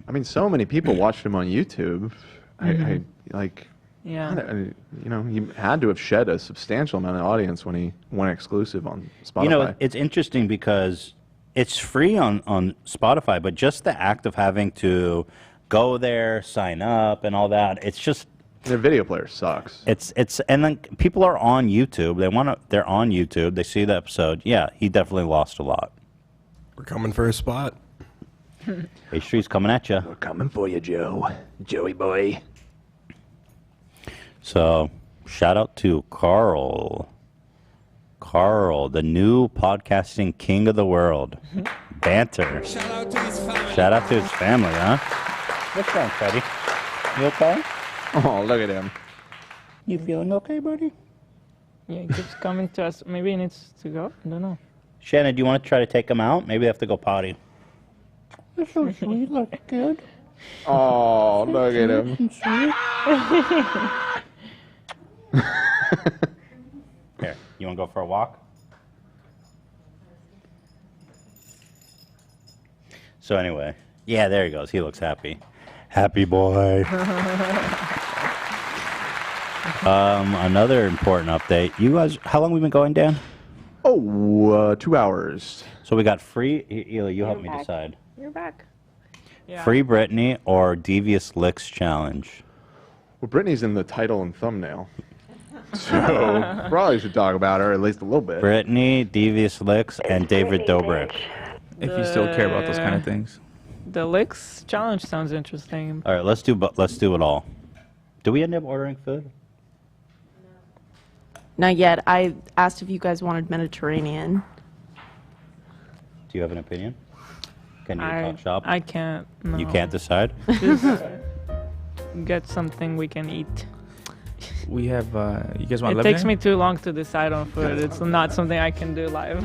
I mean, so many people watched him on YouTube. I like. Yeah. You know, he had to have shed a substantial amount of audience when he went exclusive on Spotify. You know, it's interesting because it's free on Spotify, but just the act of having to go there, sign up, and all that, it's just their video player sucks. It's and then people are on YouTube. They're on YouTube. They see the episode. Yeah, he definitely lost a lot. We're coming for a spot. H3's coming at you. We're coming for you, Joe. Joey boy. So, shout out to Carl. Carl, the new podcasting king of the world. Banter. Shout out to his family. Shout out to his family, huh? What's wrong, Freddie? You okay? Oh, look at him. You feeling okay, buddy? Yeah, he keeps coming to us. Maybe he needs to go. I don't know. Shannon, do you want to try to take him out? Maybe they have to go potty. You're so sweet. Look good. Oh, look at him. Here, you want to go for a walk? So anyway, yeah, there he goes. He looks happy. Happy boy. Another important update. You guys, how long we been going, Dan? Oh, 2 hours. So we got free. Hila, you help me decide. You're back. Yeah. Free Britney or Devious Licks Challenge? Well, Britney's in the title and thumbnail. So probably should talk about her at least a little bit. Brittany, Devious Licks, and David Dobrik. If you still care about those kind of things. The licks challenge sounds interesting. All right, let's do it all. Do we end up ordering food? Not yet. I asked if you guys wanted Mediterranean. Do you have an opinion? Can you I talk shop? I can't. No. You can't decide? Just get something we can eat. We have, you guys want It lemonade? takes me too long to decide on food. It's not something I can do live.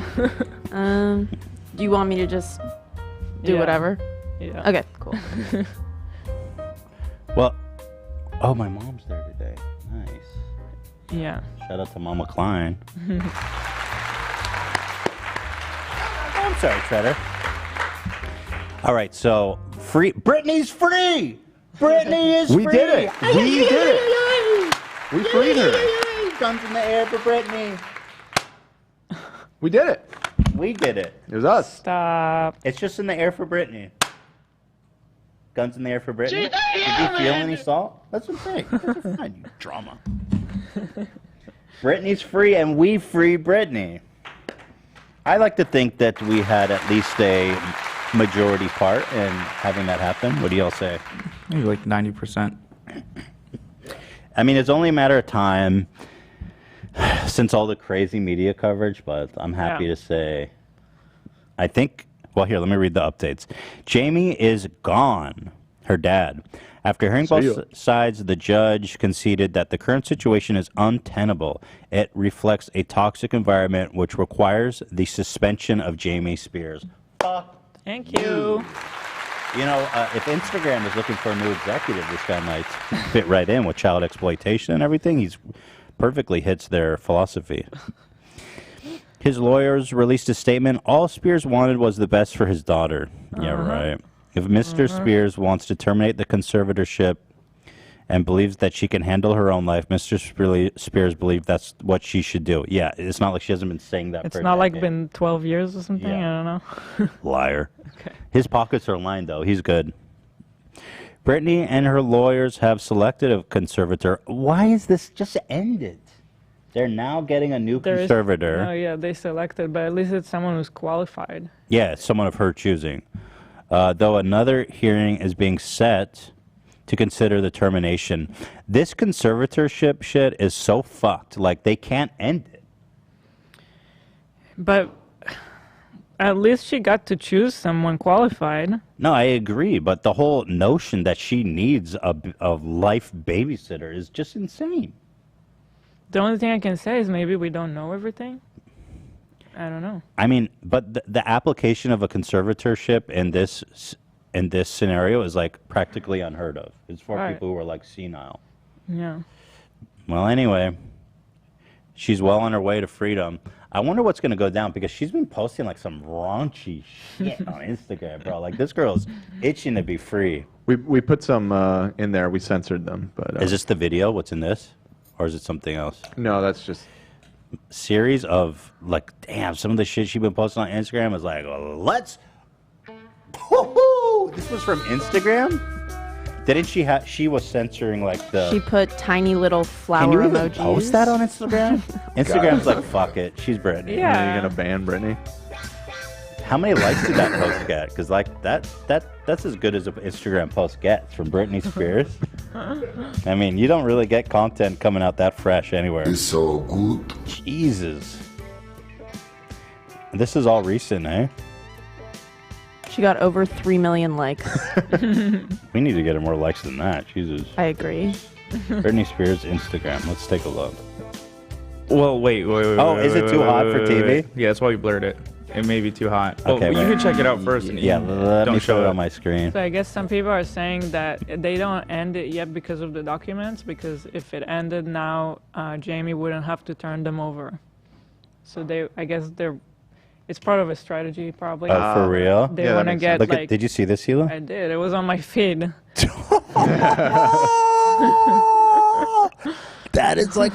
Do you want me to just do Yeah. whatever? Yeah. Okay, cool. Well, oh, my mom's there today. Nice. Yeah. Shout out to Mama Klein. I'm sorry, Treader. All right, so free. Brittany's free. Brittany is We free. did it. We did it. We freed her. Guns in the air for Brittany. We did it. We did it. It was us. Stop. It's just in the air for Brittany. Guns in the air for Brittany. Did you feel any salt? That's what I'm saying. That's fine, you drama. Brittany's free and we free Brittany. I like to think that we had at least a majority part in having that happen. What do y'all say? Maybe like 90%. I mean, it's only a matter of time since all the crazy media coverage, but I'm happy to say, I think, well, here, let me read the updates. Jamie is gone, her dad. After hearing both sides, the judge conceded that the current situation is untenable. It reflects a toxic environment which requires the suspension of Jamie Spears. Fuck Thank you. You know, if Instagram is looking for a new executive, this guy might fit right in with child exploitation and everything. He's perfectly hits their philosophy. His lawyers released a statement. All Spears wanted was the best for his daughter. Yeah, right. If Mr. Spears wants to terminate the conservatorship and believes that she can handle her own life, Mr. Spears believes that's what she should do. Yeah, it's not like she hasn't been saying that It's for a not like decade. been 12 years or something. Yeah. I don't know. Liar. His pockets are lined, though. He's good. Britney and her lawyers have selected a conservator. Why is this just ended? They're now getting a new conservator. Oh, yeah, they selected, but at least it's someone who's qualified. Yeah, it's someone of her choosing. Though another hearing is being set to consider the termination. This conservatorship shit is so fucked. Like, they can't end it. But at least she got to choose someone qualified. No, I agree, but the whole notion that she needs a life babysitter is just insane. The only thing I can say is maybe we don't know everything. I don't know. I mean, but the application of a conservatorship in this scenario is like practically unheard of. It's for Right. people who are like senile. Yeah. Well, anyway, she's well on her way to freedom. I wonder what's going to go down because she's been posting like some raunchy shit on Instagram, bro. Like this girl's itching to be free. We put some in there. We censored them, but Is this the video? What's in this, or is it something else? No, that's just series of like, damn, some of the shit she's been posting on Instagram is like, let's. Woo-hoo! This was from Instagram. Didn't she have? She was censoring like the. She put tiny little flower Can you even emojis. post that on Instagram? Instagram's like, fuck it. She's Britney. Yeah. You're gonna ban Britney? How many likes did that post get? Because like that's as good as an Instagram post gets from Britney Spears. I mean, you don't really get content coming out that fresh anywhere. It's so good. Jesus. This is all recent, eh? She got over 3 million likes. We need to get her more likes than that. Jesus. I agree. Britney Spears Instagram. Let's take a look. Well, wait. Oh, is it too hot for TV? Yeah, that's why we blurred it. It may be too hot. Oh, Okay, but you right. can check it out first. And Yeah, let don't me show it it on my screen. So I guess some people are saying that they don't end it yet because of the documents, because if it ended now, Jamie wouldn't have to turn them over. So I guess it's part of a strategy probably. Oh, for real? They want to get Look like. at, did you see this, Hila? I did. It was on my feed. That is like.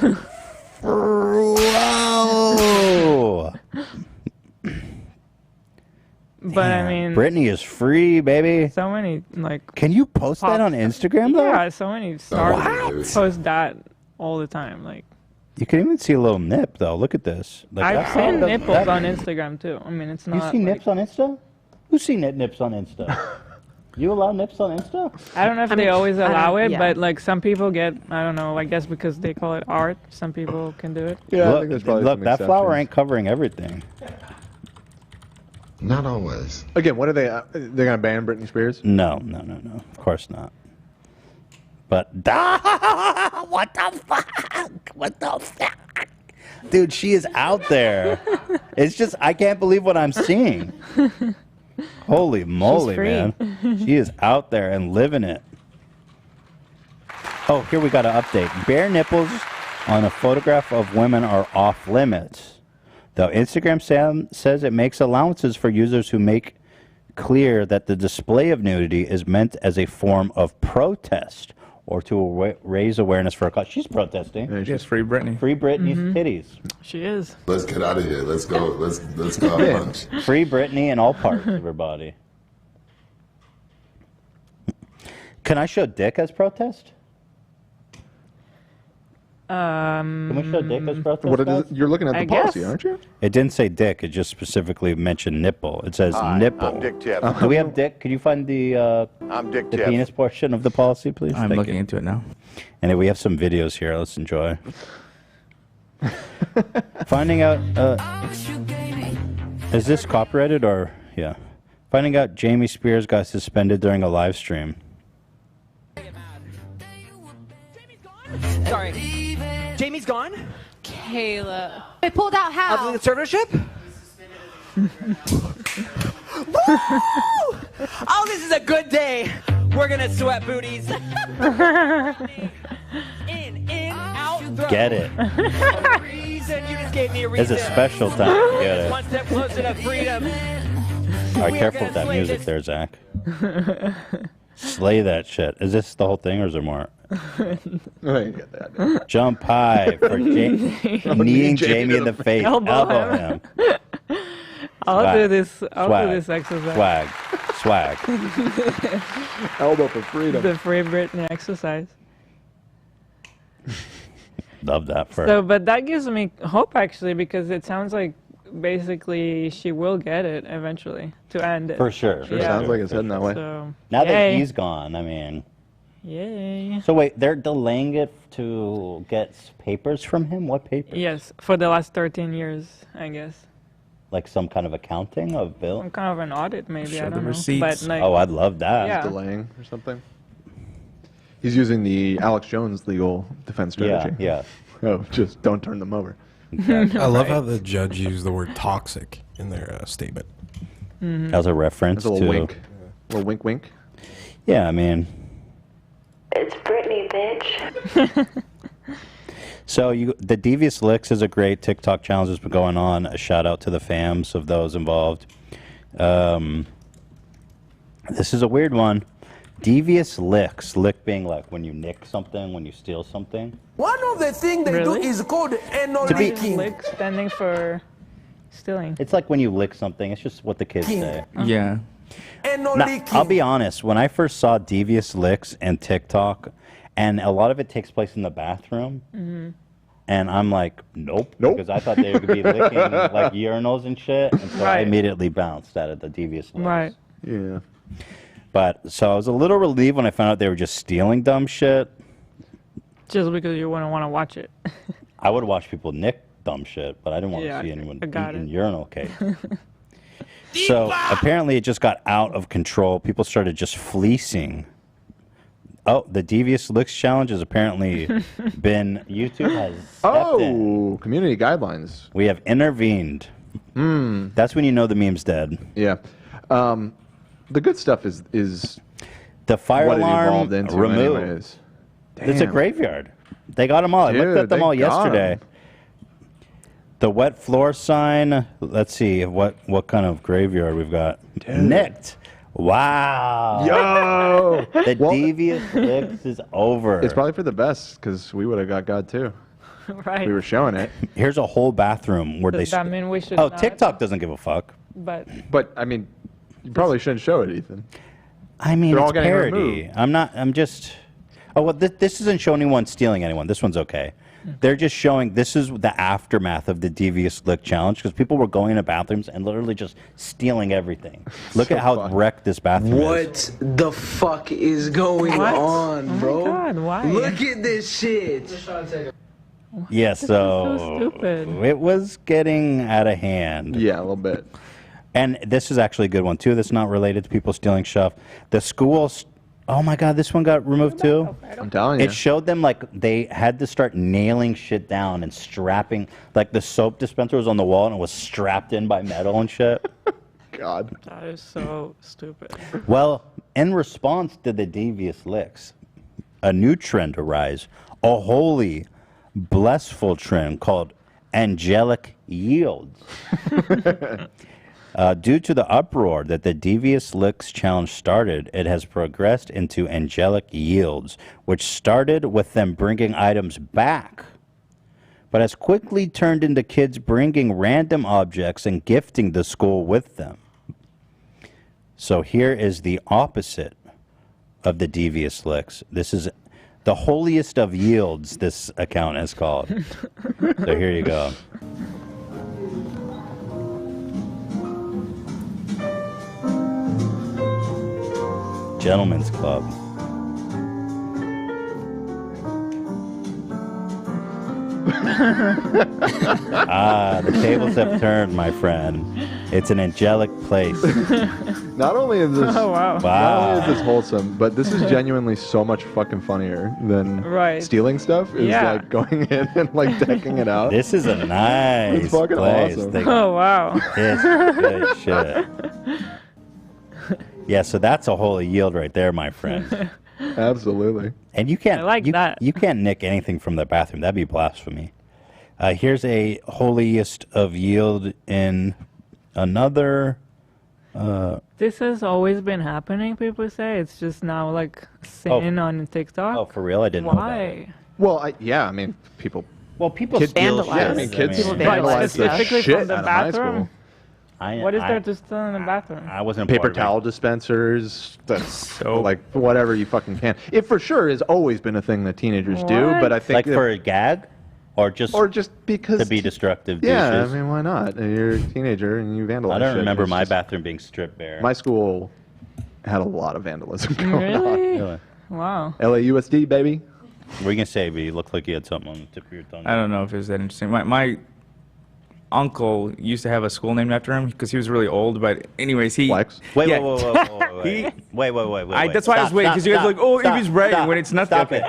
Whoa. But I mean, Britney is free, baby. so many like. Can you post that on Instagram though? Yeah, so many stars post that all the time. Like You can even see a little nip though. Look at this. Like, I've that's- seen that- nipples that- on Instagram too. I mean, it's not. You see like- nips on Insta? Who's seen nips on Insta? You allow nips on Insta? I don't know if I they mean, always I don't- allow it, yeah. but like some people get, I don't know, I guess because they call it art, some people can do it. Yeah, I look, think there's probably look some that flower exceptions. ain't covering everything. Not always. Again, what are they? They're gonna ban Britney Spears? No. Of course not. But what the fuck? What the fuck? Dude, she is out there. It's just I can't believe what I'm seeing. Holy moly, free. man. She is out there and living it. Oh, here we got an update. Bare nipples on a photograph of women are off limits. Though Instagram says it makes allowances for users who make clear that the display of nudity is meant as a form of protest or to raise awareness for a cause. She's protesting. Yes, free Britney. Free Britney's titties. She is. Let's get out of here. Let's go. Let's go have lunch. Free Britney in all parts of her body. Can I show dick as protest? Can we show dick as protest? What guys? you're looking at the I policy, guess. aren't you? It didn't say dick. It just specifically mentioned nipple. It says nipple. I'm Dick Tip. Do we have dick? Could you find the I'm Dick the Tip. penis portion of the policy, please? I'm Thank looking you. into it now. And then we have some videos here. Let's enjoy. Finding out. Is this copyrighted or yeah? Finding out Jamie Spears got suspended during a live stream. Sorry. Jamie's gone? Kayla. I pulled out how? Of the conservatorship? Oh, this is a good day. We're gonna sweat booties. In, out, throw. Get it. Reason, you just gave me a It's reason. a special time to get it. One step closer to freedom. All right, careful with that music there, Zach. Slay that shit. Is this the whole thing, or is there more? I didn't get that. Jump high for kneeing Jamie in the face. Elbow him. I'll do this. I'll Swag. do this exercise. Swag. Elbow for freedom. The Free Britney exercise. Love that for So, but that gives me hope actually, because it sounds like basically she will get it eventually to end it. For sure. Sure sounds like it's heading that way. So, now that yay. he's gone, I mean. Yay. So wait, they're delaying it to get papers from him? What papers? Yes, for the last 13 years, I guess. Like some kind of accounting of Bill? Some kind of an audit, maybe. Show I the don't know. receipts. But like, Oh, I'd love that. Yeah. Delaying or something. He's using the Alex Jones legal defense strategy. Yeah. Oh, just don't turn them over. I love how the judge used the word toxic in their statement. Mm-hmm. As a reference As a little to wink. A little wink wink. Yeah, I mean. It's Britney, bitch. So the Devious Licks is a great TikTok challenge that's been going on. A shout out to the fams of those involved. This is a weird one. Devious Licks. Lick being like when you nick something, when you steal something. One of the things they Really? do is called anal To be- licking. Lick standing for stealing. It's like when you lick something. It's just what the kids say. Yeah. Anal Now, licking. I'll be honest. When I first saw Devious Licks and TikTok, and a lot of it takes place in the bathroom, Mm-hmm. and I'm like, nope, because I thought they would be licking like urinals and shit, and so I Right. immediately bounced out of the Devious Licks. Right. Yeah. But so I was a little relieved when I found out they were just stealing dumb shit. Just because you wouldn't want to watch it. I would watch people nick dumb shit, but I didn't want Yeah, to see anyone I got eating it. urinal cake. So apparently it just got out of control. People started just fleecing. Oh, the Devious Licks challenge has apparently been, YouTube has stepped in. Community guidelines. We have intervened. That's when you know the meme's dead. Yeah. The good stuff is the fire what it alarm evolved into removed. anyways. It's a Damn. graveyard. They got them all. I looked Dude, at them they all got 'em. yesterday. The wet floor sign. Let's see what kind of graveyard we've got. Nicked. Wow. Yo. The Devious Licks is over. It's probably for the best because we would have got God too. Right. We were showing it. Here's a whole bathroom where Does they. that mean we should Oh, not? TikTok doesn't give a fuck. But I mean, you probably shouldn't show it, Ethan. I mean, They're all it's getting parody. removed. I'm just. Oh, well, this doesn't show anyone stealing anyone. This one's okay. They're just showing this is the aftermath of the Devious Lick challenge because people were going into bathrooms and literally just stealing everything. Look at how wrecked this bathroom is. What the fuck is going What? on, Oh my bro? God, why? Look at this shit. Yeah, This is so so stupid. it was getting out of hand. Yeah, a little bit. And this is actually a good one too. That's not related to people stealing stuff. The schools. Oh my God, this one got removed too. I'm telling you. It showed them like they had to start nailing shit down and strapping. Like the soap dispenser was on the wall and it was strapped in by metal and shit. God. That is so stupid. Well, in response to the Devious Licks, a new trend arise, a holy, blessful trend called angelic yields. Due to the uproar that the Devious Licks challenge started, it has progressed into angelic yields, which started with them bringing items back, but has quickly turned into kids bringing random objects and gifting the school with them. So here is the opposite of the Devious Licks. This is the holiest of yields, this account is called. So here you go. Gentlemen's Club. The tables have turned, my friend. It's an angelic place. Not only is this Oh, wow. not only is this wholesome, but this is genuinely so much fucking funnier than Right. stealing stuff. Is Yeah. like going in and like decking it out. This is a nice It's fucking place. awesome. They- Oh wow. It's good shit. Yeah, so that's a holy yield right there, my friend. Absolutely. And you can't I like that. You can't nick anything from the bathroom. That'd be blasphemy. Here's a holiest of yield in another. This has always been happening, people say. It's just now like sin on TikTok. Oh, for real? I didn't know that. Why? Well, I mean, people. Well, people kids steal vandalize. Yeah, I mean, kids vandalize the specifically shit from the out of high bathroom. school. What is there to steal in the bathroom? I wasn't Paper part of it. towel dispensers, that's like whatever you fucking can. It for sure has always been a thing that teenagers do, but I think like for a gag, or just because to be destructive. Yeah, douches? I mean, why not? You're a teenager and you vandalize. I don't shit. remember It's my just- bathroom being stripped bare. My school had a lot of vandalism going Really? on. Wow. LAUSD, baby. What were you gonna say, V? You looked like you had something on the tip of your tongue. I don't know if it was that interesting. My uncle used to have a school named after him because he was really old. But anyways, he Wait, yeah, wait. That's why I was waiting because you guys were like, oh, if he's right when it's nothing. Stop it.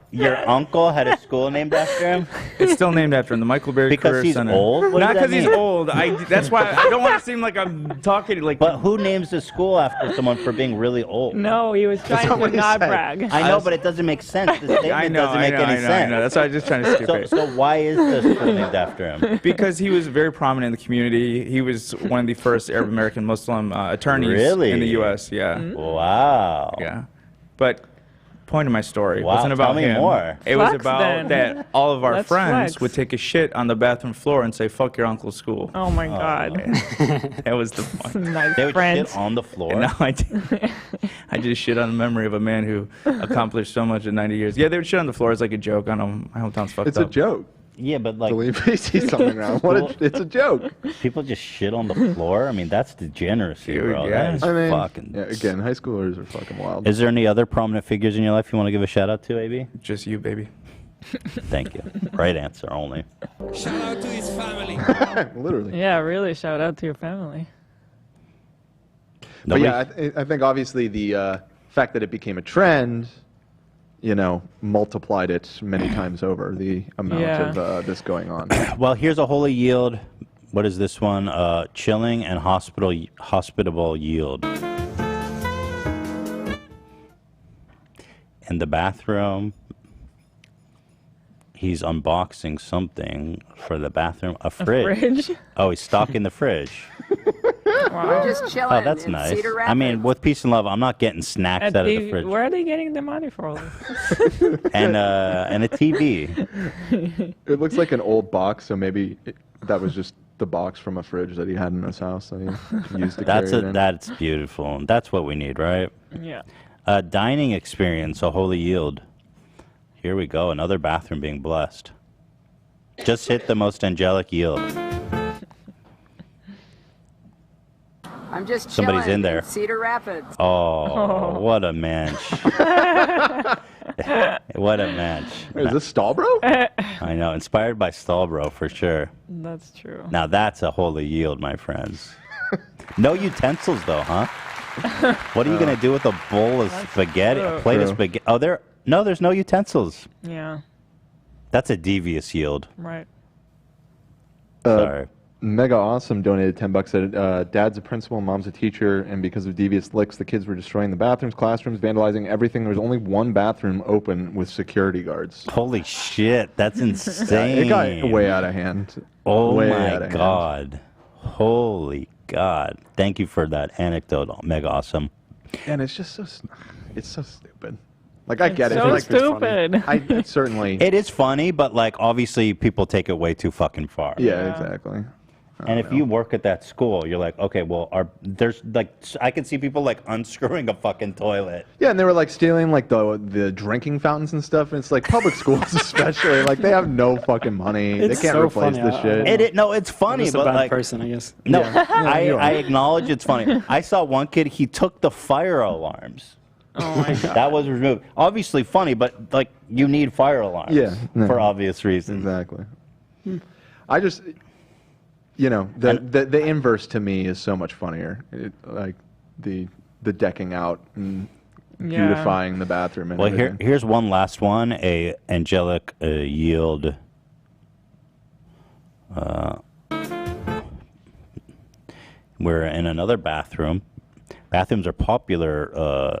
Your uncle had a school named after him? It's still named after him, the Michael Berry Because Career he's Center. old? What Not does that because he's mean? old. That's why I don't want to seem like I'm talking like. But who names a school after someone for being really old? No, he was trying to not brag. I know, but it doesn't make sense. The statement I know, doesn't make any sense. I know. That's why I was just trying to skip it. So why is the school named after him? Because he was very prominent in the community. He was one of the first Arab American Muslim attorneys Really? in the U.S. Yeah. Wow. Yeah. But point of my story Wow, wasn't about tell me him. more. It was Flex, about then. that all of our Let's friends flex. would take a shit on the bathroom floor and say, fuck your uncle's school. Oh my God. That was the point. Nice They would friends. shit on the floor? And now I just shit on the memory of a man who accomplished so much in 90 years. Yeah, they would shit on the floor. It's like a joke. I know my hometown's fucked It's up. a joke. Yeah, but like... Believe me, see something around. It's a joke. People just shit on the floor? I mean, that's degeneracy, Dude, bro. yeah. That is I mean, fucking... yeah, again, high schoolers are fucking wild. Is there any other prominent figures in your life you want to give a shout out to, AB? Just you, baby. Thank you. Right answer only. Shout out to his family. Literally. Yeah, really. Shout out to your family. But yeah, I think obviously the fact that it became a trend, multiplied it many times over, the amount of this going on. Well, here's a holy yield. What is this one? Chilling and hospitable yield. In the bathroom, he's unboxing something for the bathroom. A fridge. Oh, he's stocking the fridge. We're just chilling. Oh, that's in nice. Cedar I mean, Rapids. with peace and love, I'm not getting snacks out of the fridge. Where are they getting the money for all this? And a TV. It looks like an old box, so maybe that was just the box from a fridge that he had in his house that he used to carry it in. That's beautiful. That's what we need, right? Yeah. Dining experience, a holy yield. Here we go, another bathroom being blessed. Just hit the most angelic yield. I'm just Somebody's chilling in there. Cedar Rapids. Oh, what a match. What a match. Is this Stahlbro? I know, inspired by Stahlbro for sure. That's true. Now that's a holy yield, my friends. No utensils though, huh? What are you going to do with a bowl of spaghetti, a plate of spaghetti? Oh, there's no utensils. Yeah. That's a devious yield. Right. Sorry. Mega Awesome donated $10. Said, Dad's a principal, Mom's a teacher, and because of devious licks, the kids were destroying the bathrooms, classrooms, vandalizing everything. There was only one bathroom open with security guards. Holy shit, that's insane. It got way out of hand. Oh Way my out of hand. God. Holy God. Thank you for that anecdote, Mega Awesome. And it's just it's so stupid. Like, I get it. so Like, stupid. I certainly. It is funny, but like obviously people take it way too fucking far. Yeah, exactly. And if you work at that school, you're like, okay, well, there's like, I can see people like unscrewing a fucking toilet. Yeah, and they were like stealing like the drinking fountains and stuff. And it's like public schools, especially, like they have no fucking money. It's they can't so replace funny. this shit. No, it's funny, I'm just but a bad like, person, I guess. no, Yeah, you are. I acknowledge it's funny. I saw one kid, he took the fire alarms. Oh my God. That was removed. Obviously funny, but like you need fire alarms. Yeah, no. For obvious reasons. Exactly. I just, the inverse to me is so much funnier. Like the decking out and beautifying the bathroom. And Well, everything. here's one last one. A angelic yield. We're in another bathroom. Bathrooms are popular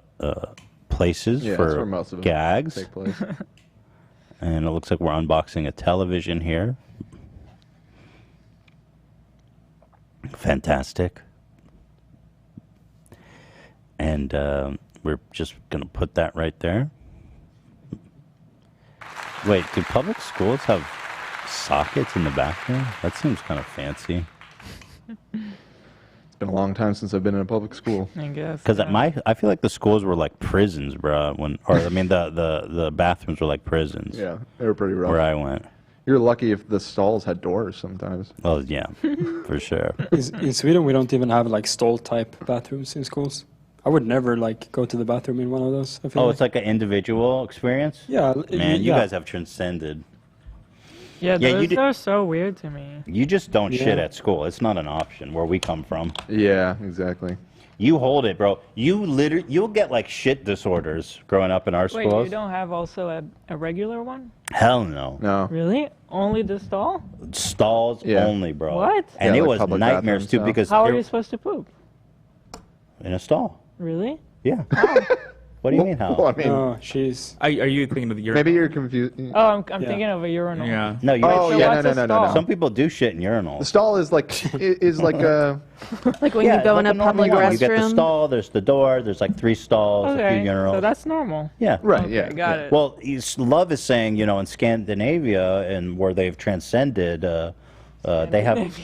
places Yeah, that's where for most of them gags. take place. And it looks like we're unboxing a television here. Fantastic. And we're just going to put that right there. Wait, do public schools have sockets in the bathroom? That seems kind of fancy. It's been a long time since I've been in a public school. I guess. Because I feel like the schools were like prisons, bro. The bathrooms were like prisons. Yeah, they were pretty rough. Where I went. You're lucky if the stalls had doors sometimes. Oh yeah, for sure. In Sweden, we don't even have like stall type bathrooms in schools. I would never like go to the bathroom in one of those. I feel Oh, it's like an individual experience? Yeah. Man, you yeah. guys have transcended. Yeah, you those are so weird to me. You just don't Yeah. shit at school. It's not an option where we come from. Yeah, exactly. You hold it, bro. You'll get like shit disorders growing up in our Wait, schools. you don't have also a regular one? Hell no. No. Really? Only the stall? Stalls only, bro. What? And Yeah, it like was public nightmares bathrooms, too so. because How are you're you supposed to poop? in a stall. Really? Yeah. What do you mean how? Well, I mean, Oh, jeez. Are you thinking of the urinal? maybe you're confused. Oh, I'm thinking of a urinal. Yeah. No, you Oh, so yeah, what's no, a no, no, stall? no. Some people do shit in The urinals. stall is like a Like when Yeah, you go like in a normal public one. You get the restroom. stall, there's the door, there's like 3 stalls, a Okay, few urinals. so that's normal. Yeah. right. Okay, Yeah, got it. Well, Love is saying, in Scandinavia and where they've transcended, they have,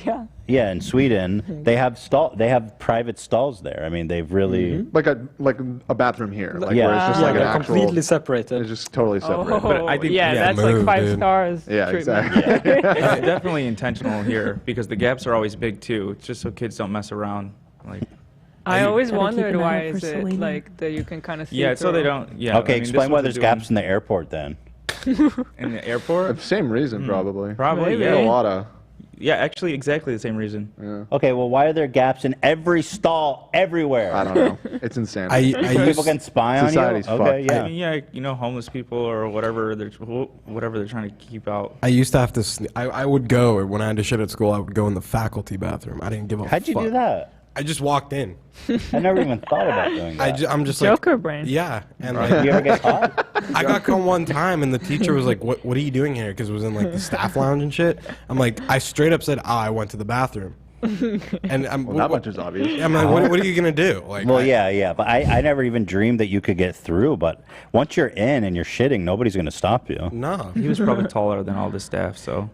Yeah. in Sweden, they have private stalls there. I mean, they've really, like a bathroom here, like Yeah. where it's just Yeah, like an they're actual. completely separated. It's just totally separate. Oh, But I think- yeah, yeah, that's move, like 5 dude. stars. Yeah, treatment. exactly. It's definitely intentional here because the gaps are always big too. It's just so kids don't mess around. Like, I always Gotta keep wondered an eye why out for is it Selena. like that you can kind of see. yeah, so they through. don't. Yeah. okay, I mean, this explain why one's there's doing- gaps in the airport then. in the airport. Same reason, probably. Probably, Maybe. A yeah. lot of. Yeah, actually, exactly the same reason. Yeah. Okay, well, why are there gaps in every stall everywhere? I don't know. It's insane. People can spy on you. Society's Okay, fucked. yeah. I mean, yeah, homeless people or whatever they're trying to keep out. I used to have to. I would go when I had to shit at school. I would go in the faculty bathroom. I didn't give a. How'd you do that? I just walked in. I never even thought about doing that. I'm just Joker like brain. Yeah, and Did like you ever get caught? I got caught one time, and the teacher was like, "What are you doing here?" Because it was in like the staff lounge and shit. I'm like, I straight up said, I went to the bathroom." And I'm Well, that much is obvious. I'm like, what are you gonna do? Like, Well, yeah, but I never even dreamed that you could get through. But once you're in and you're shitting, nobody's going to stop you. No. He was probably taller than all the staff, so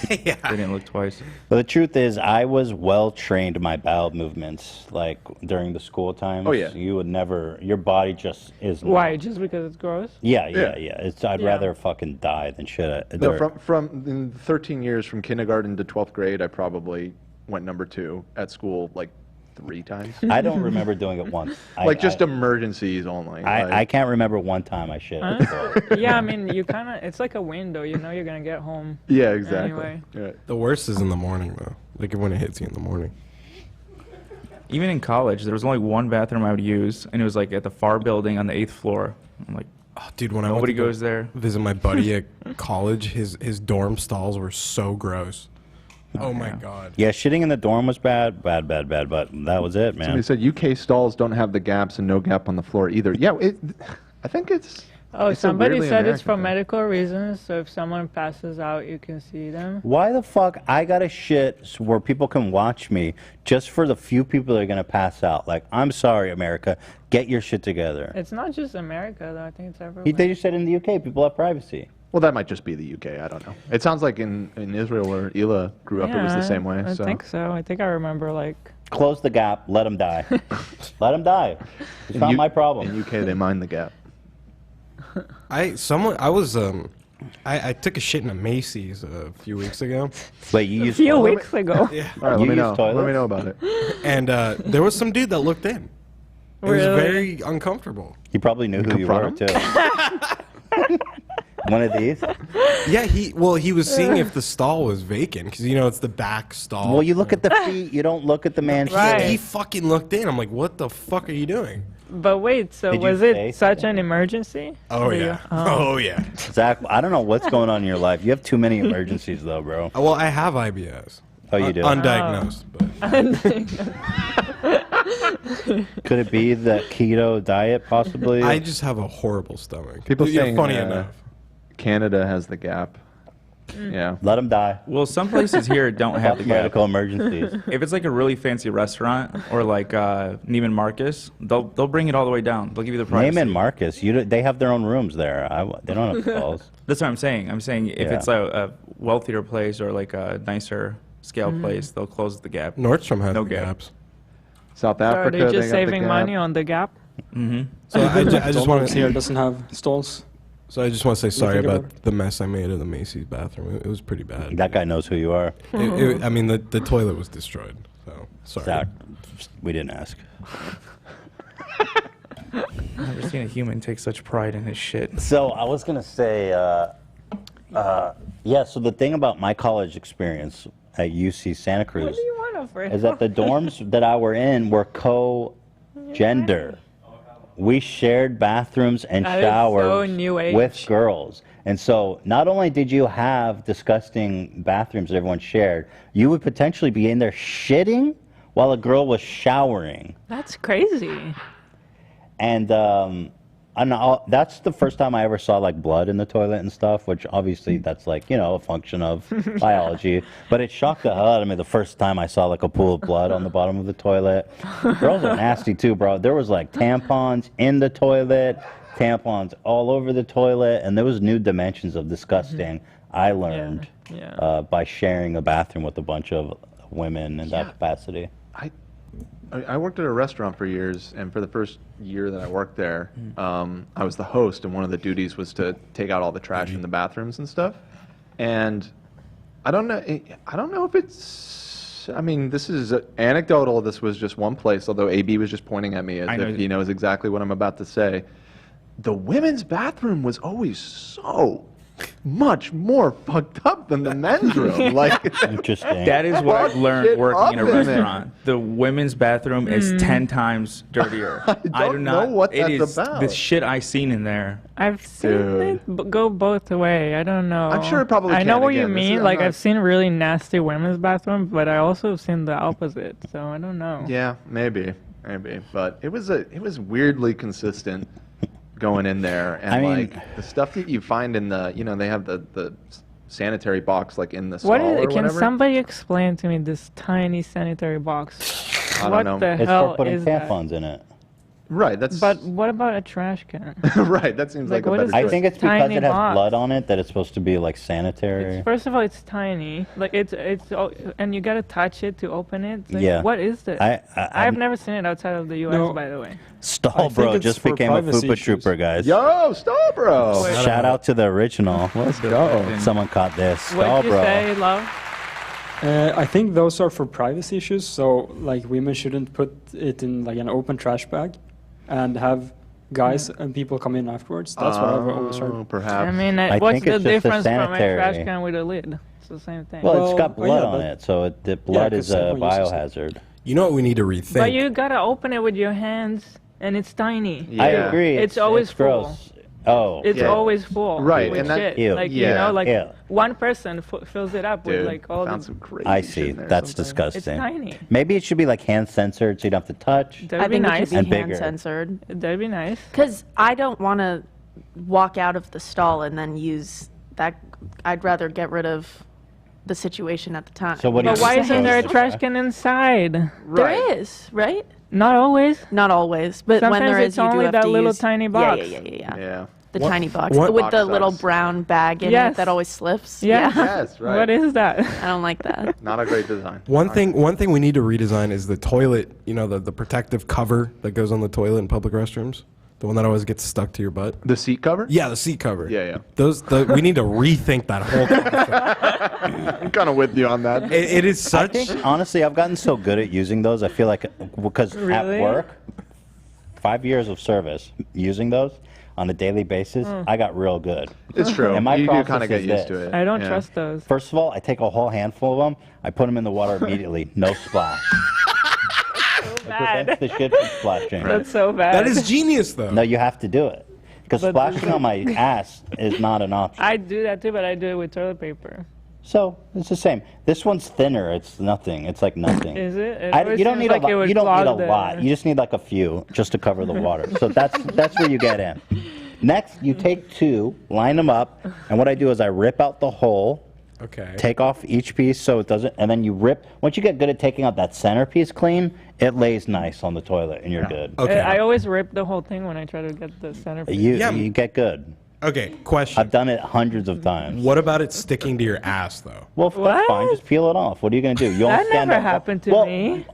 they didn't look twice. But the truth is, I was well trained in my bowel movements, like during the school times. Oh, yeah. You would never, your body just isn't. Why? Just because it's gross? Yeah. Yeah. I'd Yeah. rather fucking die than shit. No, from in 13 years from kindergarten to 12th grade, I probably went number 2 at school like 3 times. I don't remember doing it once. Like just emergencies only. I can't remember one time I shit. at school. Yeah, I mean, you kind of, it's like a window, you know, you're going to get home. Yeah, exactly. Anyway. Yeah. The worst is in the morning though. Like when it hits you in the morning. Even in college, there was only one bathroom I would use, and it was like at the far building on the 8th floor. I'm like, oh, dude, when nobody I went to goes there. Visit my buddy at college. His dorm stalls were so gross. Oh my god. Yeah, shitting in the dorm was bad, but that was it, man. Somebody said UK stalls don't have the gaps and no gap on the floor either. Yeah, I think it's. Oh, it's a somebody weirdly said it's American for thing. medical reasons, so if someone passes out, you can see them. Why the fuck I gotta shit where people can watch me just for the few people that are gonna pass out? Like, I'm sorry, America, get your shit together. It's not just America, though. I think it's everywhere. They just said in the UK, people have privacy. Well, that might just be the UK. I don't know. It sounds like in Israel where Ela grew up, it was the same way. I think so. I think I remember, like... Close the gap, let them die. Let them die. It's not my problem. In UK, they mind the gap. I took a shit in a Macy's a few weeks ago. Wait, you used A few weeks ago? Yeah. All right, let me know. Let me know about it. And there was some dude that looked in. It was Really? very uncomfortable. He probably knew who you were, too. One of these? Yeah, he was seeing if the stall was vacant because it's the back stall. Well, you look at the feet. You don't look at the man's Right. face. He fucking looked in. I'm like, what the fuck are you doing? But wait, so Did you was say it such an emergency? Oh Were you- yeah. Oh yeah. Zach, I don't know what's going on in your life. You have too many emergencies, though, bro. Well, I have IBS. Oh, you do? Undiagnosed. But Could it be the keto diet, possibly? I just have a horrible stomach. People Yeah, saying funny enough. Canada has the gap. Yeah. Let them die. Well, some places here don't have the gap. Medical emergencies. If it's like a really fancy restaurant or like Neiman Marcus, they'll bring it all the way down. They'll give you the price. Neiman Marcus, they have their own rooms there. They don't have stalls. That's what I'm saying. I'm saying if it's a wealthier place or like a nicer scale place, they'll close the gap. Nordstrom has no the gap. gaps. South So are Africa, they they just got the saving gap. money on the gap? Mm-hmm. So I just want to here doesn't have stalls. So I just want to say sorry think about about the mess I made in the Macy's bathroom. It was pretty bad. That guy knows who you are. I mean, the toilet was destroyed. So sorry. Zach, we didn't ask. I've never seen a human take such pride in his shit. So I was gonna say, yeah. So the thing about my college experience at UC Santa Cruz What do you want over is that the dorms that I were in were co-gender. We shared bathrooms and That is so showers new age. with girls. And so not only did you have disgusting bathrooms that everyone shared, you would potentially be in there shitting while a girl was showering. That's crazy. And that's the first time I ever saw like blood in the toilet and stuff, which obviously that's like, a function of biology. But it shocked the hell out of me the first time I saw like a pool of blood on the bottom of the toilet. Girls are nasty too, bro. There was like tampons in the toilet, tampons all over the toilet, and there was new dimensions of disgusting I learned by sharing a bathroom with a bunch of women in that capacity. I worked at a restaurant for years, and for the first year that I worked there, I was the host, and one of the duties was to take out all the trash in the bathrooms and stuff. And I don't know if it's. I mean, this is anecdotal. This was just one place, although AB was just pointing at me as if he knows exactly what I'm about to say. The women's bathroom was always so much more fucked up than the men's room. Like, interesting. That is what I've learned working in a in restaurant. The women's bathroom is 10 times dirtier. I don't know what it that's is about. the shit I seen in there. I've seen it go both way. I don't know. I'm sure it probably I know can. what you Again, this mean. is- Like I'm not- I've seen really nasty women's bathrooms, but I also have seen the opposite. So I don't know. Yeah, maybe, but it was weirdly consistent going in there, and I mean- like the stuff that you find in the, they have the sanitary box like in the stall What or is it? Can whatever. somebody explain to me this tiny sanitary box? I don't what know. the It's hell for putting is that? tampons in it. Right. That's. But what about a trash can? right. That seems like a what better is I choice. think it's because Tiny it has box. blood on it that it's supposed to be like sanitary. First of all, it's tiny. Like and you gotta touch it to open it. Like, Yeah. What is this? I've never seen it outside of the U.S. No. By the way. Stall Bro just became a Fupa Trooper, guys. Yo, Stall Bro. Shout out to the original. Let's go. Someone caught this. What Stall did you Bro. say, love? I think those are for privacy issues. So like women shouldn't put it in like an open trash bag, and have guys and people come in afterwards. That's what I've always heard. Perhaps. I mean, I what's think the it's just a difference from a trash sanitary. can with a lid? It's the same thing. Well, it's got Well, blood yeah, on but- it, so the blood is 'cause a everyone uses it. biohazard. You know what we need to rethink? But you gotta open it with your hands, and it's tiny. Yeah. I agree. It's always full. gross. Oh, It's Yeah. always full. Right, With and that- shit. Ew. Like Yeah. like Ew. one person fills it up Dude, with like all found the. some crazy I shit see. in there That's sometimes. disgusting. It's tiny. Maybe it should be like hand censored, so you don't have to touch. That'd I be think nice. it should And be hand bigger. censored. That'd be nice. Because I don't want to walk out of the stall and then use that. I'd rather get rid of the situation at the time. So what do you But why think isn't there a goes trash there? can inside? There is, right? Not always. Not always, but when Sometimes there it's is, you do only have that to little use, tiny box. Yeah. Yeah. The What- tiny box what- with Box the little sucks. brown bag in Yes. it that always slips. Yeah. Yes, right. What is that? I don't like that. Not a great design. One thing we need to redesign is the toilet. You know, the protective cover that goes on the toilet in public restrooms. The one that always gets stuck to your butt. The seat cover? Yeah, the seat cover. Yeah. We need to rethink that whole concept. I'm kind of with you on that. It is I such. think, honestly, I've gotten so good at using those. I feel like, because Really? at work, 5 years of service using those on a daily basis, I got real good. It's true. And my You do process kind of get is used this. to it. I don't Yeah. trust those. First of all, I take a whole handful of them. I put them in the water immediately. No splash. It prevents the shit from splashing. That's so bad. That is genius, though. No, you have to do it. Because But- splashing on my ass is not an option. I do that too, but I do it with toilet paper. So it's the same. This one's thinner. It's nothing. It's like nothing. Is it? You don't need a lot. You don't need a lot. You just need like a few just to cover the water. So that's where you get in. Next, you take 2, line them up, and what I do is I rip out the hole. Okay. Take off each piece so it doesn't, and then you rip. Once you get good at taking out that centerpiece clean, it lays nice on the toilet, and you're good. Okay. I always rip the whole thing when I try to get the centerpiece. You get good. Okay, question. I've done it hundreds of times. What about it sticking to your ass, though? Well, that's fine. Just peel it off. What are you going to do? You That only stand never up. happened to me.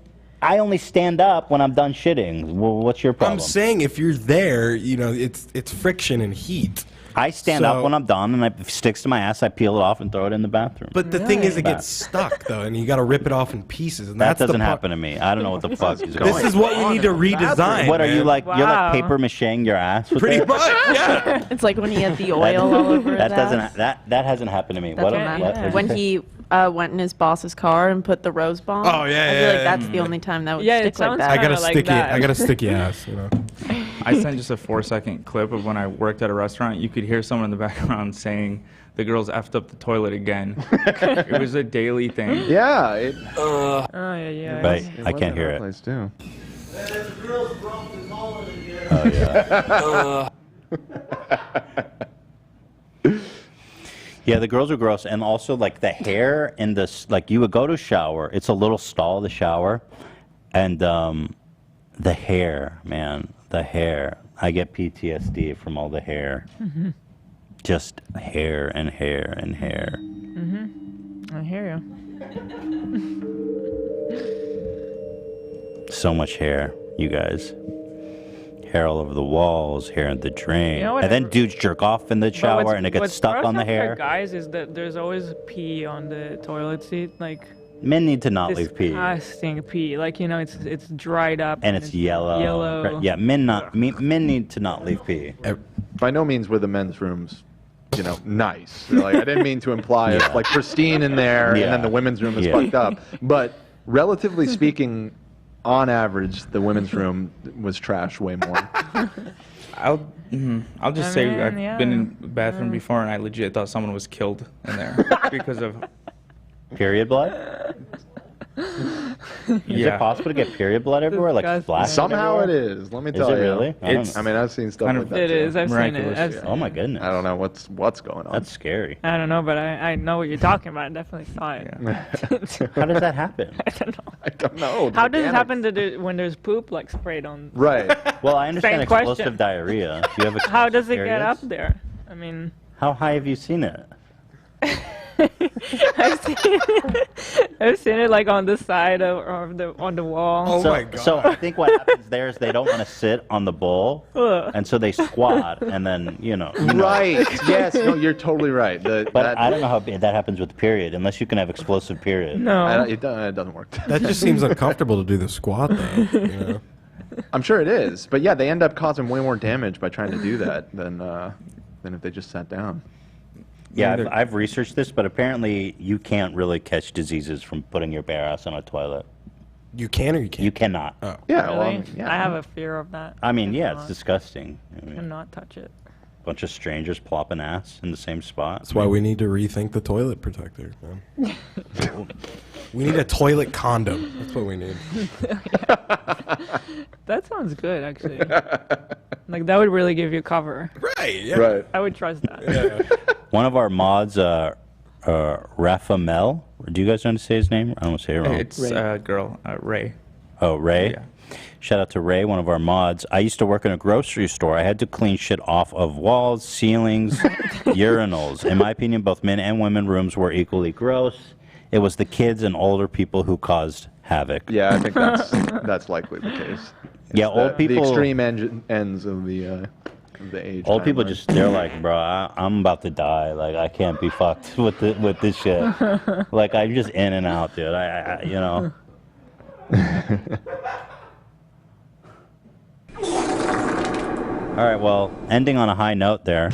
I only stand up when I'm done shitting. Well, what's your problem? I'm saying if you're there, it's friction and heat. I stand up when I'm done, and it sticks to my ass. I peel it off and throw it in the bathroom. But the thing is, it gets stuck, though, and you got to rip it off in pieces. And That that's doesn't the happen to me. I don't know what the fuck is going on. This is what we need to redesign. What are you man. like? You're like paper macheing your ass with Pretty it? much, yeah. It's like when he had the oil all over That his doesn't. ass. That hasn't happened to me. That's What? when he went in his boss's car and put the rose bomb. Oh, yeah, I feel yeah, like that's yeah. the only time that would Yeah, stick it like sounds that. I got a kinda like sticky. that. I got a sticky ass. I sent just a 4-second clip of when I worked at a restaurant. You could hear someone in the background saying, "The girls effed up the toilet again." It was a daily thing. Yeah. Oh, yeah. Right. I can't hear it. Place too. Oh yeah. Yeah, the girls are gross, and also like the hair in this. Like you would go to shower. It's a little stall, the shower, and the hair, man, the hair. I get PTSD from all the hair. Mhm. Just hair and hair and hair. Mhm. I hear you. So much hair, you guys. Hair all over the walls, hair in the drain. You know what and then I- dudes jerk off in the shower and it gets stuck on the hair. For guys, is that there's always pee on the toilet seat, like Men need to not leave pee. disgusting pee. Like it's dried up And it's yellow. Yellow. Right, yeah, men need to not leave pee. By no means were the men's rooms, nice. Like I didn't mean to imply it's like pristine in there, and then the women's room is fucked up. But relatively speaking, on average, the women's room was trash way more. I'll just say I've yeah. been in the bathroom before, and I legit thought someone was killed in there because of period blood. Is it possible to get period blood everywhere, like splash? Somehow everywhere? it is. Let me tell you. Is it really? I mean, I've seen stuff kind like of- that. It too. is. I've seen it. I've- Oh my goodness. I don't know what's going on. That's scary. I don't know, but I know what you're talking about. I definitely saw it. How does that happen? I don't know. How does it happen when there's poop like sprayed on? Right. Well, I understand Same explosive question. diarrhea. Do you have How does it explosive get areas? up there? I mean, How high have you seen it? I've seen it like on the side of on the wall. So I think what happens there is they don't want to sit on the bowl, Ugh. and so they squat, and then Right. Yes. No, you're totally right. But I don't know how that happens with the period, unless you can have explosive period. It doesn't work. That just seems uncomfortable to do the squat, though. I'm sure it is, but yeah, they end up causing way more damage by trying to do that than if they just sat down. Yeah, I've researched this, but apparently you can't really catch diseases from putting your bare ass on a toilet. You can or you can't? You cannot. Oh. Yeah, well, Really? I have a fear of that. I mean, yeah, it's Cannot- disgusting. I mean, Cannot touch it. bunch of strangers plopping ass in the same spot. That's why we need to rethink the toilet protector, man. We need a toilet condom. That's what we need. That sounds good, actually. Like that would really give you cover. Right. Yeah. Right. I would trust that. One of our mods, Rafamel. Do you guys know how to say his name? I don't want to say it wrong. It's a girl, Ray. Oh, Ray? Yeah. Shout out to Ray, one of our mods. I used to work in a grocery store. I had to clean shit off of walls, ceilings, urinals. In my opinion, both men and women rooms were equally gross. It was the kids and older people who caused havoc. Yeah, I think that's likely the case. Yeah, It's old people. The extreme ends of the age. Old people timeline. they're like, bro, I'm about to die. Like, I can't be fucked with this shit. Like, I'm just in and out, dude. I you know. All right, well, ending on a high note there.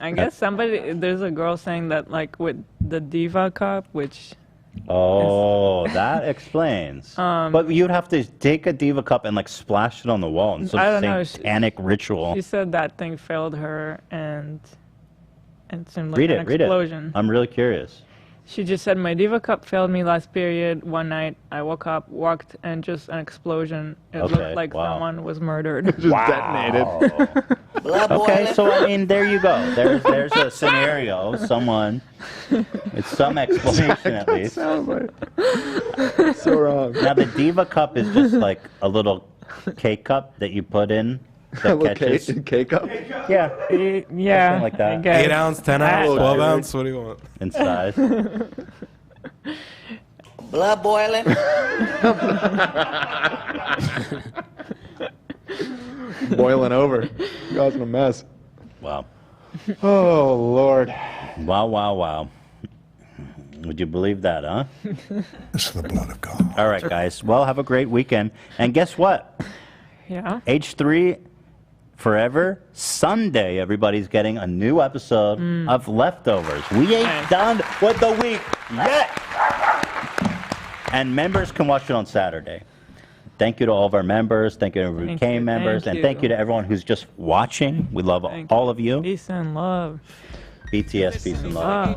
I guess there's a girl saying that like with the Diva cup, which Oh, that explains. But you'd have to take a Diva cup and like splash it on the wall in some I don't know, satanic ritual. she said that thing failed her and it seemed like Read an it, read it. explosion. I'm really curious. She just said, my Diva Cup failed me last period. One night, I woke up, walked, and just an explosion. It looked like someone was murdered. Just detonated. Okay, so I mean, there you go. There's a scenario. Someone, it's some explanation at least. Sounds like so wrong. Now the Diva Cup is just like a little K-cup that you put in that catches. K-cup? Yeah. Yeah. Something like that. 8 ounce, 10 ounce, 12 ounce. What do you want? In size. Blood boiling. Boiling over. Causing a mess. Wow. Oh, Lord. Wow. Would you believe that, huh? It's the blood of God. All right, guys. Well, have a great weekend. And guess what? Yeah. H3 Forever Sunday. Everybody's getting a new episode of Leftovers. We ain't done with the week yet. And members can watch it on Saturday. Thank you to all of our members. Thank you to everyone who became members. And thank you to everyone who's just watching. We love all of you. Peace and love. BTS, peace and love.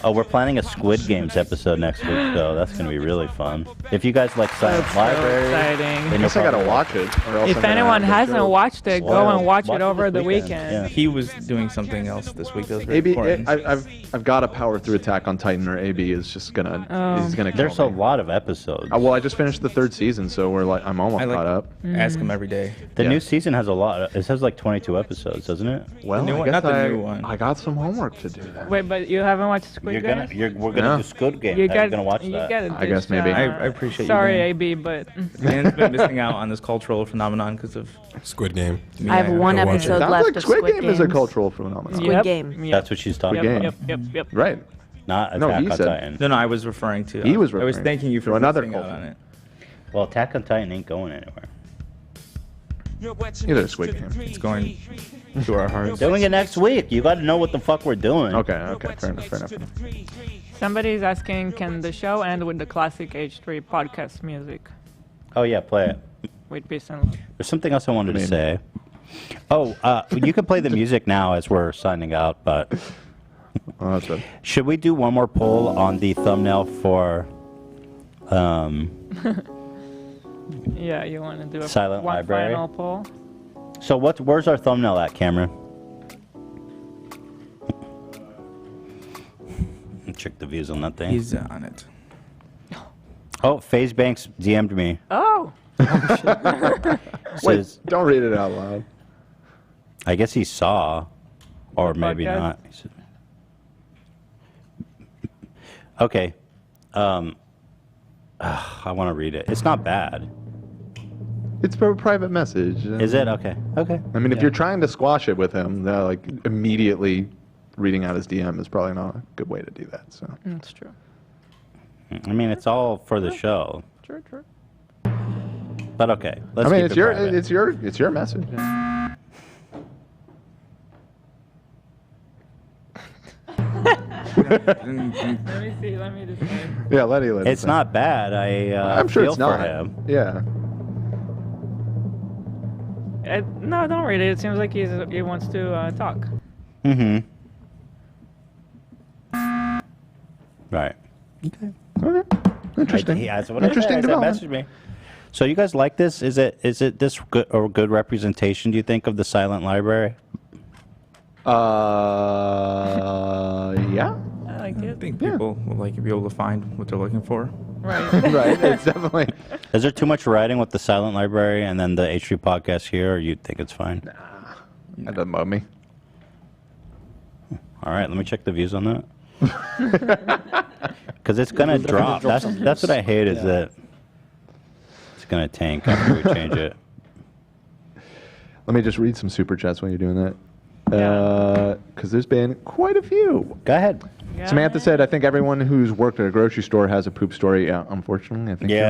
Oh, we're planning a Squid Games episode next week, so that's going to be really fun. If you guys like Silent Library, exciting. then I guess I gotta watch it. Or else If I'm gonna anyone have to hasn't go. watched it, go and watch it over the weekend. Yeah. He was doing something else this week that was very AB, important. I've got to power through Attack on Titan, or AB is just gonna he's gonna. Kill There's a me. lot of episodes. Well, I just finished the 3rd season, so I'm almost caught up. Ask him every day. The new season has a lot. It has like 22 episodes, doesn't it? Well, new I one- guess not the new one. I got some homework to do. Then. Wait, but you haven't watched Squid Games? We're gonna do Squid Game. You You're got- gonna watch you that. gotta I guess just, maybe. I appreciate Sorry, you. AB, but Dan's been missing out on this cultural phenomenon because of Squid Game. I have one episode Sounds left like of Squid Game is a Games. cultural phenomenon. Squid Yep. Game. That's what she's talking Squid about. Game. Yep. Right. Not No, Attack he on said- Titan. No, I was referring to. He was I was referring thanking you to for another missing out culture. on it. Well, Attack on Titan ain't going anywhere. Either is Squid Game. It's going to our hearts. Doing it next week. You got to know what the fuck we're doing. Okay. Fair enough. somebody's asking, can the show end with the classic H3 podcast music? Oh yeah, play it. Wait, peace and love. There's something else I wanted to say. Oh, you can play the music now as we're signing out, but that's right. Should we do one more poll on the thumbnail for Yeah, you want to do a Silent one Library? final poll? So where's our thumbnail at, Cameron? Check the views on that thing. He's on it. Oh, FaZe Banks DM'd me. Oh! Wait, Says, don't read it out loud. I guess he saw, or maybe podcast? not. Okay. I want to read it. It's not bad. It's a private message. Is it? Okay. Okay. I mean, if you're trying to squash it with him, like immediately reading out his DM is probably not a good way to do that. So That's true. I mean, it's all for the show. True. But okay. Let's I mean, keep it's it your private. it's your message. Yeah. Let me see. Let me just see. Yeah, let it. It's not bad. I'm sure feel it's not. for him. Yeah. No, don't read it. It seems like he wants to talk. Mm-hmm. Right. Okay. Interesting. He has whatever. Interesting He development. messaged me. So you guys like this? Is it this good representation? Do you think of the Silent Library? Yeah. I like I it. think people will be able to find what they're looking for. Right. Right. It's definitely. Is there too much writing with the Silent Library and then the H3 podcast here, or you think it's fine? That doesn't bug me. All right, let me check the views on that. Because it's gonna They're gonna drop. drop That's some what views. I hate is that it's gonna tank after we change it. Let me just read some super chats while you're doing that. Because there's been quite a few. Go ahead. Samantha said, I think everyone who's worked at a grocery store has a poop story. Yeah, unfortunately, I think you're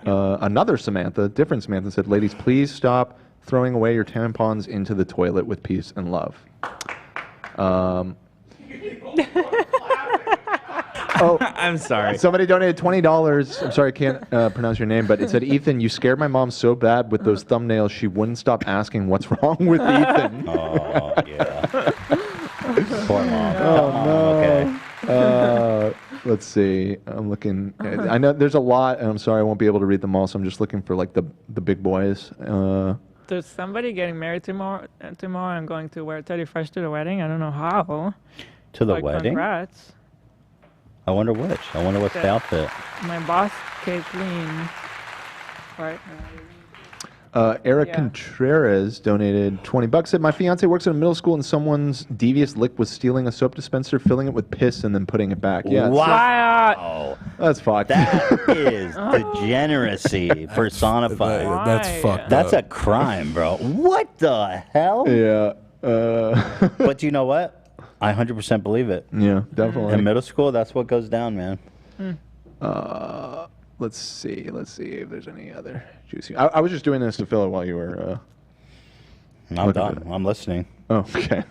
right. Another Samantha, different Samantha, said, ladies, please stop throwing away your tampons into the toilet with peace and love. Oh, I'm sorry. Somebody donated $20. I'm sorry, I can't pronounce your name, but it said, Ethan, you scared my mom so bad with those thumbnails, she wouldn't stop asking what's wrong with Ethan. Oh, yeah. Poor mom. Oh, Mom, no. okay. Let's see. I'm looking. I know there's a lot, and I'm sorry I won't be able to read them all, so I'm just looking for like the big boys. There's somebody getting married tomorrow. I'm going to wear Teddy Fresh to the wedding. I don't know how. To the Like, wedding? Congrats. I wonder which. I wonder what's the Okay. outfit. My boss, Caitlin. Right. Eric Yeah. Contreras donated $20. Said my fiance works at a middle school, and someone's devious lick was stealing a soap dispenser, filling it with piss, and then putting it back. Yeah, Wow. that's fucked. That is degeneracy personified. That's fucked That's up. a crime, bro. What the hell? Yeah. But you know what? I 100% believe it. Yeah, definitely. In middle school, that's what goes down, man. Let's see if there's any other juicy. I was just doing this to fill it while you were. I'm looking done. at it. I'm listening. Oh, okay.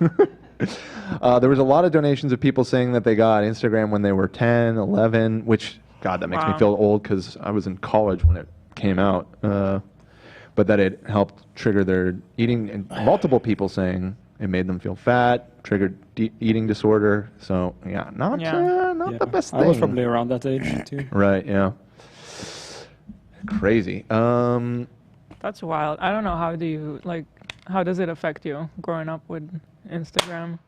There was a lot of donations of people saying that they got Instagram when they were 10, 11, which, God, that makes me Wow. feel old because I was in college when it came out. But that it helped trigger their eating, and multiple people saying it made them feel fat, triggered eating disorder. So, yeah, not the best thing. I was probably around that age too. Right, yeah. Crazy. That's wild. I don't know how does it affect you growing up with Instagram?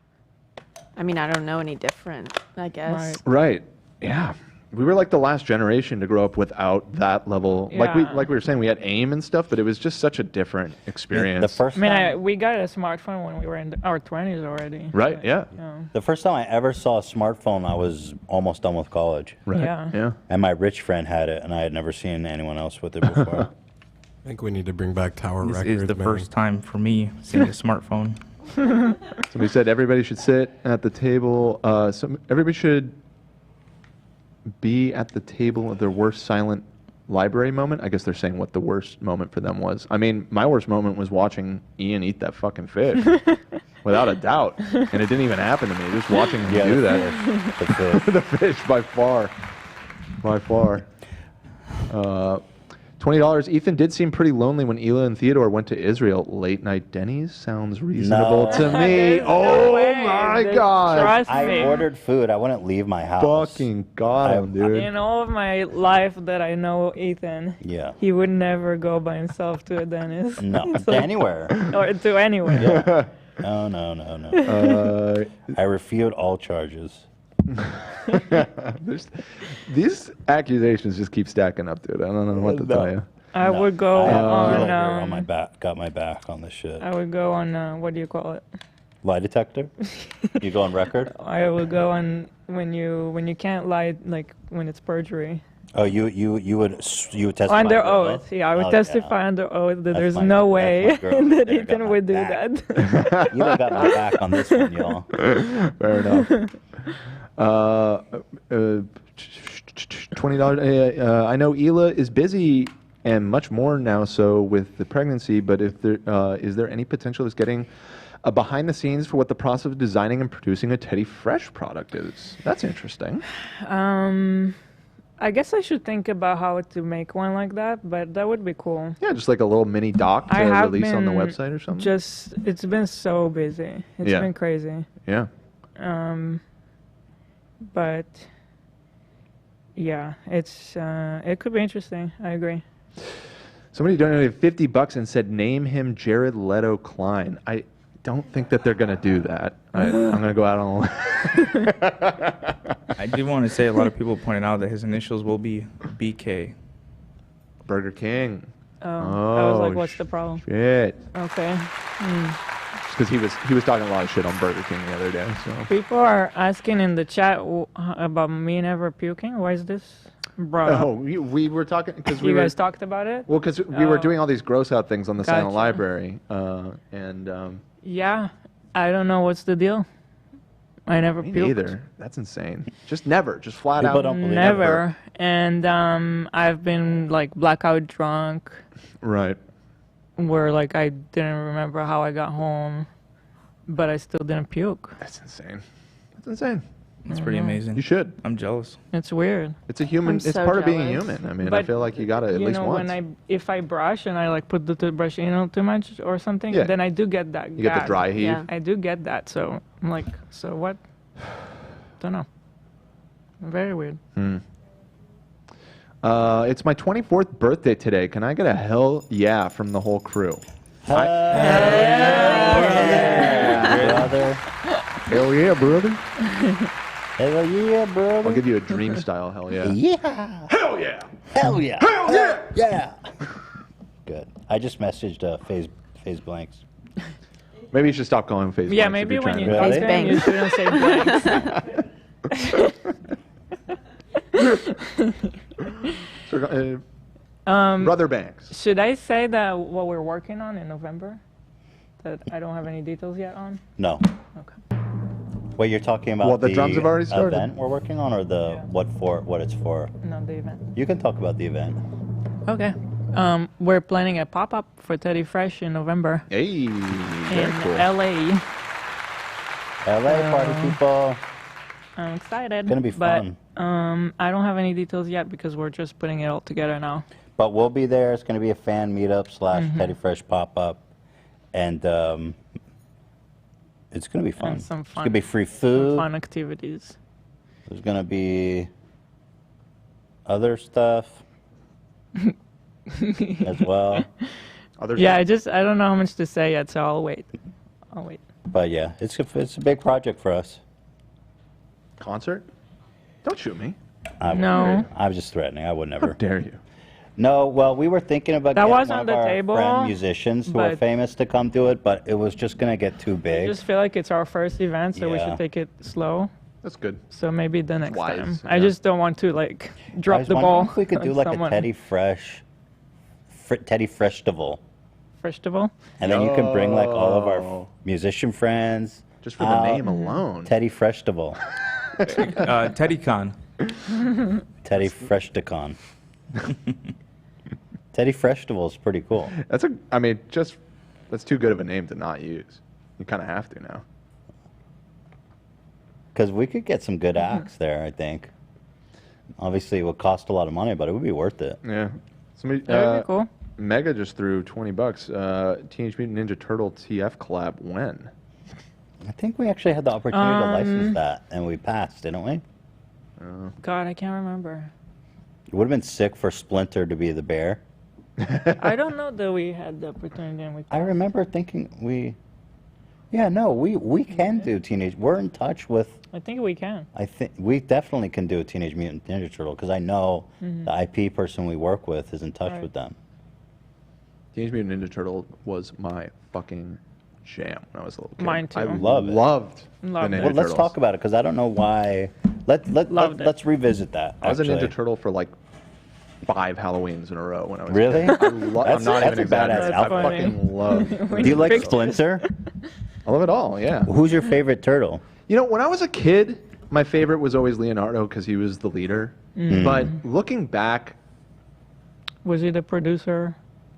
I mean, I don't know any different, I guess. Right. Yeah. We were like the last generation to grow up without that level. Like Yeah. we were saying, we had AIM and stuff, but it was just such a different experience. The first I mean, time, we got a smartphone when we were in our 20s already. Right, Like, yeah. the first time I ever saw a smartphone, I was almost done with college. Right. Yeah. Yeah. And my rich friend had it, and I had never seen anyone else with it before. I think we need to bring back Tower This Records. is the man. first time for me seeing a smartphone. Somebody said everybody should sit at the table. Everybody should be at the table of their worst silent library moment. I guess they're saying what the worst moment for them was. I mean, my worst moment was watching Ian eat that fucking fish, without a doubt. And it didn't even happen to me. Just watching him do that. The fish. The fish, by far. By far. $20. Ethan did seem pretty lonely when Hila and Theodore went to Israel. Late night Denny's sounds reasonable No. to me. There's no Oh way. my There's- God. Trust I me. ordered food. I wouldn't leave my house. Fucking got him, dude. In all of my life that I know Ethan, Yeah. he would never go by himself to a dentist. No, It's to like- anywhere. Or to anywhere. Yeah. No. I refute all charges. These accusations just keep stacking up, dude. I don't know what to tell you. I would go I on. feel like you're on my back. Got my back on this shit. I would go on. What do you call it? Lie detector. You go on record. I would go on when you can't lie, like when it's perjury. Oh, you would testify Under under oath, yeah, I would Oh, testify under oath that That's there's my- no that's way my girl. that There, got Ethan my would do back. that. You don't got my back on this one, y'all. Fair enough. $20. I know Hila is busy and much more now so with the pregnancy, but if there is there any potential of getting a behind the scenes for what the process of designing and producing a Teddy Fresh product is? That's interesting. I guess I should think about how to make one like that, but that would be cool. Yeah, just like a little mini doc to I have release on the been website or something. It's been so busy. It's Yeah. been crazy. Yeah. But yeah, it could be interesting. I agree. Somebody donated $50 and said, "Name him Jared Leto Klein." I don't think that they're gonna do that. I'm gonna go out on a limb. I did want to say a lot of people pointed out that his initials will be BK. Burger King. I was like, what's the problem? Shit. Okay. Because he was talking a lot of shit on Burger King the other day. So People are asking in the chat about me never puking. Why is this brought up? we were talking because You guys talked about it? Well, because we were doing all these gross out things on the silent Gotcha. library, Yeah, I don't know what's the deal. I never me puked. neither. That's insane. Just never. Just flat People out. don't believe Never. And I've been like blackout drunk, Right. where like I didn't remember how I got home, but I still didn't puke. That's insane. That's insane. That's pretty amazing. You should. I'm jealous. It's weird. It's a human. I'm It's so part of being jealous. human. I mean, I But, feel like you got to at You least know, once. if I brush and I like put the toothbrush in too much or something, Yeah. then I do get that. You get the gag. dry heave? Yeah. I do get that. So I'm like, so what? Don't know. Very weird. It's my 24th birthday today. Can I get a hell yeah from the whole crew? Brother. Hell yeah, brother. Hell yeah, brother. I'll give you a dream style hell yeah. Yeah. Hell yeah. Hell yeah. Hell yeah. Yeah. Good. I just messaged Phase Blanks. Maybe you should stop calling Facebook. Yeah, maybe when you talk to him, you shouldn't say blanks. Brother Banks. Should I say that what we're working on in November? That I don't have any details yet on? No. Okay. What you're talking about? Well, the drums have already started. Event we're working on, or the what it's for? No, the event. You can talk about the event. Okay. We're planning a pop-up for Teddy Fresh in November. Hey, in cool. LA. LA party people. I'm excited. It's gonna be fun. But I don't have any details yet because we're just putting it all together now. But we'll be there. It's gonna be a fan meetup / Teddy Fresh pop-up, and it's gonna be fun. And some It's fun. gonna be free food. Some fun activities. There's gonna be other stuff as well. Yeah, I don't know how much to say yet, so I'll wait. But yeah, it's a big project for us. Concert? Don't shoot me. I No. was just threatening. I would never. How dare you? No, well, we were thinking about That getting was one on of the our table, friend musicians who are but- famous to come do it, but it was just gonna get too I big. just feel like it's our first event, so we Yeah. should take it slow. That's good. So maybe the next Wise, time. yeah. I just don't want to like drop I was the wondering ball. If we could do on like someone. a Teddy Freshtival, Festival. and then you can bring like all of our Oh. musician friends. Just for the name alone. Teddy Freshtival. TeddyCon. Teddy Freshticon. Teddy Freshtival is pretty cool. That's too good of a name to not use. You kind of have to now. Because we could get some good acts there, I think. Obviously, it would cost a lot of money, but it would be worth it. Yeah. Somebody, That would be cool. Mega just threw $20. Teenage Mutant Ninja Turtle TF collab. When? I think we actually had the opportunity to license that, and we passed, didn't we? God, I can't remember. It would have been sick for Splinter to be the bear. I don't know that we had the opportunity and we. I remember thinking we can do teenage. We're in touch with. I think we can. I think we definitely can do a Teenage Mutant Ninja Turtle because I know the IP person we work with is in touch Right. with them. Teenage Mutant Ninja Turtle was my fucking jam when I was a little kid. Mine too. I Love it. loved the Loved Ninja it. Well, let's Turtles. talk about it because I don't know why. Loved it. Let's revisit that. I was a actually. Ninja Turtle for like 5 Halloweens in a row when I was Really? a kid. I'm That's not even a badass exaggerating. I outfit. fucking love. Do you like Splinter? I love it all. Yeah. Who's your favorite turtle? You know, when I was a kid, my favorite was always Leonardo because he was the leader. But looking back, Was he the producer?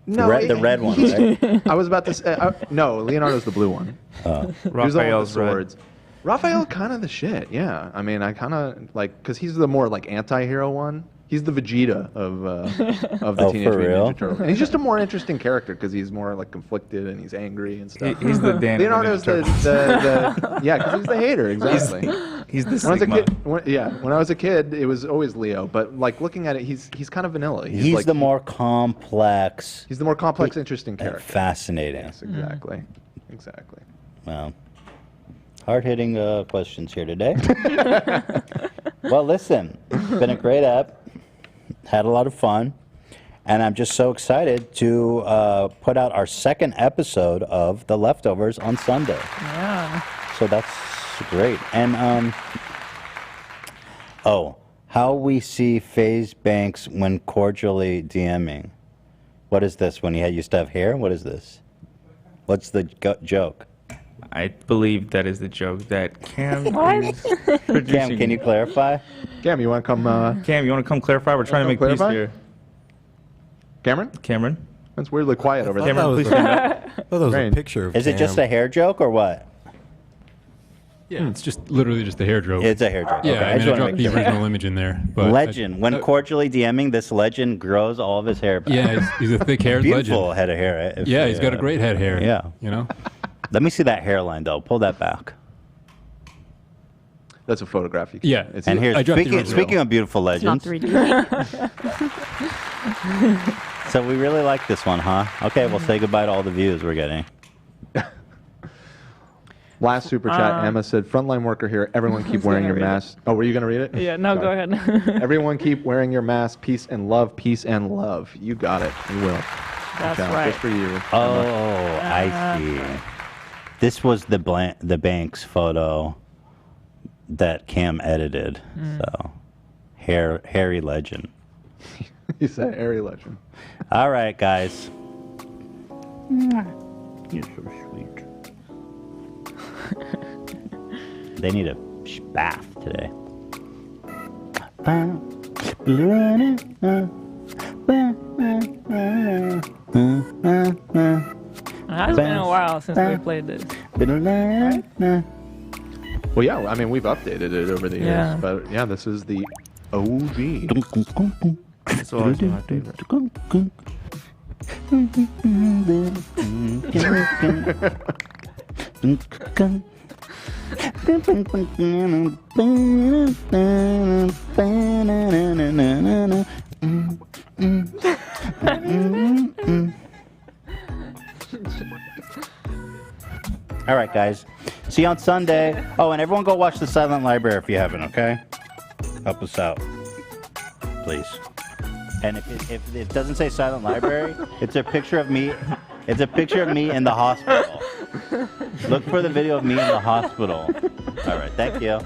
no, The red one, right? I was about to say no. Leonardo's the blue one. He was the one with the Raphael's red. swords. Raphael kind of the shit. Yeah, I mean, I kind of like because he's the more like anti-hero one. He's the Vegeta of the Oh, Teenage for Mutant real? Ninja Turtles. And he's just a more interesting character because he's more like conflicted and he's angry and stuff. He's the Dan. Leonardo's the yeah, because he's the hater. Exactly. He's the When I was a Sigma. kid, when I was a kid, it was always Leo. But like looking at it, he's kind of vanilla. He's like, the more complex. he's the more complex, interesting character. Fascinating. Yes, exactly, exactly. Well, hard-hitting questions here today. Well, listen, it's been a great app. Had a lot of fun. And I'm just so excited to put out our second episode of The Leftovers on Sunday. Yeah. So that's great. And, how we see FaZe Banks when cordially DMing. What is this, when he used to have hair? What is this? What's the joke? I believe that is the joke that Cam What? is Cam, producing. can you clarify? Cam, you want to come? Cam, you want to come clarify? We're trying to make peace clarify? here. Cameron? That's weirdly quiet over there. Cameron, please stand up. I thought that was a Rain. picture of Is it just a hair joke or what? Yeah, it's just literally just a hair drop. It's a hair drop. Yeah, Okay, I mean, I wanna dropped make the sure. original image in there. But Legend. When cordially DMing, this legend grows all of his hair back. Yeah, he's a thick-haired legend. Beautiful head of hair. Yeah, he's got a great head hair. Yeah. You know? Let me see that hairline, though. Pull that back. That's a photograph. Yeah. And here's speaking of beautiful legends. It's not 3D. So we really like this one, huh? Okay, we'll say goodbye to all the views we're getting. Last super chat, Emma said, frontline worker here, everyone keep wearing your mask. Oh, were you going to read it? Yeah, no, go ahead. Everyone keep wearing your mask. Peace and love. Peace and love. You got it. You will. That's Watch out. right. Just for you. Oh, I see. This was the Banks photo that Cam edited. So, hairy legend. He said hairy legend. All right, guys. You're so sweet. They need a bath today. It has been a while since we played this. Well, yeah, I mean, we've updated it over the years. Yeah. But yeah, this is the OG. It's always my favorite. All right, guys. See you on Sunday. Oh, and everyone go watch The Silent Library if you haven't, okay? Help us out. Please. And if it doesn't say Silent Library, it's a picture of me. It's a picture of me in the hospital. Look for the video of me in the hospital. All right, thank you.